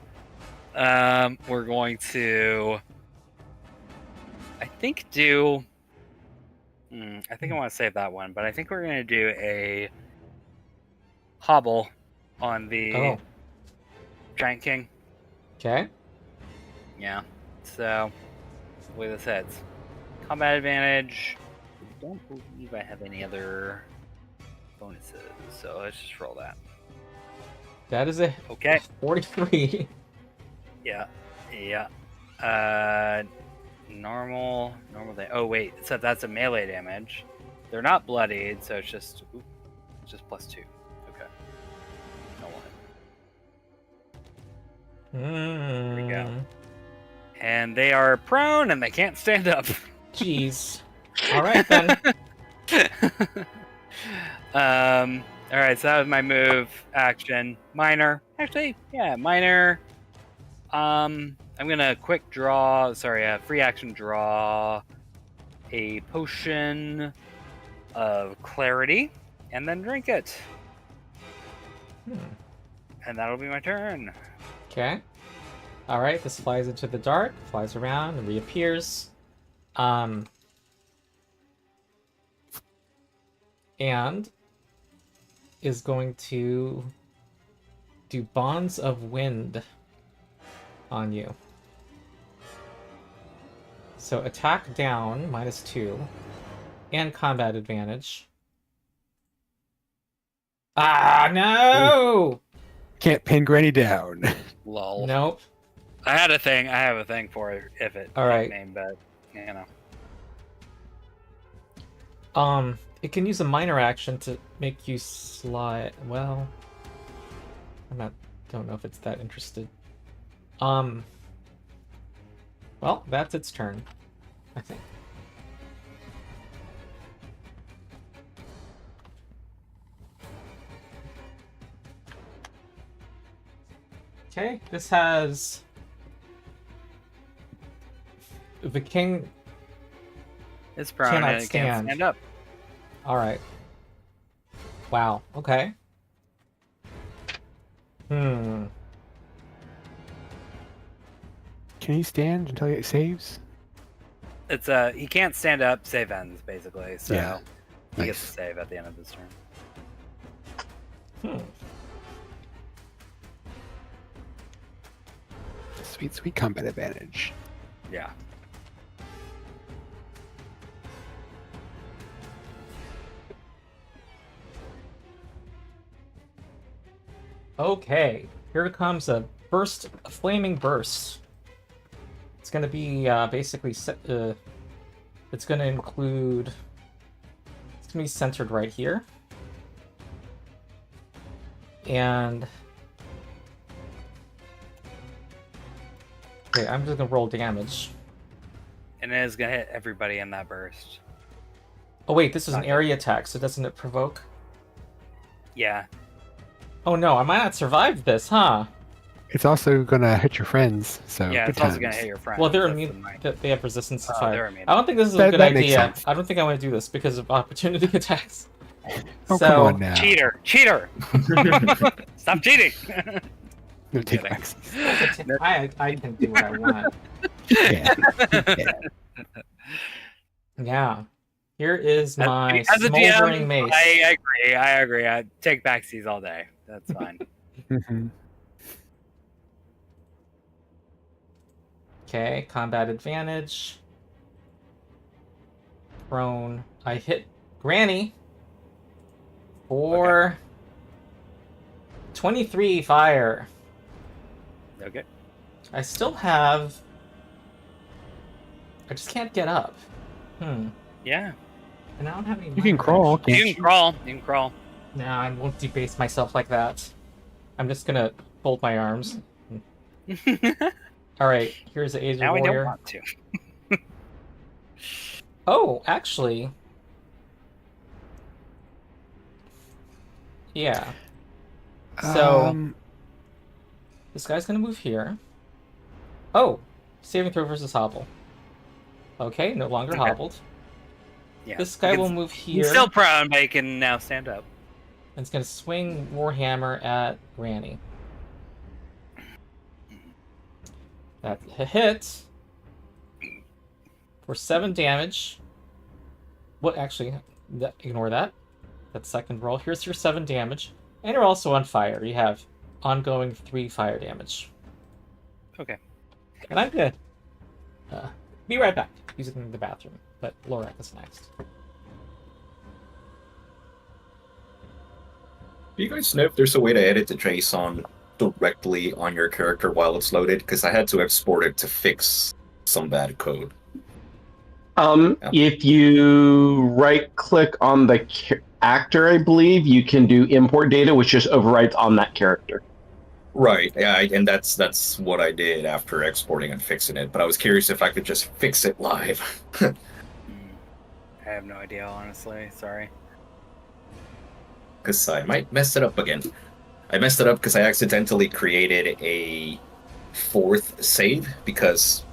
we're going to, I think, do, I think I want to save that one, but I think we're going to do a hobble on the Giant King. Okay. Yeah. So, Hopefully this hits. Combat advantage. I don't believe I have any other bonuses, so let's just roll that. That is a Okay. 43. Yeah. Normal day. Oh wait, so that's a melee damage. They're not bloodied, so it's just +2. Okay. No one. There we go. And they are prone and they can't stand up. Jeez. All right then. All right, so that was my move action. Minor. Actually, yeah, minor. I'm gonna quick draw. Sorry, free action draw a potion of clarity and then drink it. And that'll be my turn. Okay. All right. This flies into the dark, flies around, and reappears. And is going to do Bonds of Wind on you. So attack down, -2, and combat advantage. Ah, no! Can't pin Granny down. Lol. Nope. I have a thing for it if it All right. name, but you know. It can use a minor action to make you slide. Well, don't know if it's that interested. Well, that's its turn, I think. Okay, this has the king. It's prone Cannot and it can't stand. stand up. All right. Wow. Okay. Can he stand until he saves? It's he can't stand up, save ends basically. So Yeah. he gets to Nice. save at the end of his turn. Sweet, sweet combat advantage. Yeah. Okay, here comes a flaming burst. It's going to be basically it's going to include. It's going to be centered right here, and okay, I'm just going to roll damage. And it is gonna hit everybody in that burst. Oh wait, this is an Okay. area attack, so doesn't it provoke? Yeah. Oh no, I might not survive this, huh? It's also gonna hit your friends, so Yeah, good it's also times. gonna hit your friends. Well, they're That's the immune. nice- They have resistance to Oh, fire. they're immune. I don't think this is a That- good that makes idea. sense. I don't think I want to do this because of opportunity attacks. Oh, so, come on now. Cheater! Stop cheating! No take kidding. backs. I can do what I want. Yeah. Yeah. Here is my As a smoldering DM, mace. I agree. I take backsies all day. That's fine. Mhm. Okay, combat advantage. Prone. I hit Granny for 23 fire. Okay. I still have. I just can't get up. Yeah. And I don't have any. You can minor crawl, actions. You can't can crawl. You can crawl. No, I won't debase myself like that. I'm just gonna fold my arms. All right, here's the Age of Now we don't Warrior. want to. Oh, actually, yeah. So this guy's gonna move here. Oh, saving throw versus hobble. Okay, no longer Okay. hobbled. Yeah. This guy He will can- move He's here. still prone, but he can now stand up. And it's gonna swing Warhammer at Granny. That's a hit for 7 damage. What actually? Ignore that. That's second roll. Here's your 7 damage, and you're also on fire. You have ongoing 3 fire damage. Okay. And I'm gonna Be right back. Using the bathroom, but Lorak is next. Do you guys know if there's a way to edit the JSON directly on your character while it's loaded? Because I had to export it to fix some bad code. If you right-click on the actor, I believe, you can do import data, which just overwrites on that character. Right, yeah, and that's what I did after exporting and fixing it. But I was curious if I could just fix it live. I have no idea, honestly. Sorry. Because I might mess it up again. I messed it up because I accidentally created a 4th save because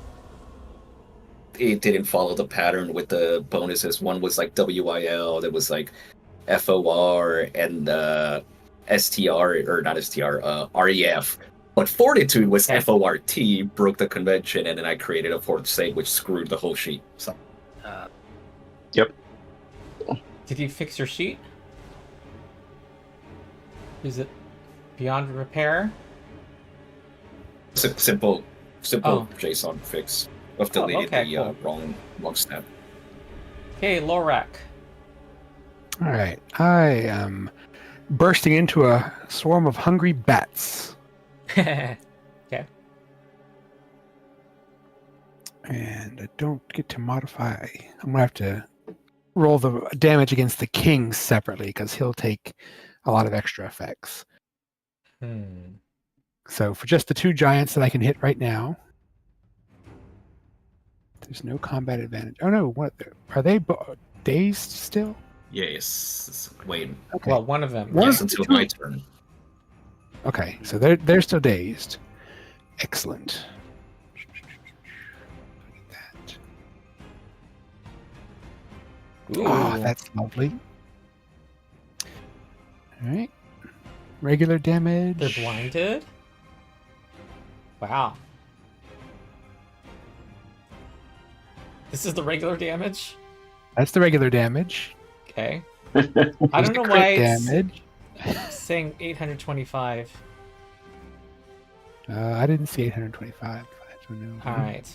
it didn't follow the pattern with the bonuses. One was like WIL, there was like FOR and STR, or not STR, REF. But Fortitude was FORT, broke the convention, and then I created a 4th save, which screwed the whole sheet. So. Yep. Did you fix your sheet? Is it beyond repair? Simple JSON fix. I've deleted the cool. wrong step. Okay, Lorak. All right. I am bursting into a swarm of hungry bats. Okay. And I don't get to modify. I'm going to have to roll the damage against the king separately because he'll take a lot of extra effects. So for just the 2 giants that I can hit right now, there's no combat advantage. Oh no, what are they dazed still? Yes. Wait. Okay. Well, one of them. Yes, until my turn. Okay, so they're still dazed. Excellent. Ooh. Oh, that's lovely. All right. Regular damage. They're blinded? Wow. This is the regular damage? That's the regular damage. Okay. I don't know The why crit it's damage. saying 825. I didn't see 825. I don't know. Alright.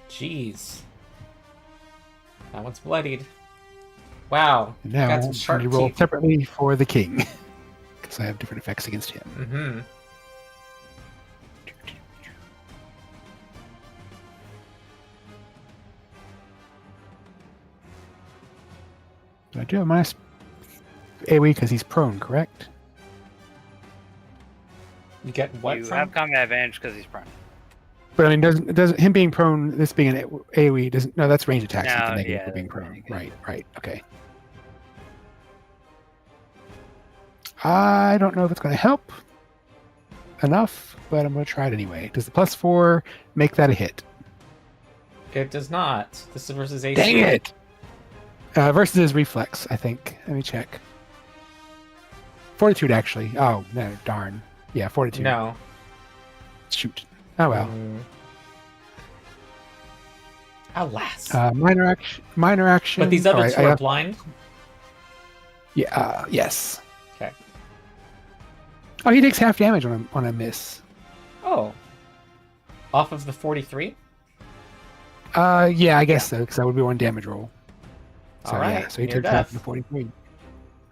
Jeez. That one's bloodied. Wow. And now Got some I sharp need to roll teeth. separately for the king. Because I have different effects against him. Mm-hmm. I do have minus AoE because he's prone, correct? You get what You from? have combat advantage because he's prone. But I mean, doesn't him being prone, this being an AoE, doesn't? No, that's range attacks. No, That's the negative yeah, for being that's prone. negative. Right. Okay. I don't know if it's going to help enough, but I'm going to try it anyway. Does the +4 make that a hit? It does not. This is versus AC. Dang it! Versus his reflex, I think. Let me check. Fortitude, actually. Oh, no, darn. Yeah, Fortitude. No. Shoot. Oh, well. Alas. Minor action. But these other Alright, two are blind? Yeah, yes. Okay. Oh, he takes half damage on a miss. Oh. Off of the 43? Yeah, I guess so, because that would be 1 damage roll. So, Alright, yeah, so he near takes half death. of the 43.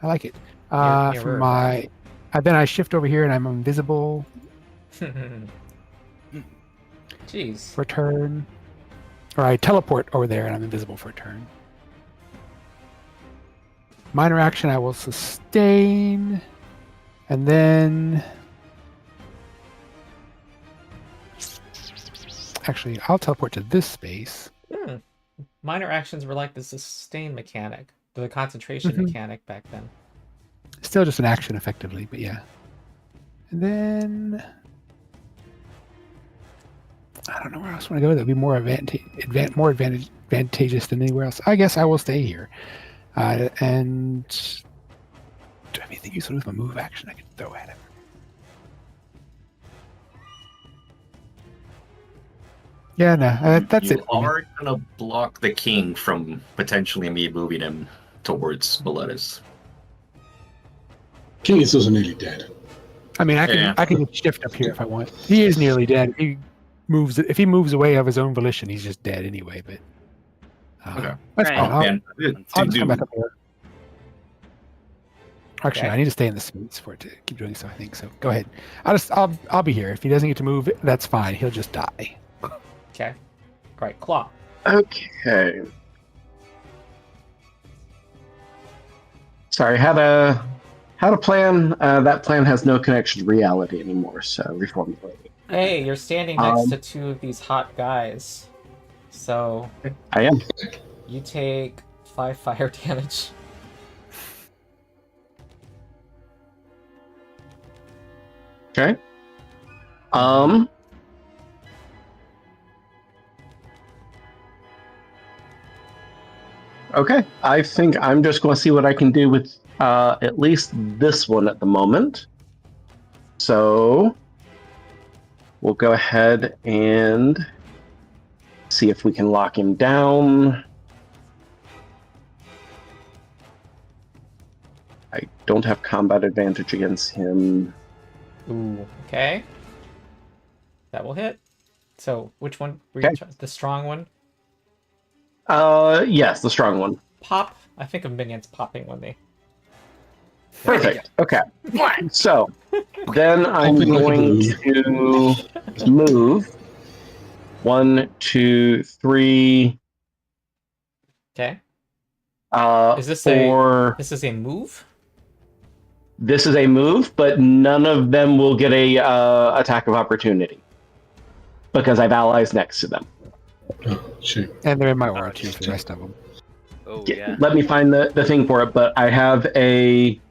I like it. Near For my... then I shift over here and I'm invisible Jeez. for a turn. Or I teleport over there and I'm invisible for a turn. Minor action, I will sustain. And then... Actually, I'll teleport to this space. Minor actions were like the sustain mechanic, the concentration Mhm. mechanic back then. Still just an action, effectively, but yeah. And then... I don't know where else I want to go. That'd be more advantageous than anywhere else. I guess I will stay here. And do I have anything useful with my move action I can throw at him? Yeah, no, that's you it. for me. are gonna block the king from potentially me moving him towards Boletus. King is also nearly dead. I mean, I can Yeah. I can shift up here if I want. He is nearly dead. He moves away of his own volition, he's just dead anyway. But Okay. that's Right. fine. Man, I'll just come back up here. Actually, Okay. I need to stay in the space for it to keep doing so. I think so. Go ahead. I'll be here. If he doesn't get to move, that's fine. He'll just die. Okay. All right, Claw. Okay. Sorry, had a plan. That plan has no connection to reality anymore, so reformulating. Hey, you're standing next to two of these hot guys. So I am. you take 5 fire damage. Okay. Okay. I think I'm just going to see what I can do with at least this one at the moment. So we'll go ahead and see if we can lock him down. I don't have combat advantage against him. Ooh, okay. That will hit. So, which one were Okay. you the strong one? Yes, the strong one. Pop? I think of minions popping when they... Perfect. Okay. So then I'm Hopping like a going to move 1, 2, 3. Okay. Is this This is a move? This is a move, but none of them will get a attack of opportunity because I've allies next to them. Oh, shoot. And they're in my aura too for the rest of them. Oh yeah. Let me find the thing for it, but I have a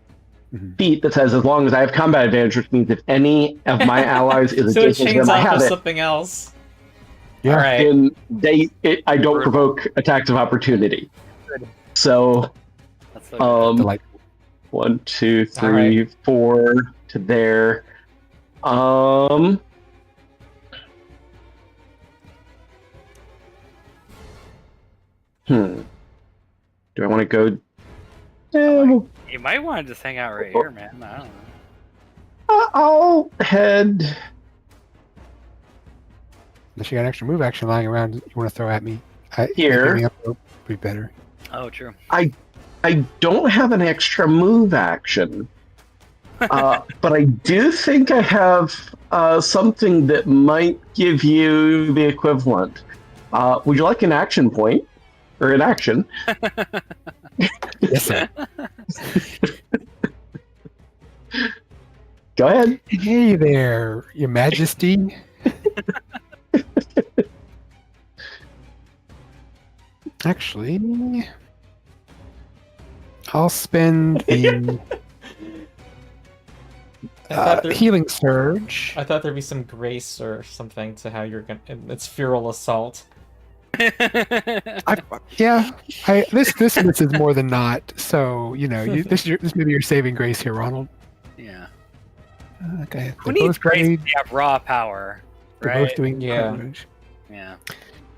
feat that says as long as I have combat advantage, which means if any of my allies is So it adjacent to chains them, I off have of it. something else. Yeah. All right. Then I don't provoke attacks of opportunity. So That's so Delightful. 1, 2, 3, All right. 4 to there. Do I want to go? You might want to just hang out right here, man. I don't know. I'll head. Unless you got an extra move action lying around you want to throw at me. Here. Giving up would be better. Oh, true. I don't have an extra move action, but I do think I have something that might give you the equivalent. Would you like an action point or an action? Yes, sir. Go ahead. Hey there, Your Majesty. Actually, I'll spend the healing surge. I thought there'd be some grace or something to how you're gonna. It's feral assault. This is more than not. So this may be your saving grace here, Ronald. Yeah. Okay. Who needs grace if you have raw power? They're Right? both doing Yeah. damage. Yeah.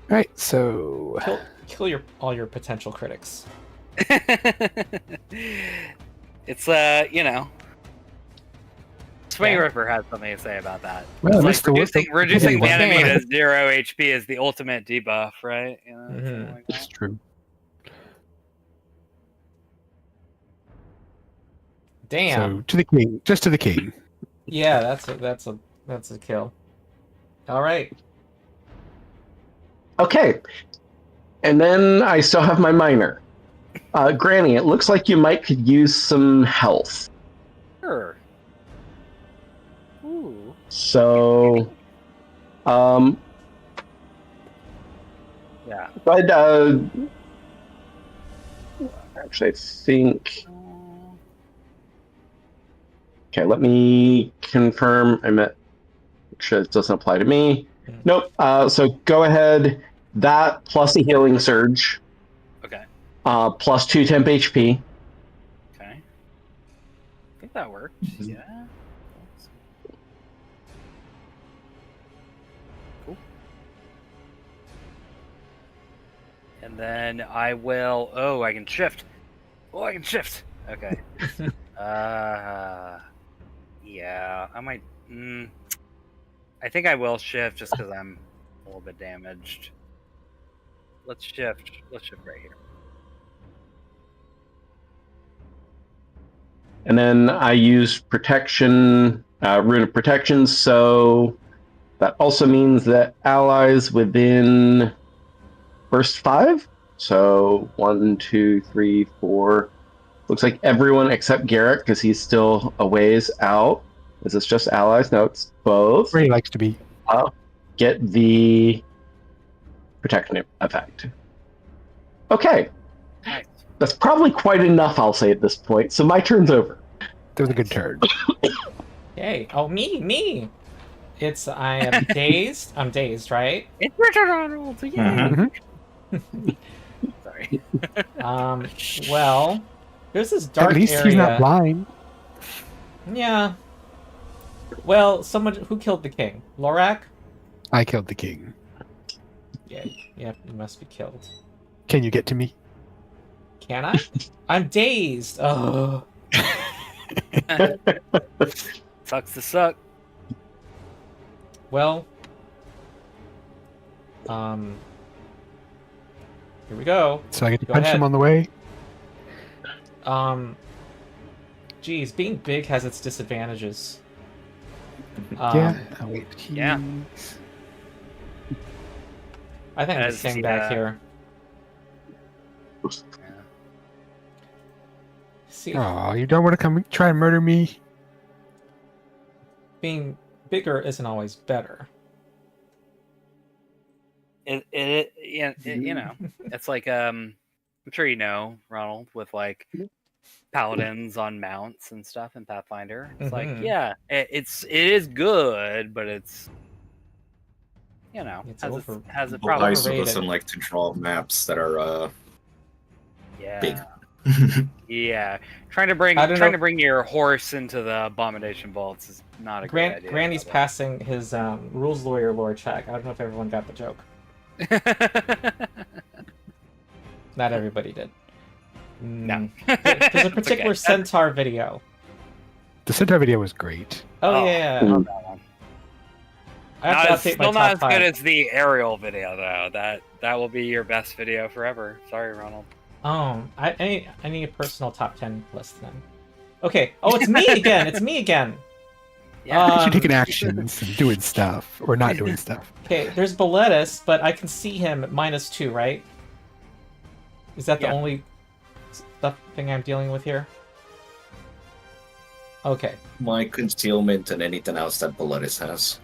Right. So Kill all your potential critics. It's Swing Yeah. Ripper has something to say about that. Well, It's at like least reducing the Okay. enemy to 0 HP is the ultimate debuff, right? Something Mhm. like it's that. true. Damn. So to the king, just to the king. Yeah, that's a kill. All right. Okay. And then I still have my minor. Granny, it looks like you might could use some health. Sure. Ooh. So, Yeah. but actually, I think. Okay, let me confirm. Sure it doesn't apply to me. Nope. So go ahead. That plus the healing surge. Okay. Plus 2 temp HP. Okay. I think that worked. Yeah. Cool. And then I will. Oh, I can shift. Oh, I can shift. Okay. Yeah. I might. I think I will shift just because I'm a little bit damaged. Let's shift. Let's shift right here. And then I use protection, rune of protection, so that also means that allies within burst 5. So 1, 2, 3, 4. Looks like everyone except Garrett, because he's still a ways out. Is this just allies? No, it's both. Where he likes to be. Get the protection effect. Okay. Nice. That's probably quite enough, I'll say, at this point. So my turn's over. That was a good turn. Yay. Oh, me. I am dazed. I'm dazed, right? It's Richard Arnold. Yeah. Mhm. Sorry. Well, there's this dark At least area. he's not blind. Yeah. Well, someone who killed the king? Lorak? I killed the king. Yeah, you must be killed. Can you get to me? Can I? I'm dazed. Oh. Sucks to suck. Well. Here we go. So I get to Go punch ahead. him on the way? Geez, being big has its disadvantages. Yeah. Oh, wait. Yeah. I think I'm As, just staying back here. See, Oh, you don't want to come try and murder me? being bigger isn't always better. You know, it's like I'm sure you know, Ronald, with like paladins on mounts and stuff in Pathfinder. It's like, Mhm. yeah, it is good, but it's It's has over- a Most problem. of us overrated. like to draw maps that are Yeah, big. yeah. Trying to bring I don't know. bring your horse into the abomination vaults is not a great idea. Granny's passing his rules lawyer lore check. I don't know if everyone got the joke. Not everybody did. No. There's a It's particular okay. centaur video. The centaur video was great. Oh, Oh. yeah. Mm. That one. I have to update my Still not top as good 5. as the aerial video though. That will be your best video forever. Sorry, Ronald. Oh, I need a personal top 10 list then. Okay. Oh, it's me again. It's me again. Yeah. You're taking actions and doing stuff, or not doing stuff. Okay, there's Boletus, but I can see him at -2, right? Is that the Yeah. only thing I'm dealing with here? Okay. My concealment and anything else that Boletus has.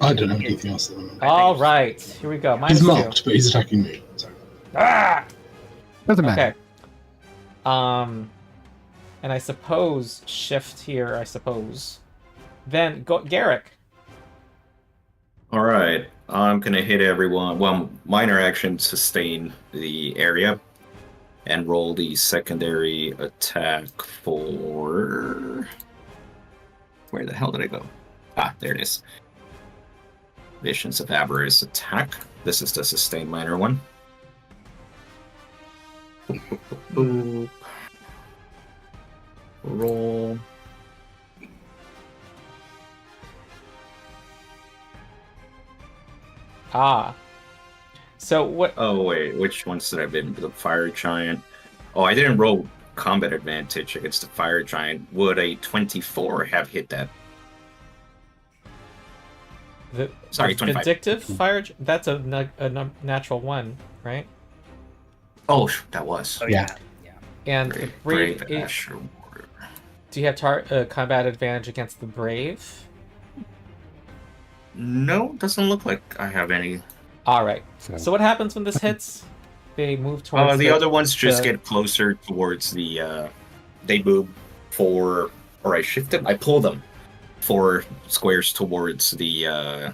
I don't have anything else at the moment. All right. Here we go. He's -2. marked, but he's attacking me. So. Ah! Doesn't matter. Okay. And I suppose shift here, I suppose. Then go Garrick. All right, I'm gonna hit everyone. Well, minor action sustain the area, and roll the secondary attack for. Where the hell did I go? Ah, there it is. Visions of Avarice attack. This is the sustained minor one. Boop. Roll. Ah. So what? Oh wait, which ones did I been? The fire giant. Oh, I didn't roll combat advantage against the fire giant. Would a 24 have hit that? Sorry, 25. Vindictive fire. That's a natural 1, right? Oh, that was. Oh Yeah. yeah. And the brave. Asher Warrior. Do you have combat advantage against the brave? No, doesn't look like I have any. All right. So, So what happens when this hits? They move towards The other ones just the- get closer towards the. They move or I shift them. I pull them 4 squares towards the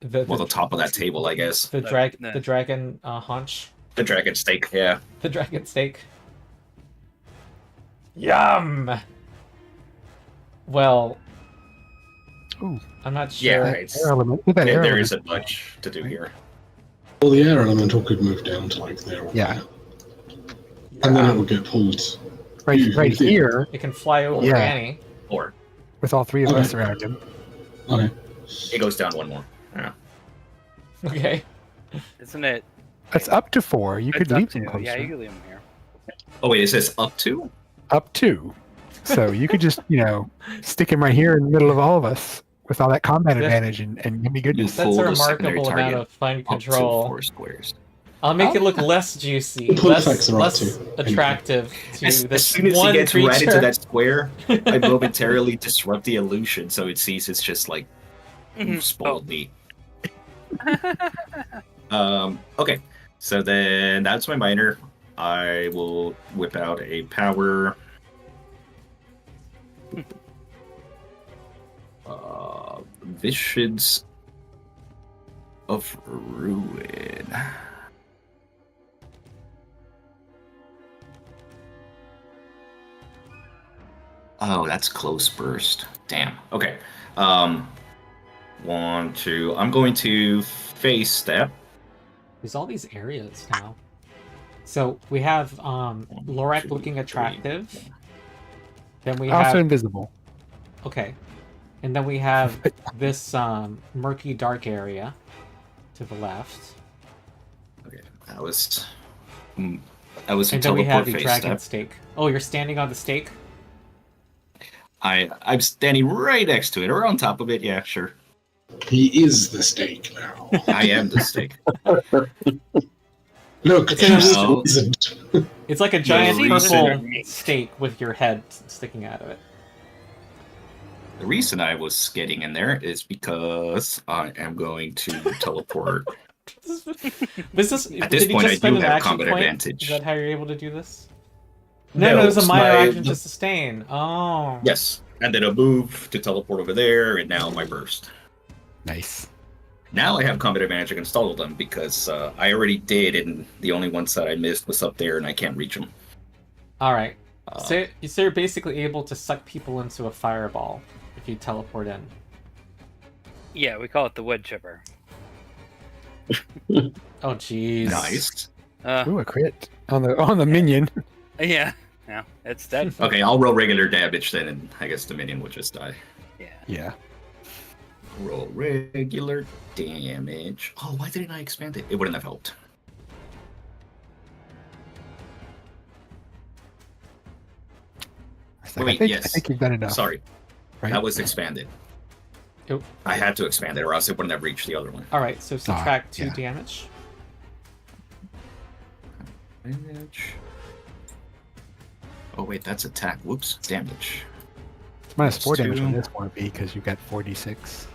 the top of that table, I guess. the dragon haunch, The dragon stake, yeah. the dragon stake. Yum. Well, Ooh. I'm not sure. Yeah, that it's, air element. Look at that there air isn't element. much to do here. Well, the air elemental could move down to like there or Yeah. there. And then it would get pulled. Right, You- right you- here, It can fly over Yeah. Granny. Or with all 3 of us around him. Okay. It goes down one more. Yeah. Okay. Isn't it? That's up to 4. You could It's up leave them to- closer. Yeah, you could leave them here. Oh wait, it says up to? Up to. So you could just, stick him right here in the middle of all of us with all that combat That- advantage and give me goodness. That's Pull a the secondary remarkable amount target of fine Up to control. 4 squares. I'll make it Oh, look yeah. less juicy, The pull less, effects are up less too. attractive to As this soon as he one gets creature. right into that square, I momentarily disrupt the illusion, so it sees it's just like Mhm. spoiled me. Okay, so then that's my minor. I will whip out a power. Visions of Ruin. Oh, that's close burst. Damn. Okay. 1, 2. I'm going to face step. There's all these areas now. So we have Lorak 2, looking 3. attractive. Then we Also have invisible. okay, and then we have this murky dark area to the left, Okay, that was a and then we have teleport the face dragon step. stake. Oh, you're standing on the stake. I'm standing right next to it, or on top of it. Yeah, sure. He is the stake now. I am the stake. Look, It's he's an- the wizard. It's like a giant reason- purple stake with your head sticking out of it. The reason I was getting in there is because I am going to teleport. Was this, At did this you point, just I spend do an have action combat point? advantage. Is that how you're able to do this? No, it was a it's minor my- action to sustain. Oh. Yes, and then a move to teleport over there, and now my burst. Nice. Now I have combat advantage against all of them because I already did, and the only ones that I missed was up there, and I can't reach them. All right. So you're basically able to suck people into a fireball if you teleport in. Yeah, we call it the wood chipper. Oh, jeez. Nice. Ooh, a crit on the minion. Yeah. Yeah, it's dead. Okay, I'll roll regular damage then, and I guess the minion will just die. Yeah. Yeah. Roll regular damage. Oh, why didn't I expand it? It wouldn't have helped. It's like, Wait, I think, yes. I think you've done enough. Sorry, Right? that was expanded. Yep. I had to expand it, or else it wouldn't have reached the other one. All right, so subtract 2 yeah. damage. Damage. Oh wait, that's attack. Whoops, damage. It's minus 4 damage on two. this one, because you've got 4d6.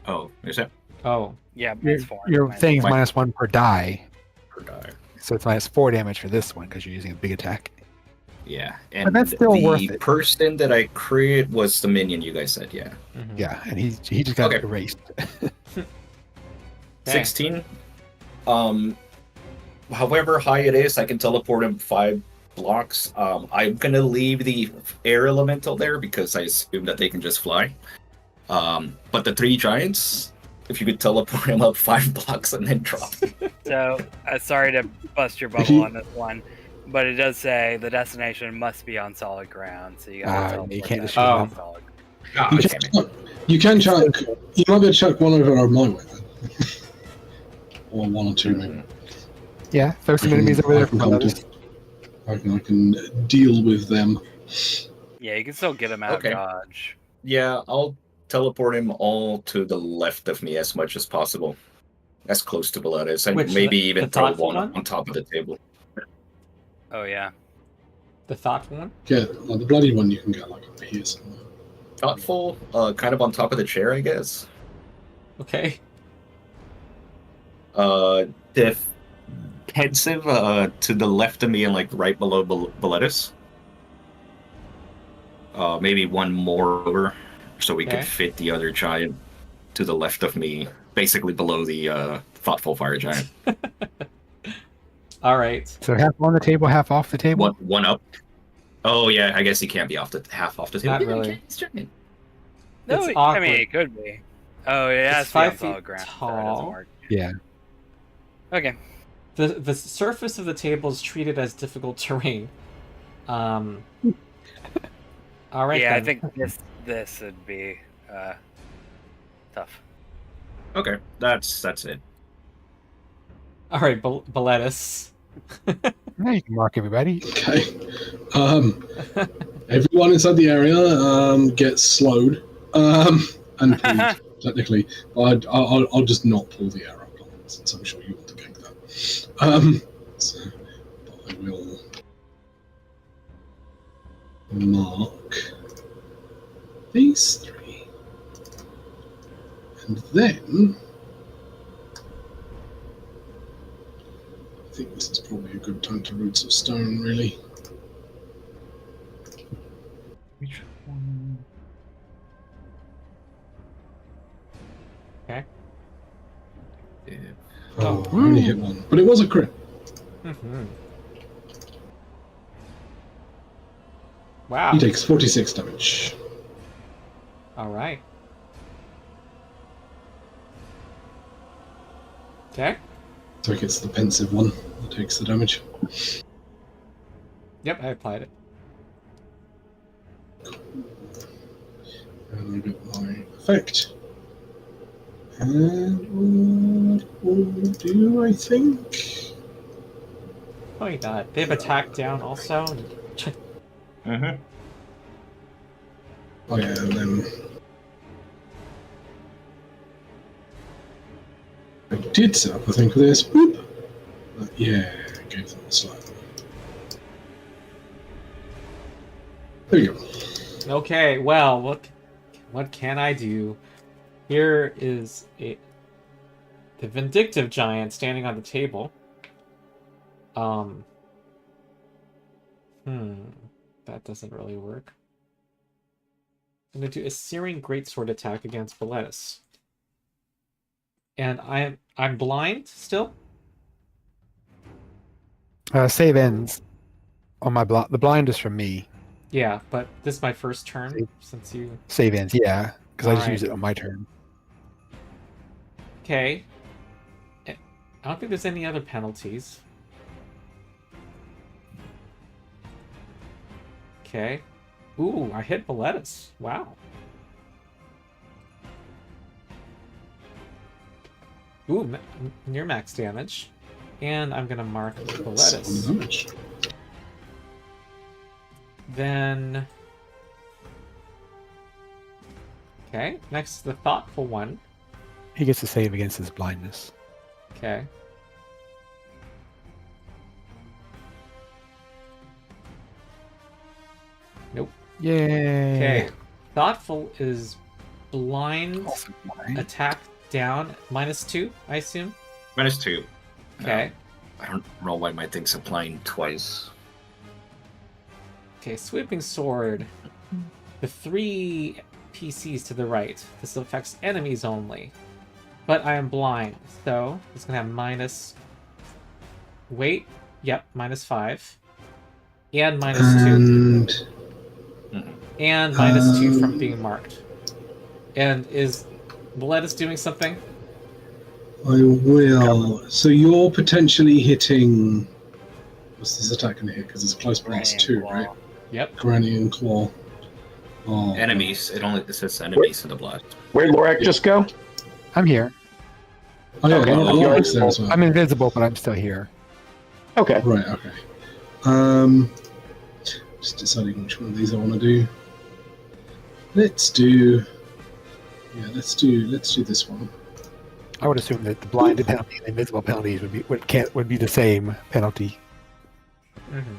Oh, there's that Oh, Yeah, Your, it's 4. your thing's Fine. minus 1 per die, per die. so it's minus 4 damage for this one because you're using a big attack. Yeah, and that's still the worth it. person that I created was the minion you guys said. Yeah, mhm. Yeah, and he just got Okay. erased. 16. However high it is, I can teleport him 5 blocks. I'm gonna leave the air elemental there because I assume that they can just fly. But the 3 giants, if you could teleport him up 5 blocks and then drop. So, sorry to bust your bubble on this one, but it does say the destination must be on solid ground. So you got to you can't just Oh. on solid ground. Ah, You, damn it. you can chuck. You might be able to chuck one over my way then. Or 1 or 2 maybe. Yeah, throw some enemies over there I can for come others. to- I can deal with them. Yeah, you can still get them out Okay. of dodge. Yeah, I'll teleport him all to the left of me as much as possible. As close to Boletus, and Which, maybe the even throw thoughtful one one? on top of the table. Oh, yeah. The thoughtful one. Get like the bloody one you can get like up here somewhere. Thoughtful, kind of on top of the chair, I guess. Okay. Defensive, to the left of me and like right below Boletus. Maybe one more over, so we Okay. could fit the other giant to the left of me, basically below the thoughtful fire giant. All right. So half on the table, half off the table. One up. Oh yeah, I guess he can't be half off the table. Not Yeah, he really. can, he's giant. No, It's I awkward. mean, it could be. Oh, it has It's to be on 5 solid feet ground. So it tall. doesn't work. Yeah. Okay. The surface of the table is treated as difficult terrain. All right. Yeah, I then. think this would be tough. Okay, that's it. All right, Boletus. Now you can mark everybody. Okay. Everyone inside the area gets slowed and pulled, technically. I'll just not pull the arrow, since I'm sure you want to gank that. So, but I will mark these three. And then I think this is probably a good time to Roots of Stone, really. Which one? Okay. Yeah. Oh, I only hit one. But it was a crit. Mm-hmm. Wow. He takes 46 damage. All right. Okay. So he gets the pensive one that takes the damage. Yep, I applied it. And I get my effect. And what will do, I think? Oh my god. They have attack down also. Mm-hmm. Oh yeah, and then I did set up, I think, with this. Boop. Yeah, gave them a slap. There you go. Okay, well, what can I do? Here is the vindictive giant standing on the table. That doesn't really work. I'm gonna do a searing greatsword attack against Boletus. And I'm blind still? Save ends on my block. The blind is from me. Yeah, but this is my first turn since you... Save ends, yeah, because I just Alright. use it on my turn. Okay. I don't think there's any other penalties. Okay. Ooh, I hit Boletus. Wow. Ooh, near max damage. And I'm going to mark Boletus. Damage. Then... Okay, next the thoughtful one. He gets to save against his blindness. Okay. Nope. Yay! Okay. Thoughtful is blind, Also blind. attack down, -2, I assume? -2. Okay. I don't know why my thing's applying twice. Okay, sweeping sword. The 3 PCs to the right. This affects enemies only. But I am blind, so it's gonna have minus... Wait. Yep, -5. And -2. And -2 from being marked. And is Boletus doing something? I will. So you're potentially hitting. What's this attack going to hit? Because it's close blast 2, right? Yep. Granny and Claw. Oh. Enemies. It says enemies in the blast. Where'd Lorak just go? I'm here. Oh, yeah, Okay. Lorac's there as well. I'm invisible, but I'm still here. Okay. Right, okay. Just deciding which one of these I want to do. Let's do this one. I would assume that the blinded penalty and the invisible penalties would be the same penalty. Mm-hmm.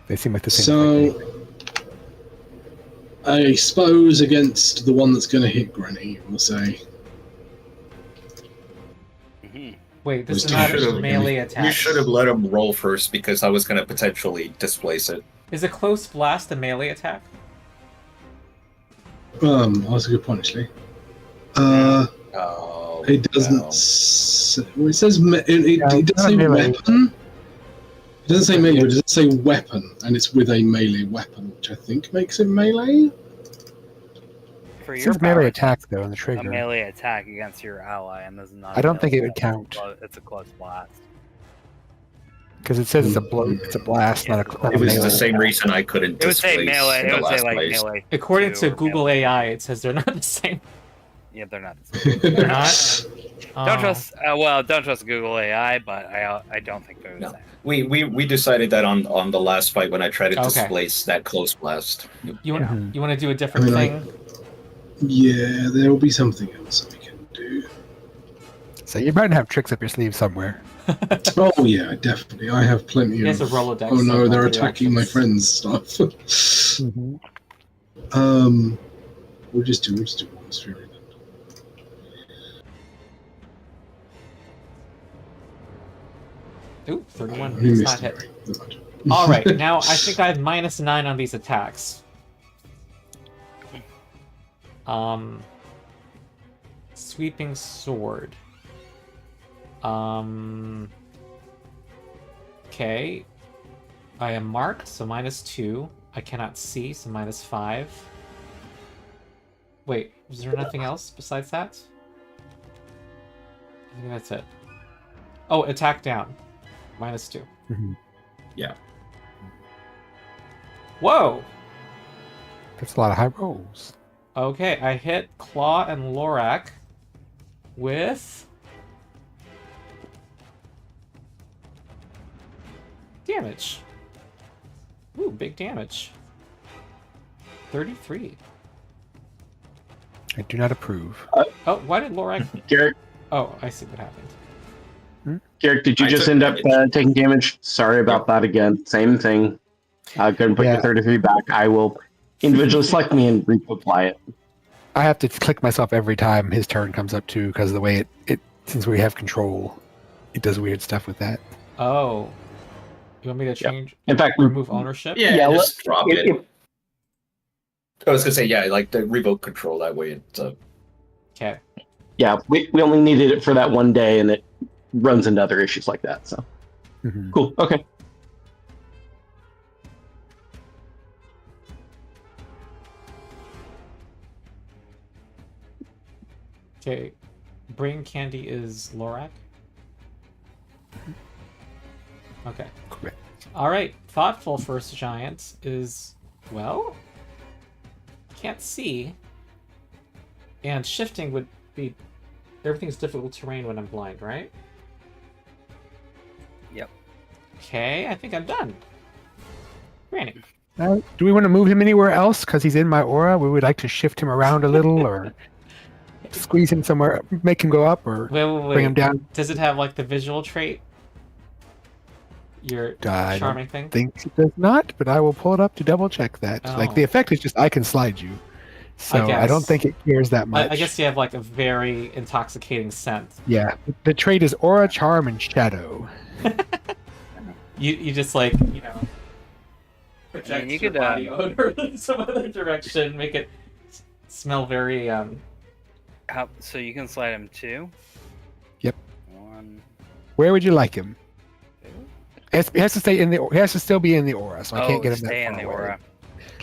They seem like the same. So, I suppose against the one that's going to hit Granny, we'll say. Wait, this is You not a should've- melee attack. You should have let him roll first because I was going to potentially displace it. Is a close blast a melee attack? That's a good point, actually. Oh, It doesn't. no. Well, it says it does say melee. weapon. It doesn't say melee, but it does say weapon, and it's with a melee weapon, which I think makes it melee. For It your says melee power, attack though on the a trigger. melee attack against your ally, and this is not. I a don't think melee it would attack. count. It's a close blast. Because it says it's a blow, it's a blast, not a. It was the melee. same reason I couldn't It would say displace melee. in It the would say last like place. melee. According 2 to or Google melee. AI, it says they're not the same. Yeah, they're not. They're not. Don't trust. Well, don't trust Google AI, but I don't think they're the No. same. We decided that on the last fight when I tried to Okay. displace that close blast. You want Mhm. you want to do a different I mean, thing? Yeah, there will be something else I can do. So you might have tricks up your sleeve somewhere. Oh yeah, definitely. I have plenty He has a of. Rolodex. Oh no, of they're multi attacking my actions. friends' stuff. Mm-hmm. We'll just do Warden's Fury then. Ooh, 31. You It's missed not it, hit. right? Never mind. All right, now I think I have -9 on these attacks. Sweeping sword. Okay. I am marked, so -2. I cannot see, so -5. Wait, was there nothing else besides that? I think that's it. Oh, attack down. -2. Mm-hmm. Yeah. Whoa! That's a lot of high rolls. Okay, I hit Claw and Lorak with damage. Ooh, big damage. 33. I do not approve. Oh, why did Lorak... Garrett, Oh, I see what happened. Garrett, did you I just took end up damage. taking damage? Sorry about that again. Same thing. Go ahead and put Yeah. your 33 back. I will individually select me and re-apply it. I have to click myself every time his turn comes up too, because of the way it since we have control, it does weird stuff with that. Oh. You want me to change... In fact, Remove ownership? Yeah, Yeah, just drop it. if- I was gonna say, yeah, like the revoke control. That way, it. Okay. yeah, we only needed it for that one day, and it runs into other issues like that. So Mhm. cool. Okay. Okay. Brain Candy is Lorak? Okay. Correct. Alright. Thoughtful First Giant is... Well? Can't see. And shifting would be... Everything's difficult terrain when I'm blind, right? Yep. Okay, I think I'm done. Granny. Now, do we want to move him anywhere else? Because he's in my aura. We would like to shift him around a little, or squeeze him somewhere, make him go up, or Wait. bring him down. Does it have, like, the visual trait? Your I charming thing? think it does not, but I will pull it up to double check that. Like Oh. the effect is just I can slide you, so I don't guess. think it cares that much. I guess you have, like, a very intoxicating scent. Yeah, the trait is aura, charm, and shadow. You just, like, you know... project you your could, body odor in some other direction, make it smell very, So you can slide him 2. Yep. 1, Where would you like him? 2. He has to stay in the. He has to still be in the aura, so I can't get him stay that in far the away. aura.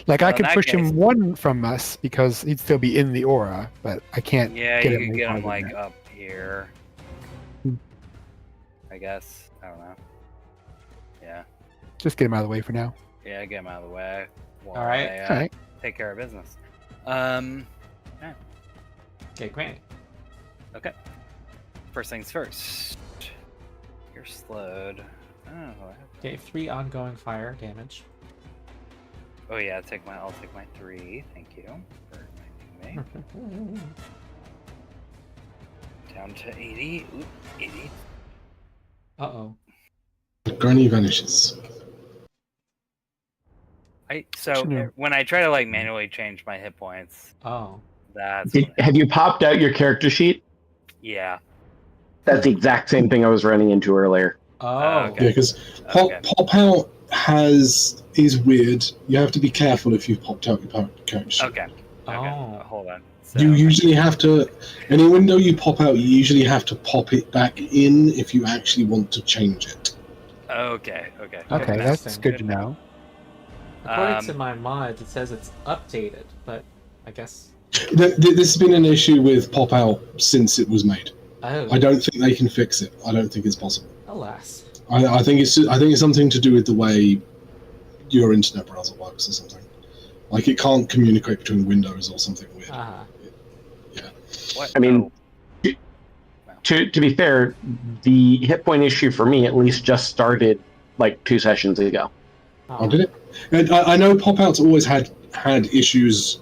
Like I Well, in could that push case- him one from us because he'd still be in the aura, but I can't. Yeah, get you him could any get him farther than like that. up here. Hmm. I guess. I don't know. Yeah. Just get him out of the way for now. Yeah, get him out of the way. While All right. I, All right. take care of business. okay, Granny. Okay. First things first. You're slowed. Oh, I have... Okay, 3 ongoing fire damage. oh yeah, I'll take my 3. Thank you for reminding me. Down to 80. Oop, 80. Uh-oh. Granny vanishes. Shouldn't- When I try to like manually change my hit points, Oh. that's Have you popped out your character sheet? yeah. That's the exact same thing I was running into earlier. Oh. okay. Yeah, because Okay. pop out is weird. You have to be careful if you've popped out your character sheet. Okay. Okay. Oh. Hold on. So, You usually have to, any window you pop out, you usually have to pop it back in if you actually want to change it. okay. Okay. Okay, Good that's messing. good to know. According to my mod, it says it's updated, but I guess... This has been an issue with pop out since it was made. Oh. I don't think they can fix it. I don't think it's possible. Alas. I think it's something to do with the way your internet browser works or something. Like it can't communicate between windows or something weird. What? I mean, to be fair, the hit point issue for me at least just started like 2 sessions ago. Oh, did it? And I know pop-outs always had issues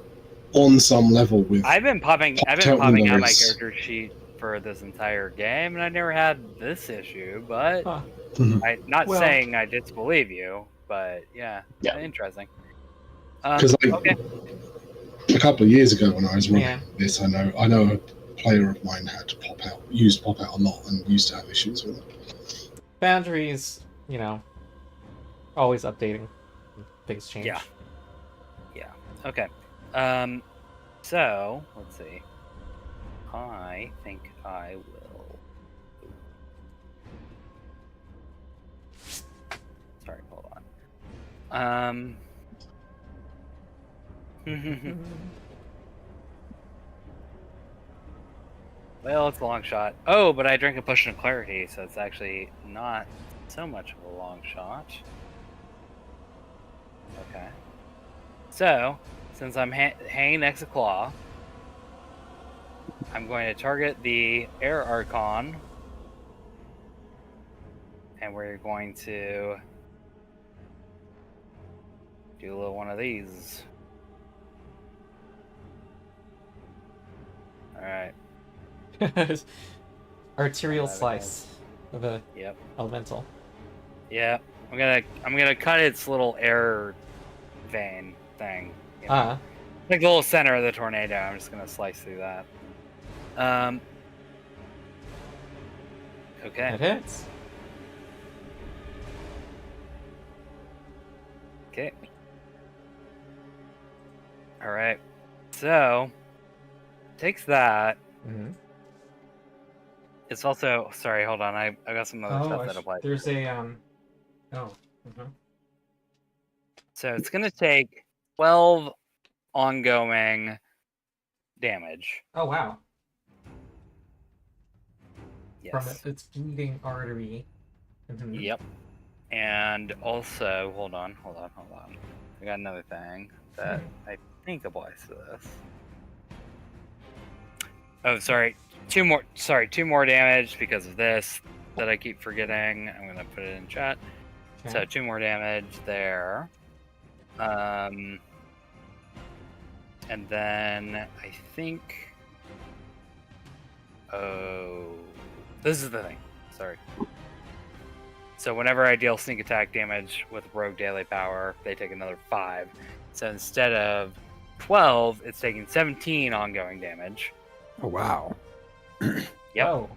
on some level with. I've been popping out my windows. character sheet for this entire game, and I never had this issue. But I'm not saying I disbelieve you, but yeah. Interesting. Because okay. A couple of years ago when I was running this, I know a player of mine had used pop-out a lot and used to have issues with it. Boundaries, always updating. Things change. Yeah. Okay. So let's see. I think I will. Sorry, hold on. Well, it's a long shot. Oh, but I drank a potion of clarity, so it's actually not so much of a long shot. Okay. So, since I'm hanging next to Claw, I'm going to target the Air Archon, and we're going to do a little one of these. Alright. Arterial slice of a elemental. Yeah, I'm gonna cut its little air vein thing. Like the little center of the tornado. I'm just gonna slice through that. Okay. It hits. Okay. All right. So takes that. Mm-hmm. It's also sorry. Hold on. I got some other stuff that applies. There's a So it's gonna take 12 ongoing damage. Oh wow. Yes. From its bleeding artery. Mm-hmm. Yep. And also, hold on. I got another thing that I think applies to this. Oh, sorry. Two more damage because of this that I keep forgetting. I'm gonna put it in chat. Okay. So 2 more damage there. And then I think. Oh, this is the thing. Sorry. So whenever I deal sneak attack damage with rogue daily power, they take another 5. So instead of 12, it's taking 17 ongoing damage. Oh wow. Yep. Oh.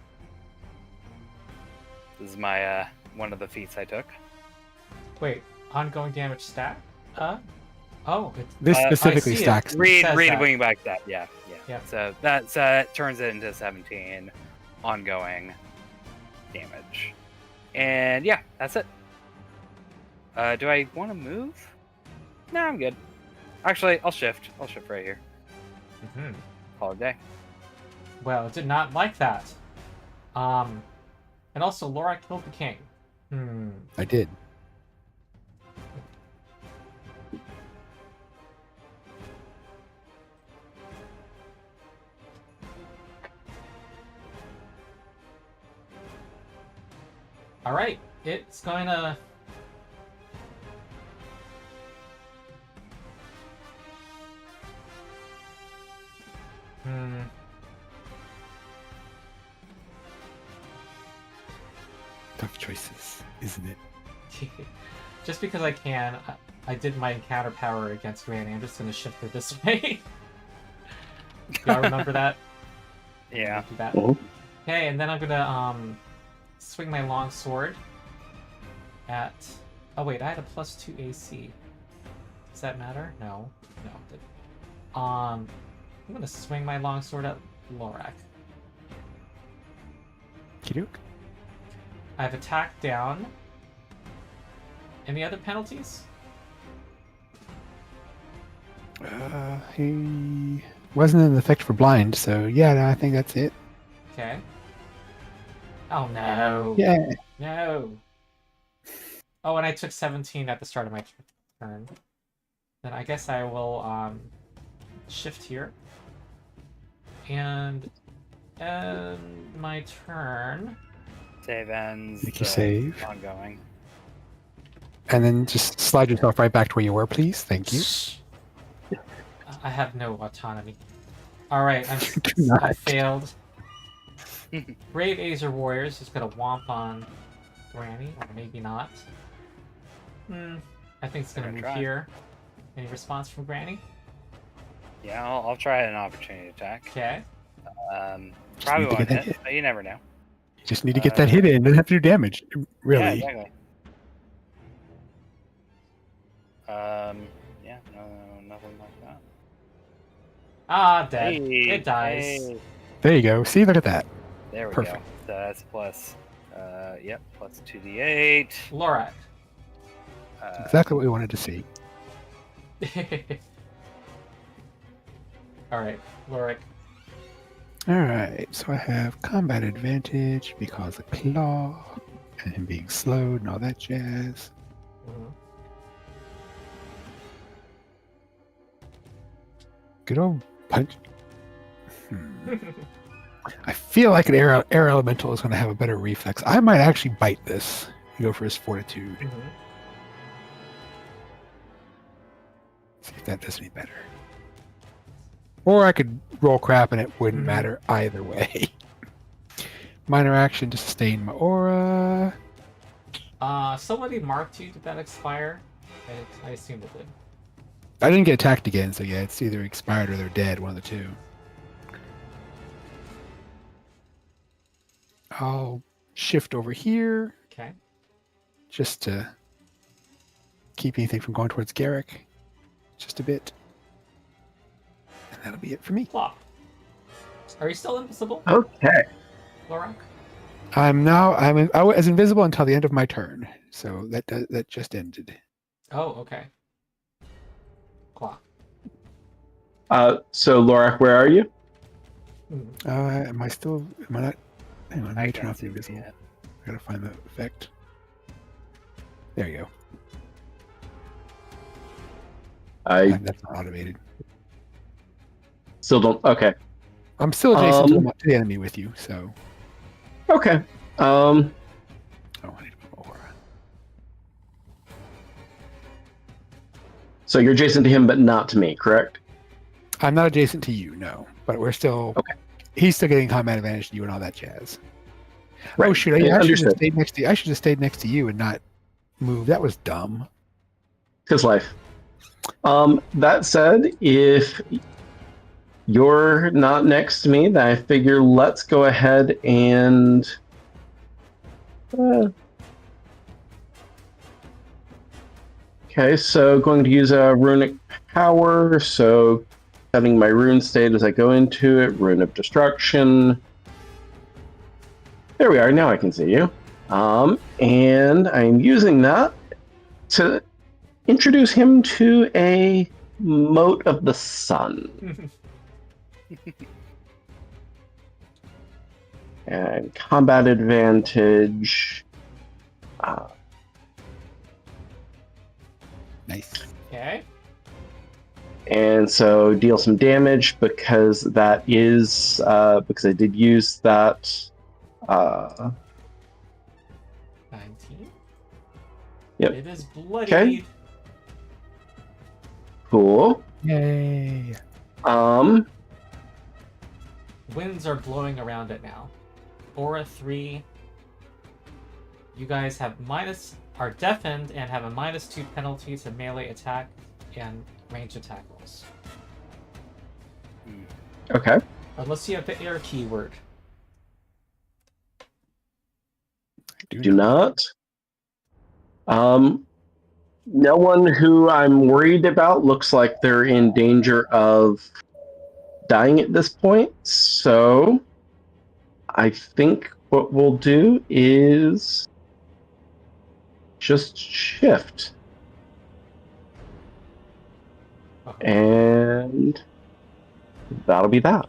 This is my one of the feats I took. Wait, ongoing damage stat? This specifically stacks. Read Wingback stat. Yeah. So that turns it into 17 ongoing damage. And yeah, that's it. Do I want to move? No, I'm good. Actually, I'll shift. I'll shift right here. Mm-hmm. Call it a day. Well, it did not like that. And also, Laura killed the king. I did. All right, it's going to. Tough choices, isn't it? Just because I can, I did my encounter power against Granny. I'm just going to shift her this way. Y'all remember that? Yeah. Do that. Okay, and then I'm going to swing my long sword at. Oh wait, I had a +2 AC. Does that matter? No. I'm going to swing my long sword at Lorak. Kiduk? I have attack down. Any other penalties? He wasn't an effect for blind, so yeah, I think that's it. Okay. Oh no. Yeah. No. Oh, and I took 17 at the start of my turn. Then I guess I will shift here. And end my turn. Save ends. Make you save. Ongoing. And then just slide yourself right back to where you were, please. Thank you. I have no autonomy. Alright, Do not. I failed. Brave Azer Warriors is gonna womp on Granny, or maybe not. I think it's gonna move try. here. Any response from Granny? Yeah, I'll try an opportunity attack. Okay. Probably need to won't get that hit, but you never know. You just need to get that hit in. Doesn't have to do damage. Really. Yeah, exactly. Yeah, no, nothing like that. Ah, dead. Hey, It dies. hey. There you go. See, look at that. There we Perfect. go. So that's plus, yep, plus 2d8. Lorak. Exactly what we wanted to see. Alright, Lorak. Alright, so I have combat advantage because of claw and him being slowed and all that jazz. Mhm. Good old punch. I feel like an air elemental is going to have a better reflex. I might actually bite this. Go for his fortitude. Mhm. See if that does any better. Or I could roll crap and it wouldn't Mhm. matter either way. Minor action to sustain my aura. Somebody marked you. Did that expire? I assumed it did. I didn't get attacked again, so yeah, it's either expired or they're dead, one of the two. I'll shift over here Okay. just to keep anything from going towards Garrick. Just a bit. And that'll be it for me. Plop. Are you still invisible, Okay. Lorak? I was invisible until the end of my turn, so that just ended. Oh, okay. Clock. So Lorak, where are you? Am I not? Hang on, let me turn can't off the see invisible. yet. I gotta find the effect. There you go. That's not automated. Still don't. Okay. I'm still adjacent to the enemy with you, so. Okay. Oh, I need to put my aura. So you're adjacent to him, but not to me, correct? I'm not adjacent to you, no. But we're still. Okay. He's still getting combat advantage to you and all that jazz. Right. Oh shoot! I should have Understood. stayed next to you. I should have stayed next to you and not moved. That was dumb. His life. That said, if you're not next to me, then I figure let's go ahead and okay, so going to use a runic power, so setting my rune state as I go into it, rune of destruction. There we are, now I can see you. And I'm using that to introduce him to a mote of the sun. And combat advantage. Nice. Okay. And so deal some damage because that is because I did use that. 19. Yep. It is bloodied. Okay. Cool. Yay. Winds are blowing around it now. Aura 3. You guys are deafened and have a -2 penalty to melee attack and range attack rolls. Okay. Unless you have the air keyword. Do not. No one who I'm worried about looks like they're in danger of dying at this point. So I think what we'll do is just shift. Okay. And that'll be that.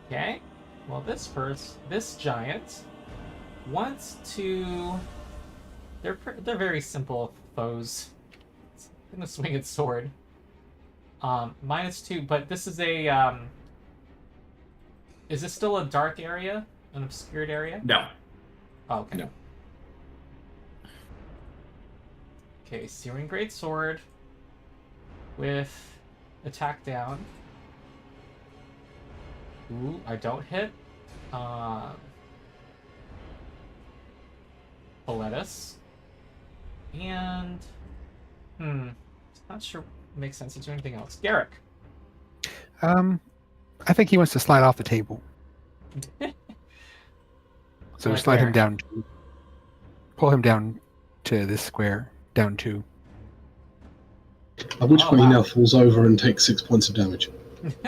Okay. Well, this giant wants to. They're very simple foes. It's gonna swing its sword. -2, but this is a. Is this still a dark area, an obscured area? No. Oh, okay. No. Okay, Searing Greatsword with attack down. Ooh, I don't hit. Boletus. And not sure makes sense to do anything else. Garrick. I think he wants to slide off the table. So Right slide him there. down. Pull him down to this square. Down 2. At which Oh, point he wow. now falls over and takes 6 points of damage.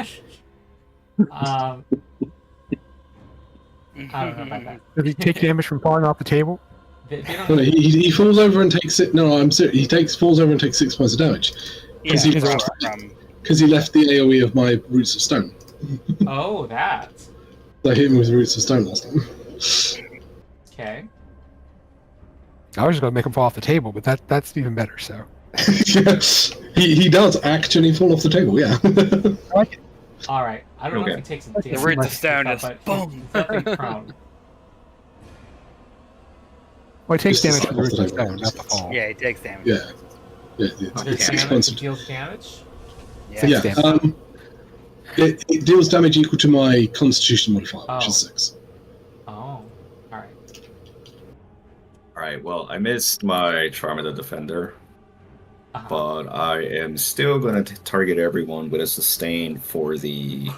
I don't know about that. Does he take damage from falling off the table? They No, don't, he falls over and takes it. No, I'm serious. Falls over and takes 6 points of damage Yeah, Is he- from because he left the AOE of my Roots of Stone. oh, that. I hit him with Roots of Stone last time. Okay. I was just going to make him fall off the table, but that's even better. So Yes, he does actually fall off the table. Yeah. All right. I don't know if Okay. he takes a the damage, roots of stone but is he's boom. definitely prone. well, it takes This is damage from the off roots the of table, stone, not the fall. Yeah, he takes damage. Yeah. There's It's 6 damage. points It of deals damage. Yeah. Six Yeah. damage. It deals damage equal to my Constitution modifier, which is 6. Oh. All right. All right. Well, I missed my Charm of the Defender, Uh-huh. but I am still going to target everyone with a sustain for the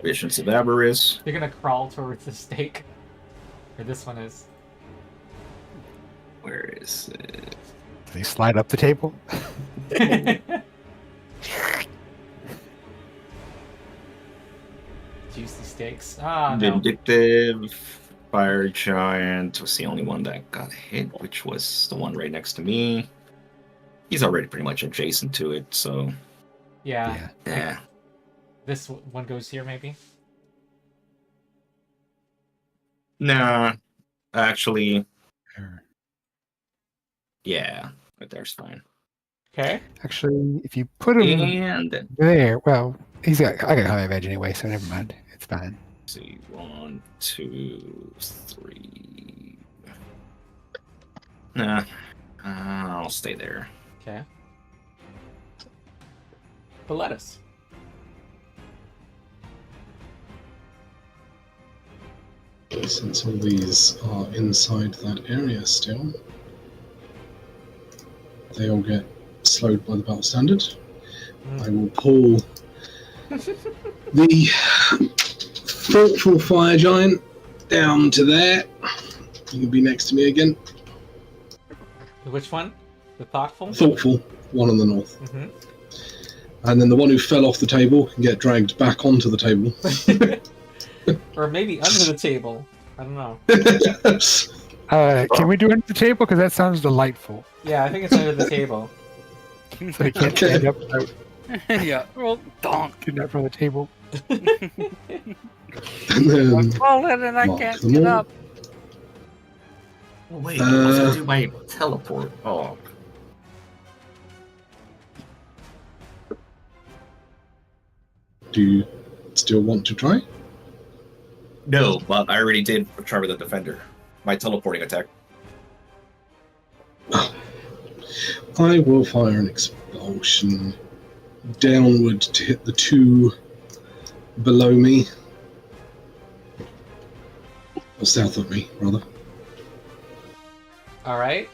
Visions of Avarice. You're gonna crawl towards the stake. Or this one is. Where is it? Does he slide up the table? Juicy stakes. Ah, no. Vindictive Fire Giant was the only one that got hit, which was the one right next to me. He's already pretty much adjacent to it, so Yeah. yeah. This one goes here, maybe. Nah, actually, Or- yeah, right there's fine. Okay. Actually, if you put him And there, well, I got high edge anyway, so never mind. It's fine. let's see, 1, 2, 3. Nah, I'll stay there. Okay. Boletus. Since all these are inside that area still, they all get slowed by the battle standard. I will pull the thoughtful fire giant down to there. You can be next to me again. Which one? The thoughtful? Thoughtful, one on the north. Mm-hmm. And then the one who fell off the table can get dragged back onto the table. Or maybe under the table. I don't know. Can we do it at the table? Because that sounds delightful. Yeah, I think it's under the table. So he can't Okay. stand up without Yeah. Well, donk. getting up from the table. And then I'm falling and I mark can't them get all. up. Oh, wait, I was gonna do my teleport. Oh, do you still want to try? no, but I already did Charm of the Defender. My teleporting attack. I will fire an expulsion downward to hit the 2 below me. Or south of me, rather. Alright.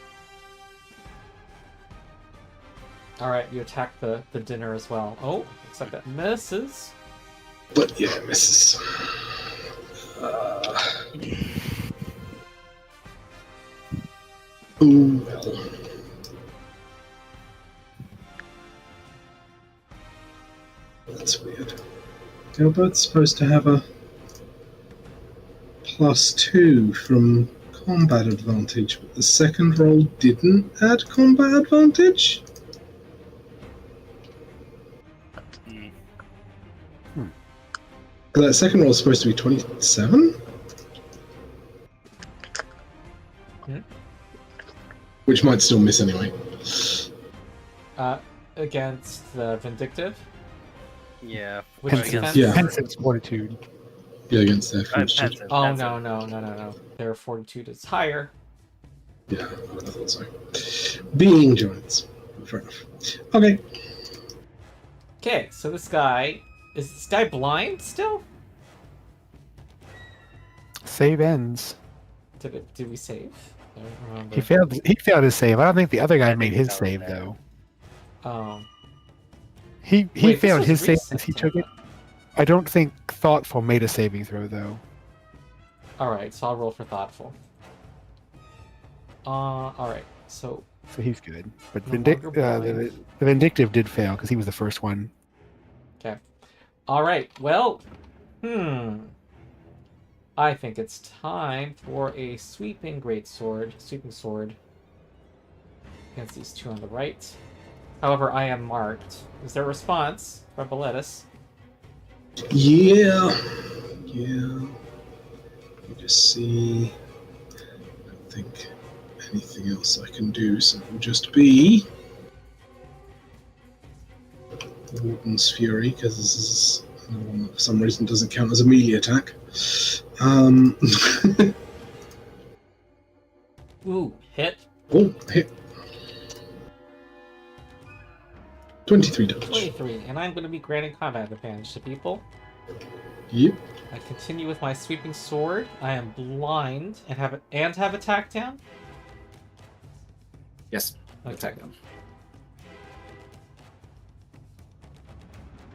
Alright, you attack the dinner as well. Oh, looks like that misses. But yeah, it misses. Oh well. That's weird. They're both supposed to have a +2 from combat advantage, but the second roll didn't add combat advantage? That second roll is supposed to be 27? Which might still miss anyway. Against the vindictive. Yeah. Which against- defense? Yeah. Pensive's fortitude. Yeah, against their fortitude. Pensive, Oh pensive. no. Their fortitude is higher. Yeah, I would have thought so. Being giants. Fair enough. Okay. Okay, so this guy is this guy blind still? Save ends. Did we save? I don't remember. He failed his save. I don't think the other guy I made think his that was save there. though. Oh. He Wait, this failed was his save recent, as he I took it. thought. I don't think Thoughtful made a saving throw though. Alright, so I'll roll for thoughtful. Alright, so So he's good. But No longer blind. the Vindictive did fail because he was the first one. okay. Alright, well, I think it's time for a sweeping sword against these two on the right. However, I am marked. Is there a response from Boletus? Yeah. Let me just see. I don't think anything else I can do, so it will just be Warden's Fury, because this is another one that for some reason doesn't count as a melee attack. Ooh, hit. Oh, hit. 23 damage. 23, and I'm going to be granting combat advantage to people. Yep. I continue with my sweeping sword. I am blind and have attack down. Yes. Okay. Attack them.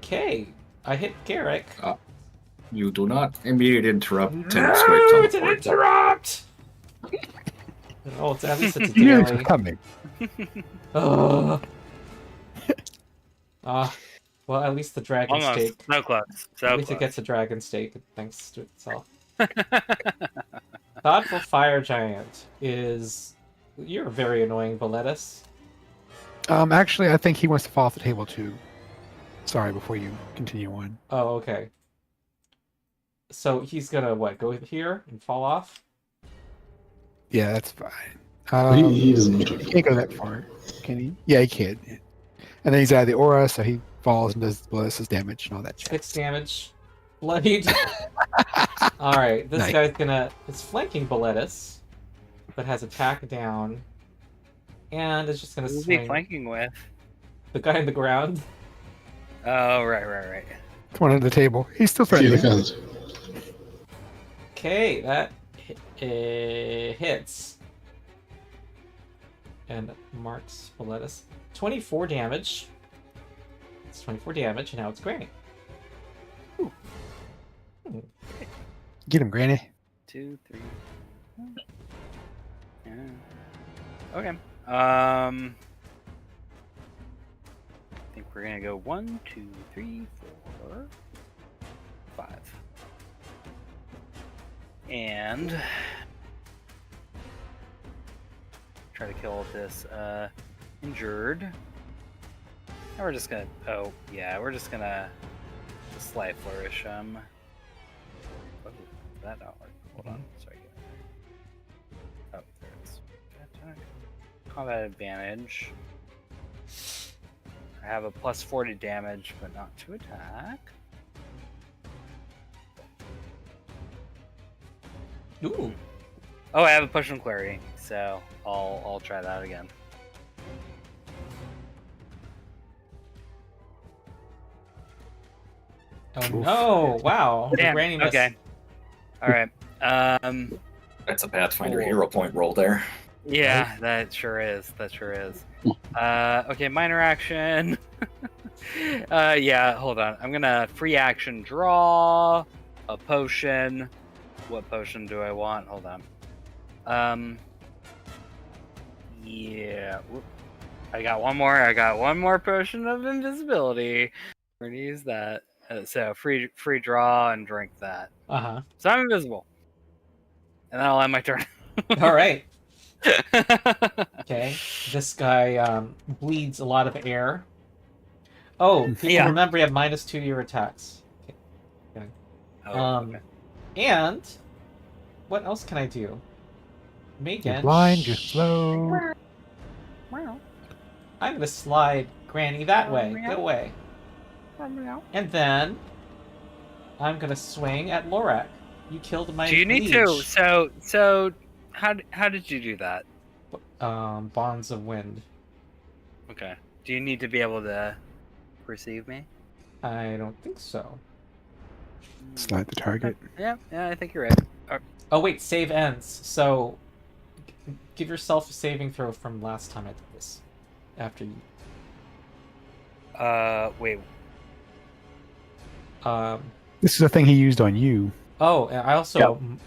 Okay, I hit Garrick. You do not immediate interrupt and switch No, it's an teleport. interrupt. Oh, at least it's a Years are daily. coming. Ugh. Well, at least the dragon Almost. steak. So close. So At least it gets a dragon steak, thanks to itself. Thoughtful Fire Giant is... You're very annoying, Boletus. Actually, I think he wants to fall off the table too. Sorry, before you continue on. Oh, okay. So he's gonna, what, go here and fall off? Yeah, that's fine. He doesn't auto. He can't go that far, can he? Yeah, he can. And then he's out of the aura, so he falls and does Boletus damage and all that jazz. 6 damage. Bloodied. Alright, this Nice. guy's gonna... It's flanking Boletus, but has attack down. And is just gonna Who's he swing flanking with? the guy on the ground. Oh, right. Come on under the table. He's still Feel the threatening. card. Okay, that hits. And marks Boletus. 24 damage. It's 24 damage, and now it's Granny. Get him, Granny. 2, 3. Yeah. Okay. I think we're gonna go 1, 2, 3, 4, 5. And try to kill this injured. And we're just gonna we're just gonna slight flourish oh, did that not work? Hold on, sorry. Oh, there it is. Combat advantage. I have a plus 40 damage, but not to attack. Ooh. Oh, I have a push on clarity, so I'll try that again. Oh Oof. no! Wow. The Damn. Granny missed. Okay. All right. That's a Pathfinder Cool. hero point roll there. Yeah, that sure is. Okay, minor action. Yeah, hold on. I'm gonna free action draw a potion. What potion do I want? Hold on. Yeah. Whoop. I got one more potion of invisibility. We're gonna use that. So free draw and drink that. Uh-huh. So I'm invisible. And then I'll end my turn. Alright. Okay. This guy bleeds a lot of air. Oh, people Yeah. remember you have -2 to your attacks. Okay. Okay. And what else can I do? Megan. You're blind, you're slow. I'm gonna slide Granny that way. Go away. And then I'm gonna swing at Lorak. You killed my Do you need to? So how did you do that? Bonds of Wind. Okay. Do you need to be able to perceive me? I don't think so. Slide the target. Yeah, I think you're right. Oh wait, save ends. So give yourself a saving throw from last time I did this. After you. Wait. This is a thing he used on you. Oh, and I also. Yep.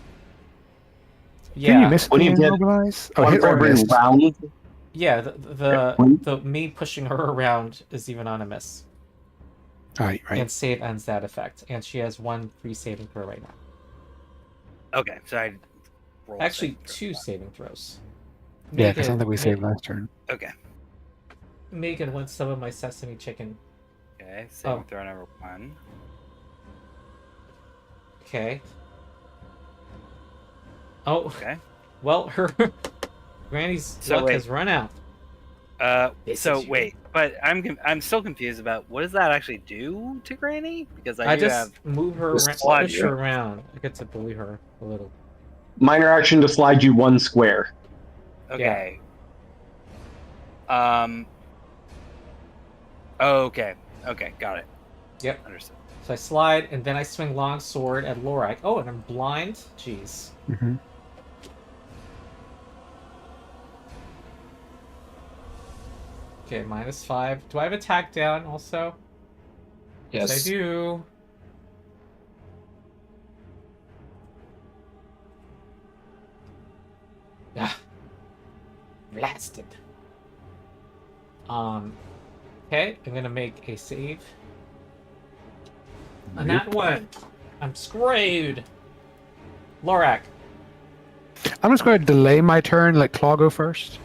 Yeah. Didn't you miss When you the get immobilize? Oh, one hit for or every missed. round. Yeah, the me pushing her around is even on a miss. Right. And save ends that effect. And she has 1 free saving throw right now. Okay, so I rolled Actually, saving throw. 2 saving throws. Yeah, because I don't think we saved last turn. Okay. Megan wants some of my sesame chicken. Okay, saving throw number 1. Okay. Oh. Okay. Well, her Granny's luck has run out. So wait, but I'm still confused about what does that actually do to Granny? Because I do just have move her Just around, slide push you. her around. I get to bully her a little. Minor action to slide you 1 square. okay. Okay. Okay, got it. Yep. Understood. So I slide, and then I swing long sword at Lorak. Oh, and I'm blind? Jeez. Mm-hmm. Okay, -5. Do I have attack down also? Yes, I do. Ah. Blasted. Okay, I'm gonna make a save. And that one. I'm screwed. Lorak. I'm just going to delay my turn, let Claw go first,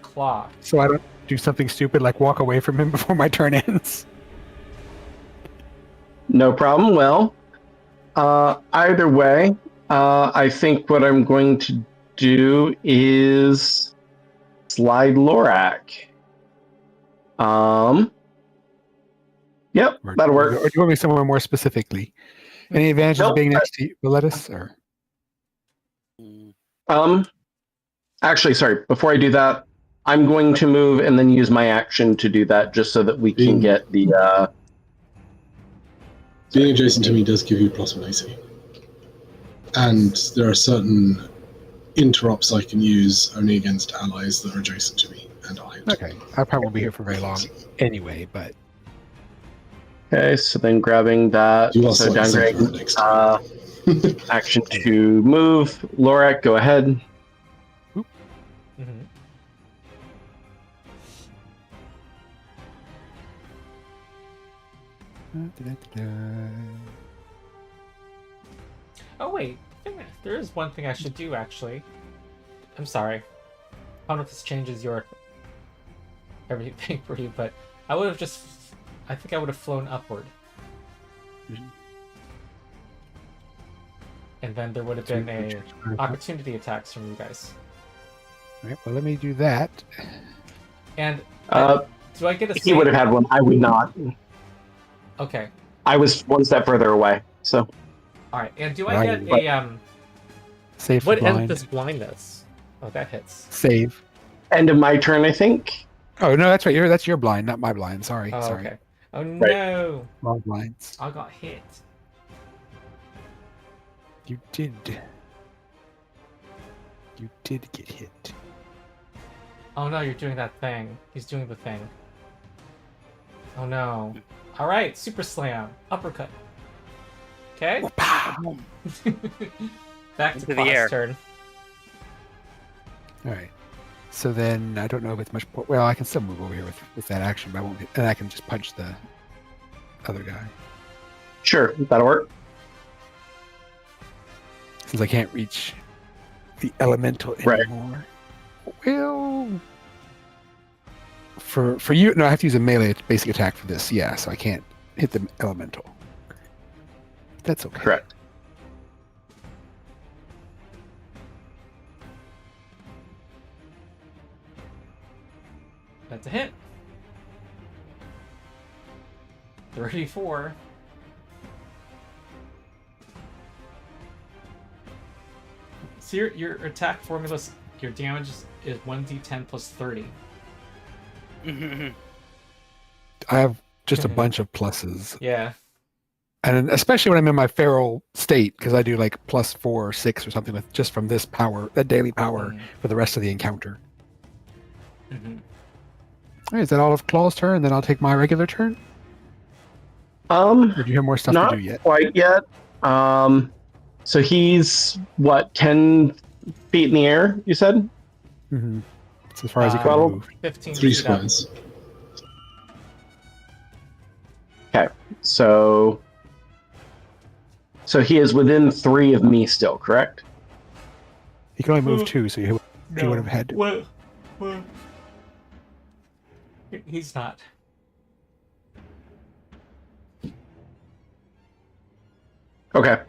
Claw. so I don't do something stupid like walk away from him before my turn ends. No problem. Well, either way, I think what I'm going to do is slide Lorak. Yep, that'll work. Or do you want me somewhere more specifically? Any advantages of Nope. being next to Boletus? Or Actually, sorry. Before I do that, I'm going to move and then use my action to do that, just so that we can get the. Being adjacent to me does give you +1 AC, and there are certain interrupts I can use only against allies that are adjacent to me, and okay, I probably won't be here for very long anyway. But Okay, so then grabbing that, You so also like downgrading next time. action to move. Lorak, go ahead. Mm-hmm. Oh wait, there is one thing I should do actually. I'm sorry. I don't know if this changes your everything for you, but I would have just. I think I would have flown upward. And then there would have been a opportunity attacks from you guys. All right, well, let me do that. And do I get a He save? would have had one. I would not. Okay. I was one step further away. So. All right. And do I get a Save for what blind. ends this blindness? Oh, that hits. Save. End of my turn, I think. Oh no, that's right. That's your blind, not my blind. Sorry. Oh, Sorry. okay. Oh no! Wrong blinds. I got hit. You did. You did get hit. Oh no, you're doing that thing. He's doing the thing. Oh no. Alright, Super Slam. Uppercut. Okay. Back to Into the Claw's air. turn. All right. So then I don't know if it's much. Well, I can still move over here with that action, but I won't. And I can just punch the other guy Sure, that'll work. since I can't reach the elemental Right. anymore. Well, for you, no, I have to use a melee basic attack for this. Yeah, so I can't hit the elemental. That's okay. Correct. That's a hit. 34. So your attack formula, your damage is 1d10 plus 30. I have just a bunch of pluses. Yeah. And especially when I'm in my feral state, because I do like +4 or 6 or something with just from this power, that daily power for the rest of the encounter. Mm-hmm. All right, is that all of Claw's turn? Then I'll take my regular turn? Did you have more stuff not to do yet? quite yet. So he's what, 10 feet in the air? You said? Mm-hmm. That's as far as he can Well, move. 15 3 feet up. squares. Okay, so he is within 3 of me still, correct? He can only move 2, so he would have had to. What? He's not. Okay.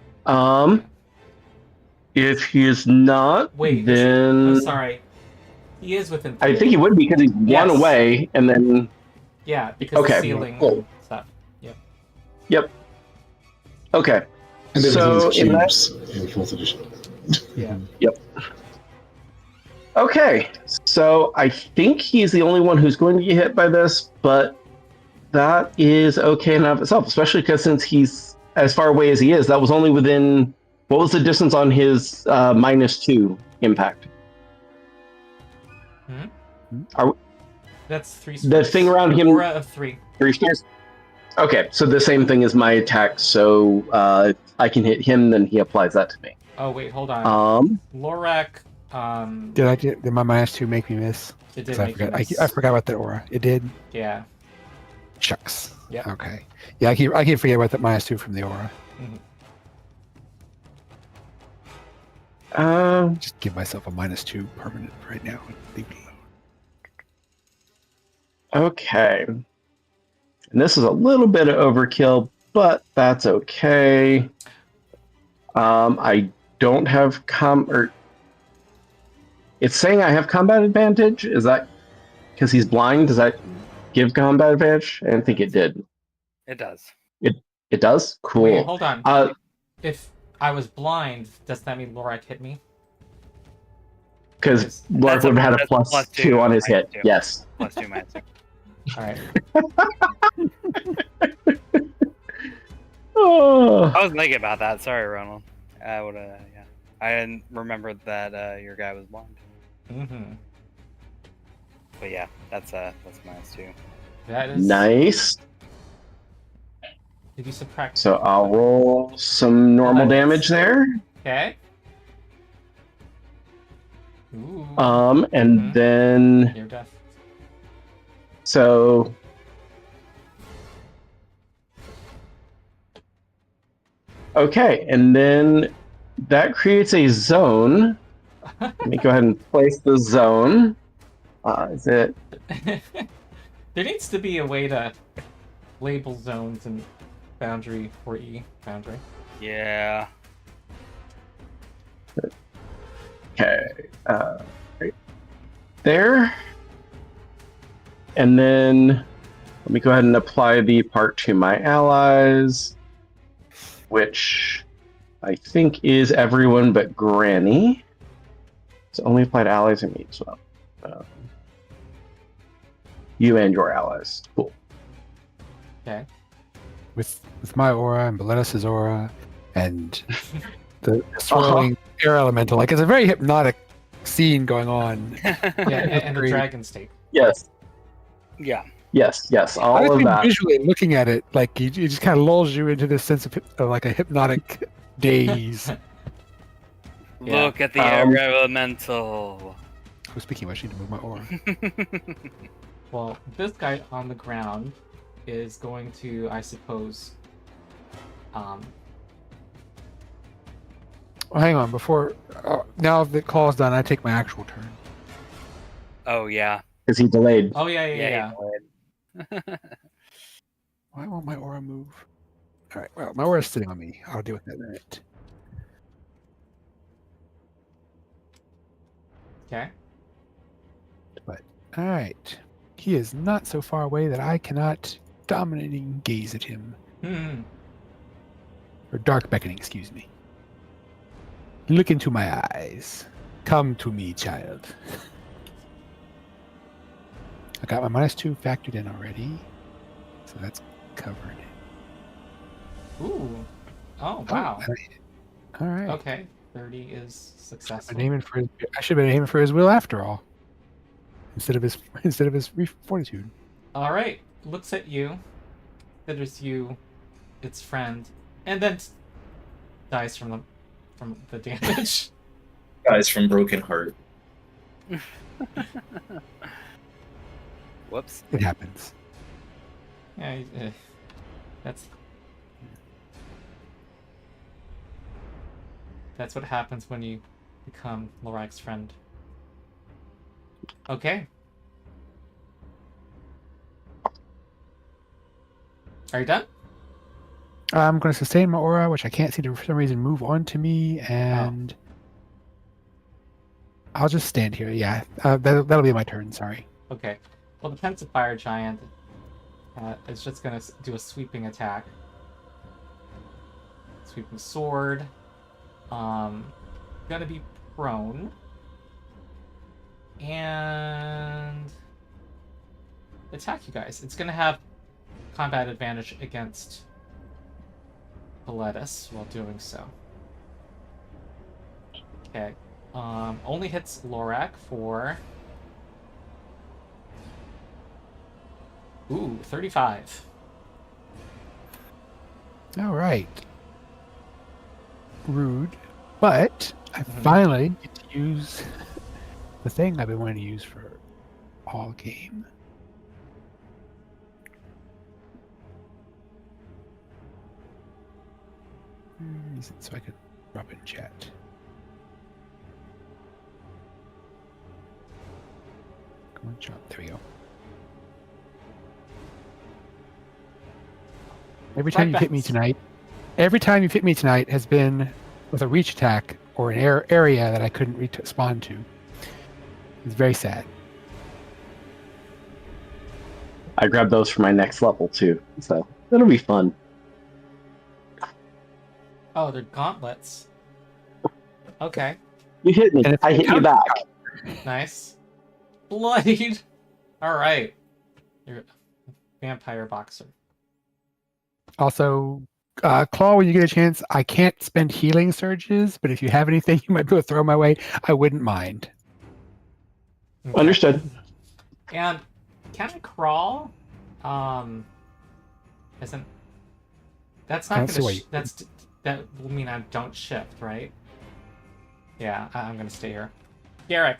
If he is not, Wait, then I'm sorry. He is within 3. I think he would be because he's Yes. one away, and then Yeah, because Okay, the ceiling cool. and stuff. yep. Okay. And So everything's in that cubes in 4th edition. Yeah. Okay, so I think he's the only one who's going to get hit by this, but that is okay in and of itself, especially because since he's as far away as he is, that was only within. What was the distance on his -2 impact? That's 3 The squares. thing around him. Aura of 3. 3 stairs? Okay, so the same thing as my attack, so if I can hit him, then he applies that to me. Oh, wait, hold on. Lorak, Did my -2 make me miss? it did 'Cause make you miss. I forgot about the aura. It did? Yeah. Shucks. Yeah. Okay. Yeah, I keep forget about that -2 from the aura. Just give myself a -2 permanent right now. Leave me alone. Okay. And this is a little bit of overkill, but that's okay. I don't have it's saying I have combat advantage. Is that because he's blind? Does that give combat advantage? I didn't think it did. It does. It does? Cool. Wait, hold on. Uh, If I was blind, does that mean Lorak hit me? Because Lark would have had a that's +2 on his hit. -2. Yes. +2 -2. Alright. Oh. I was thinking about that. Sorry, Ronald. I would have. Yeah. I didn't remember that your guy was blind. Mm-hmm. But yeah, that's -2. That is... Nice. Did you subtract? So I'll roll some normal Nice. damage there. Okay. Ooh. And then Near death. so okay, and then that creates a zone. Let me go ahead and place the zone. Is it? There needs to be a way to label zones and Boundary 4E Boundary. Yeah. Okay, right there. And then let me go ahead and apply the part to my allies, which I think is everyone but Granny. It's only applied to allies and me as well. You and your allies. Cool. Okay. With my aura and Boletus' aura and the swirling air elemental, like it's a very hypnotic scene going on. Yeah, and the Great. dragon state. Yes, Yeah. yes, I all of think that. visually looking at it, like he just kind of lulls you into this sense of like a hypnotic daze. Yeah. Look at the air elemental. Oh, speaking of, I should need to move my aura. Well, this guy on the ground is going to, I suppose, Oh, hang on, before now the call's done, I take my actual turn. Oh yeah. Is he delayed? oh yeah. Why won't my aura move? All right, well, my aura's sitting on me. I'll deal with that in a minute. Okay. All right. He is not so far away that I cannot dominating gaze at him. Hmm. Or dark beckoning, excuse me. Look into my eyes. Come to me, child. I got my -2 factored in already. So that's covered. Ooh. Oh, wow. All right. Okay. 30 is successful. I should have been aiming for his will after all. Instead of his fortitude. All right. Looks at you. Considers you its friend. And then dies from the damage. Guys from Broken Heart. Whoops. It happens. Yeah, that's what happens when you become Lorik's friend. Okay. Are you done? I'm going to sustain my aura, which I can't see to, for some reason, move on to me, and I'll just stand here. Yeah, that'll be my turn. Sorry. Okay. Well, the Pensive Fire Giant is just going to do a sweeping attack. Sweeping sword. Gonna be prone. And attack you guys. It's gonna have combat advantage against Boletus while doing so. Okay. Only hits Lorak for... Ooh, 35. All right. Rude. But I finally get to use the thing I've been wanting to use for all game. Where is it so I can drop in chat? Come on, drop. There we go. Every time you've hit me tonight has been with a reach attack or an area that I couldn't respond to. It's very sad. I grabbed those for my next level too, so that'll be fun. Oh, they're gauntlets. Okay. You hit me. I hit you back. Nice. Bloodied. Alright. You're a vampire boxer. Also, Claw, when you get a chance, I can't spend healing surges, but if you have anything you might be able to throw my way, I wouldn't mind. Okay. Understood. And can I crawl? Isn't that's not gonna that will mean I don't shift, right? Yeah, I'm gonna stay here. Garrick.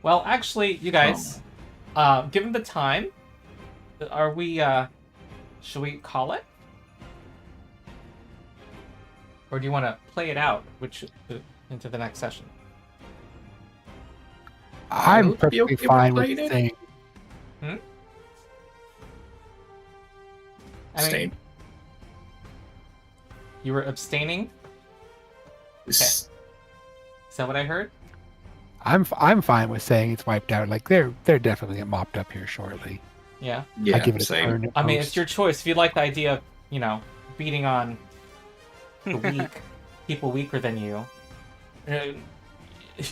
Well, actually, you guys, given the time, are we should we call it? Or do you want to play it out into the next session? I'm perfectly fine with saying. Abstain. You were abstaining? Okay. Is that what I heard? I'm fine with saying it's wiped out. Like they're definitely get mopped up here shortly. Yeah. I give it a turn. I mean, it's your choice. If you like the idea of, beating on the weak, people weaker than you.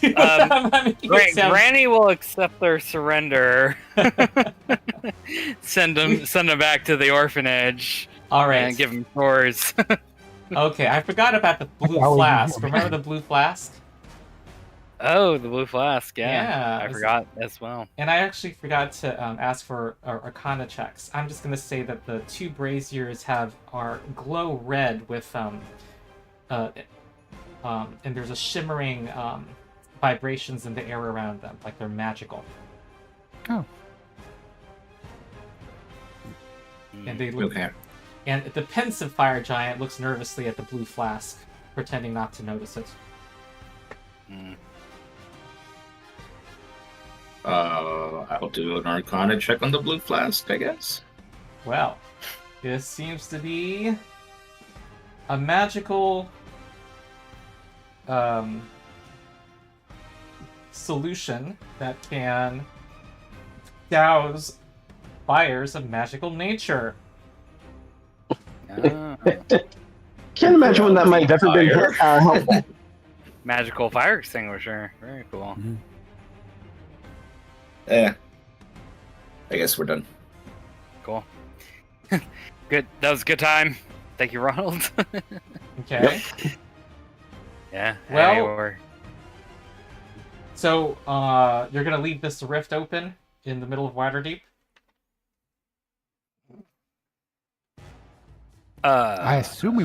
Granny will accept their surrender. Send them back to the orphanage. All right, and give them chores. Okay, I forgot about the blue flask. Remember the blue flask? Oh, the blue flask. Yeah, I forgot as well. And I actually forgot to ask for Arcana checks. I'm just gonna say that the two braziers are glow red with and there's a shimmering vibrations in the air around them, like they're magical. Oh. And they look. Okay. And the pensive fire giant looks nervously at the blue flask, pretending not to notice it. I'll do an Arcana check on the blue flask, I guess. Well, this seems to be a magical solution that can douse fires of magical nature. Ah, Can't imagine when that might have ever been Fire. helpful. magical fire extinguisher. Very cool. I guess we're done. Cool. Good. That was a good time. Thank you, Ronald. Okay. Yeah. Well- hey, we're- So, you're gonna leave this rift open in the middle of Waterdeep? I assume we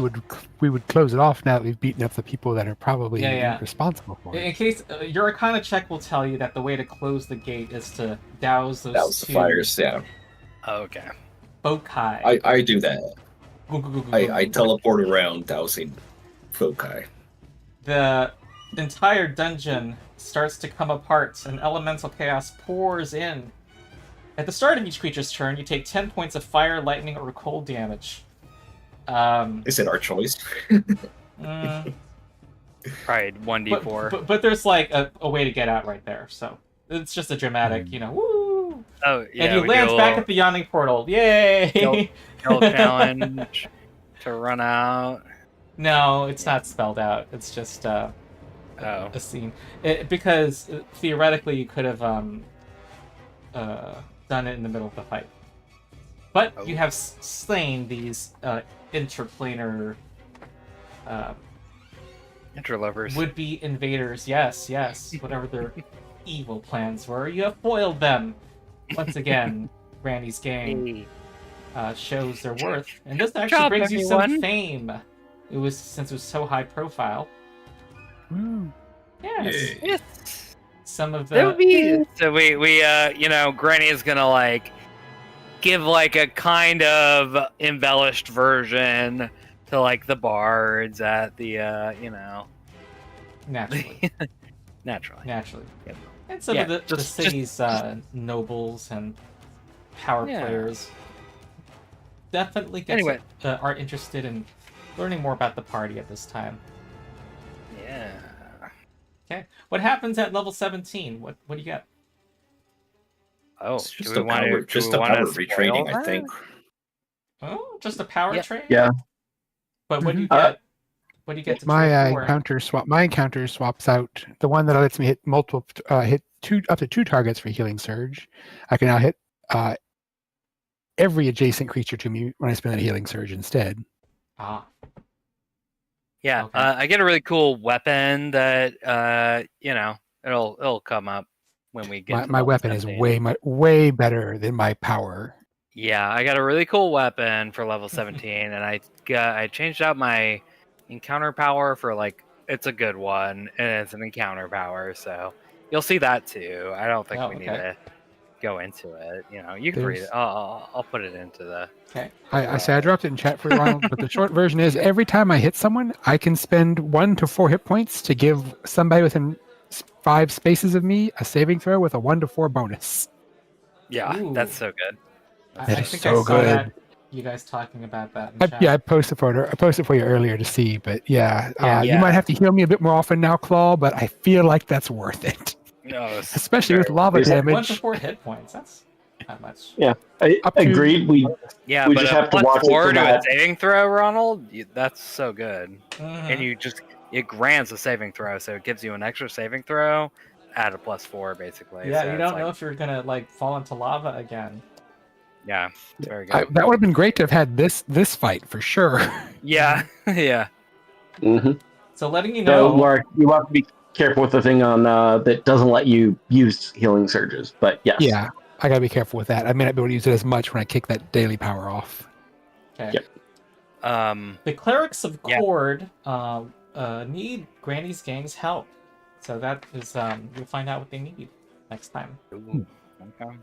would close it off now that we've beaten up the people that are probably Yeah. responsible for In it. case your Arcana check will tell you that the way to close the gate is to douse those That was the two fires. Yeah, okay. foci. I do that. Go, go, go, go, I go. teleport around dousing foci. The entire dungeon starts to come apart, and elemental chaos pours in. At the start of each creature's turn, you take 10 points of fire, lightning, or cold damage. Is it our choice? mm, Probably 1d4. but there's like a way to get out right there, so it's just a dramatic, woo! Oh, yeah. and you we land do a back little at the yawning portal. Yay! kill challenge to run out. No, it's not spelled out. It's just Oh. a scene. Because theoretically you could have done it in the middle of the fight. But you have slain these interplanar Interlovers. would-be invaders. Yes, whatever their evil plans were. You have foiled them. Once again, Granny's game shows their worth. And this actually job, brings you some everyone. fame. Since it was so high profile. Woo. Yes. Yay. Some of That would the be so we Granny is gonna like give like a kind of embellished version to like the bards at the naturally. naturally. Yep. And some Yeah, of the just- city's nobles and power Yeah. players definitely Anyway. are interested in learning more about the party at this time. Yeah. Okay, what happens at level 17? What do you get? Oh, It's do just we a want power, to just a power retrading, I think. Oh, just a power Yeah. trade. Yeah. But what do you Mhm. get? What do you get to My trade for? encounter swaps out the one that lets me hit up to two targets for healing surge. I can now hit every adjacent creature to me when I spend a healing surge instead. Ah, Yeah, Okay. I get a really cool weapon that it'll come up when we get. to My level weapon is 17. way better than my power. Yeah, I got a really cool weapon for level 17, and I changed out my encounter power for like it's a good one, and it's an encounter power, so you'll see that too. I don't think Oh, we need okay. to go into it. You can read it. There's- I'll put it into the. okay. I say I dropped it in chat for you, Ronald, but the short version is every time I hit someone, I can spend 1 to 4 hit points to give somebody within 5 spaces of me a saving throw with a 1 to 4 bonus. Yeah, Ooh. that's so good. I That is think so I saw good. that. You guys talking about that in chat. I posted for you earlier to see, but yeah, Yeah. you might have to heal me a bit more often now, Claw, but I feel like that's worth it, No, it's especially with very- lava Is that 1 to damage. 4 hit points. That's not much. Up to- Agreed. We Yeah, We but just a have to plus watch it 4 for to a that. saving throw, Ronald. That's so good. Mhm. And it grants a saving throw, so it gives you an extra saving throw at a plus 4, basically. Yeah, so you it's don't like, know if you're gonna like fall into lava again. Yeah, it's very good. That would have been great to have had this fight for sure. Yeah, yeah. mhm. So letting you So, know, Mark, you have to be careful with the thing on that doesn't let you use healing surges. But yes, Yeah, I gotta be careful with that. I may not be able to use it as much when I kick that daily power off. okay. Yep. The clerics of Yeah. Cord need Granny's gang's help. So that is you'll find out what they need next time. Ooh, okay.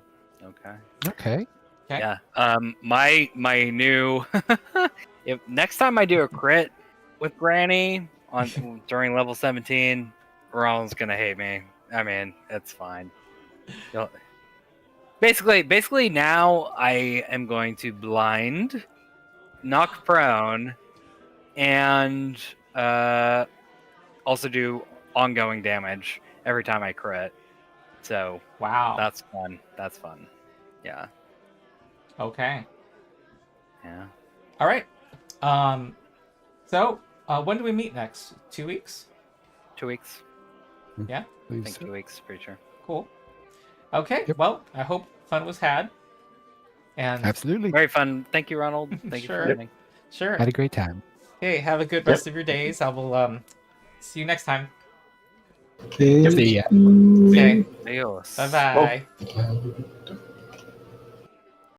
Okay. Okay. Okay. Yeah. My new if next time I do a crit with Granny on during level 17, Ronald's gonna hate me. I mean, it's fine. Basically now I am going to blind, knock prone, and also do ongoing damage every time I crit. So Wow. that's fun. That's fun. Yeah. Okay. Yeah. All right. So when do we meet next? 2 weeks? 2 weeks. I Please. think 2 weeks, pretty sure. Cool. Okay. Yep. Well, I hope fun was had. And Absolutely. Very fun. Thank you, Ronald. Thank you Sure. for coming. sure. Had a great time. Hey, have a good rest of your days. I will see you next time. See ya. Okay. Adios. Bye bye. Bye.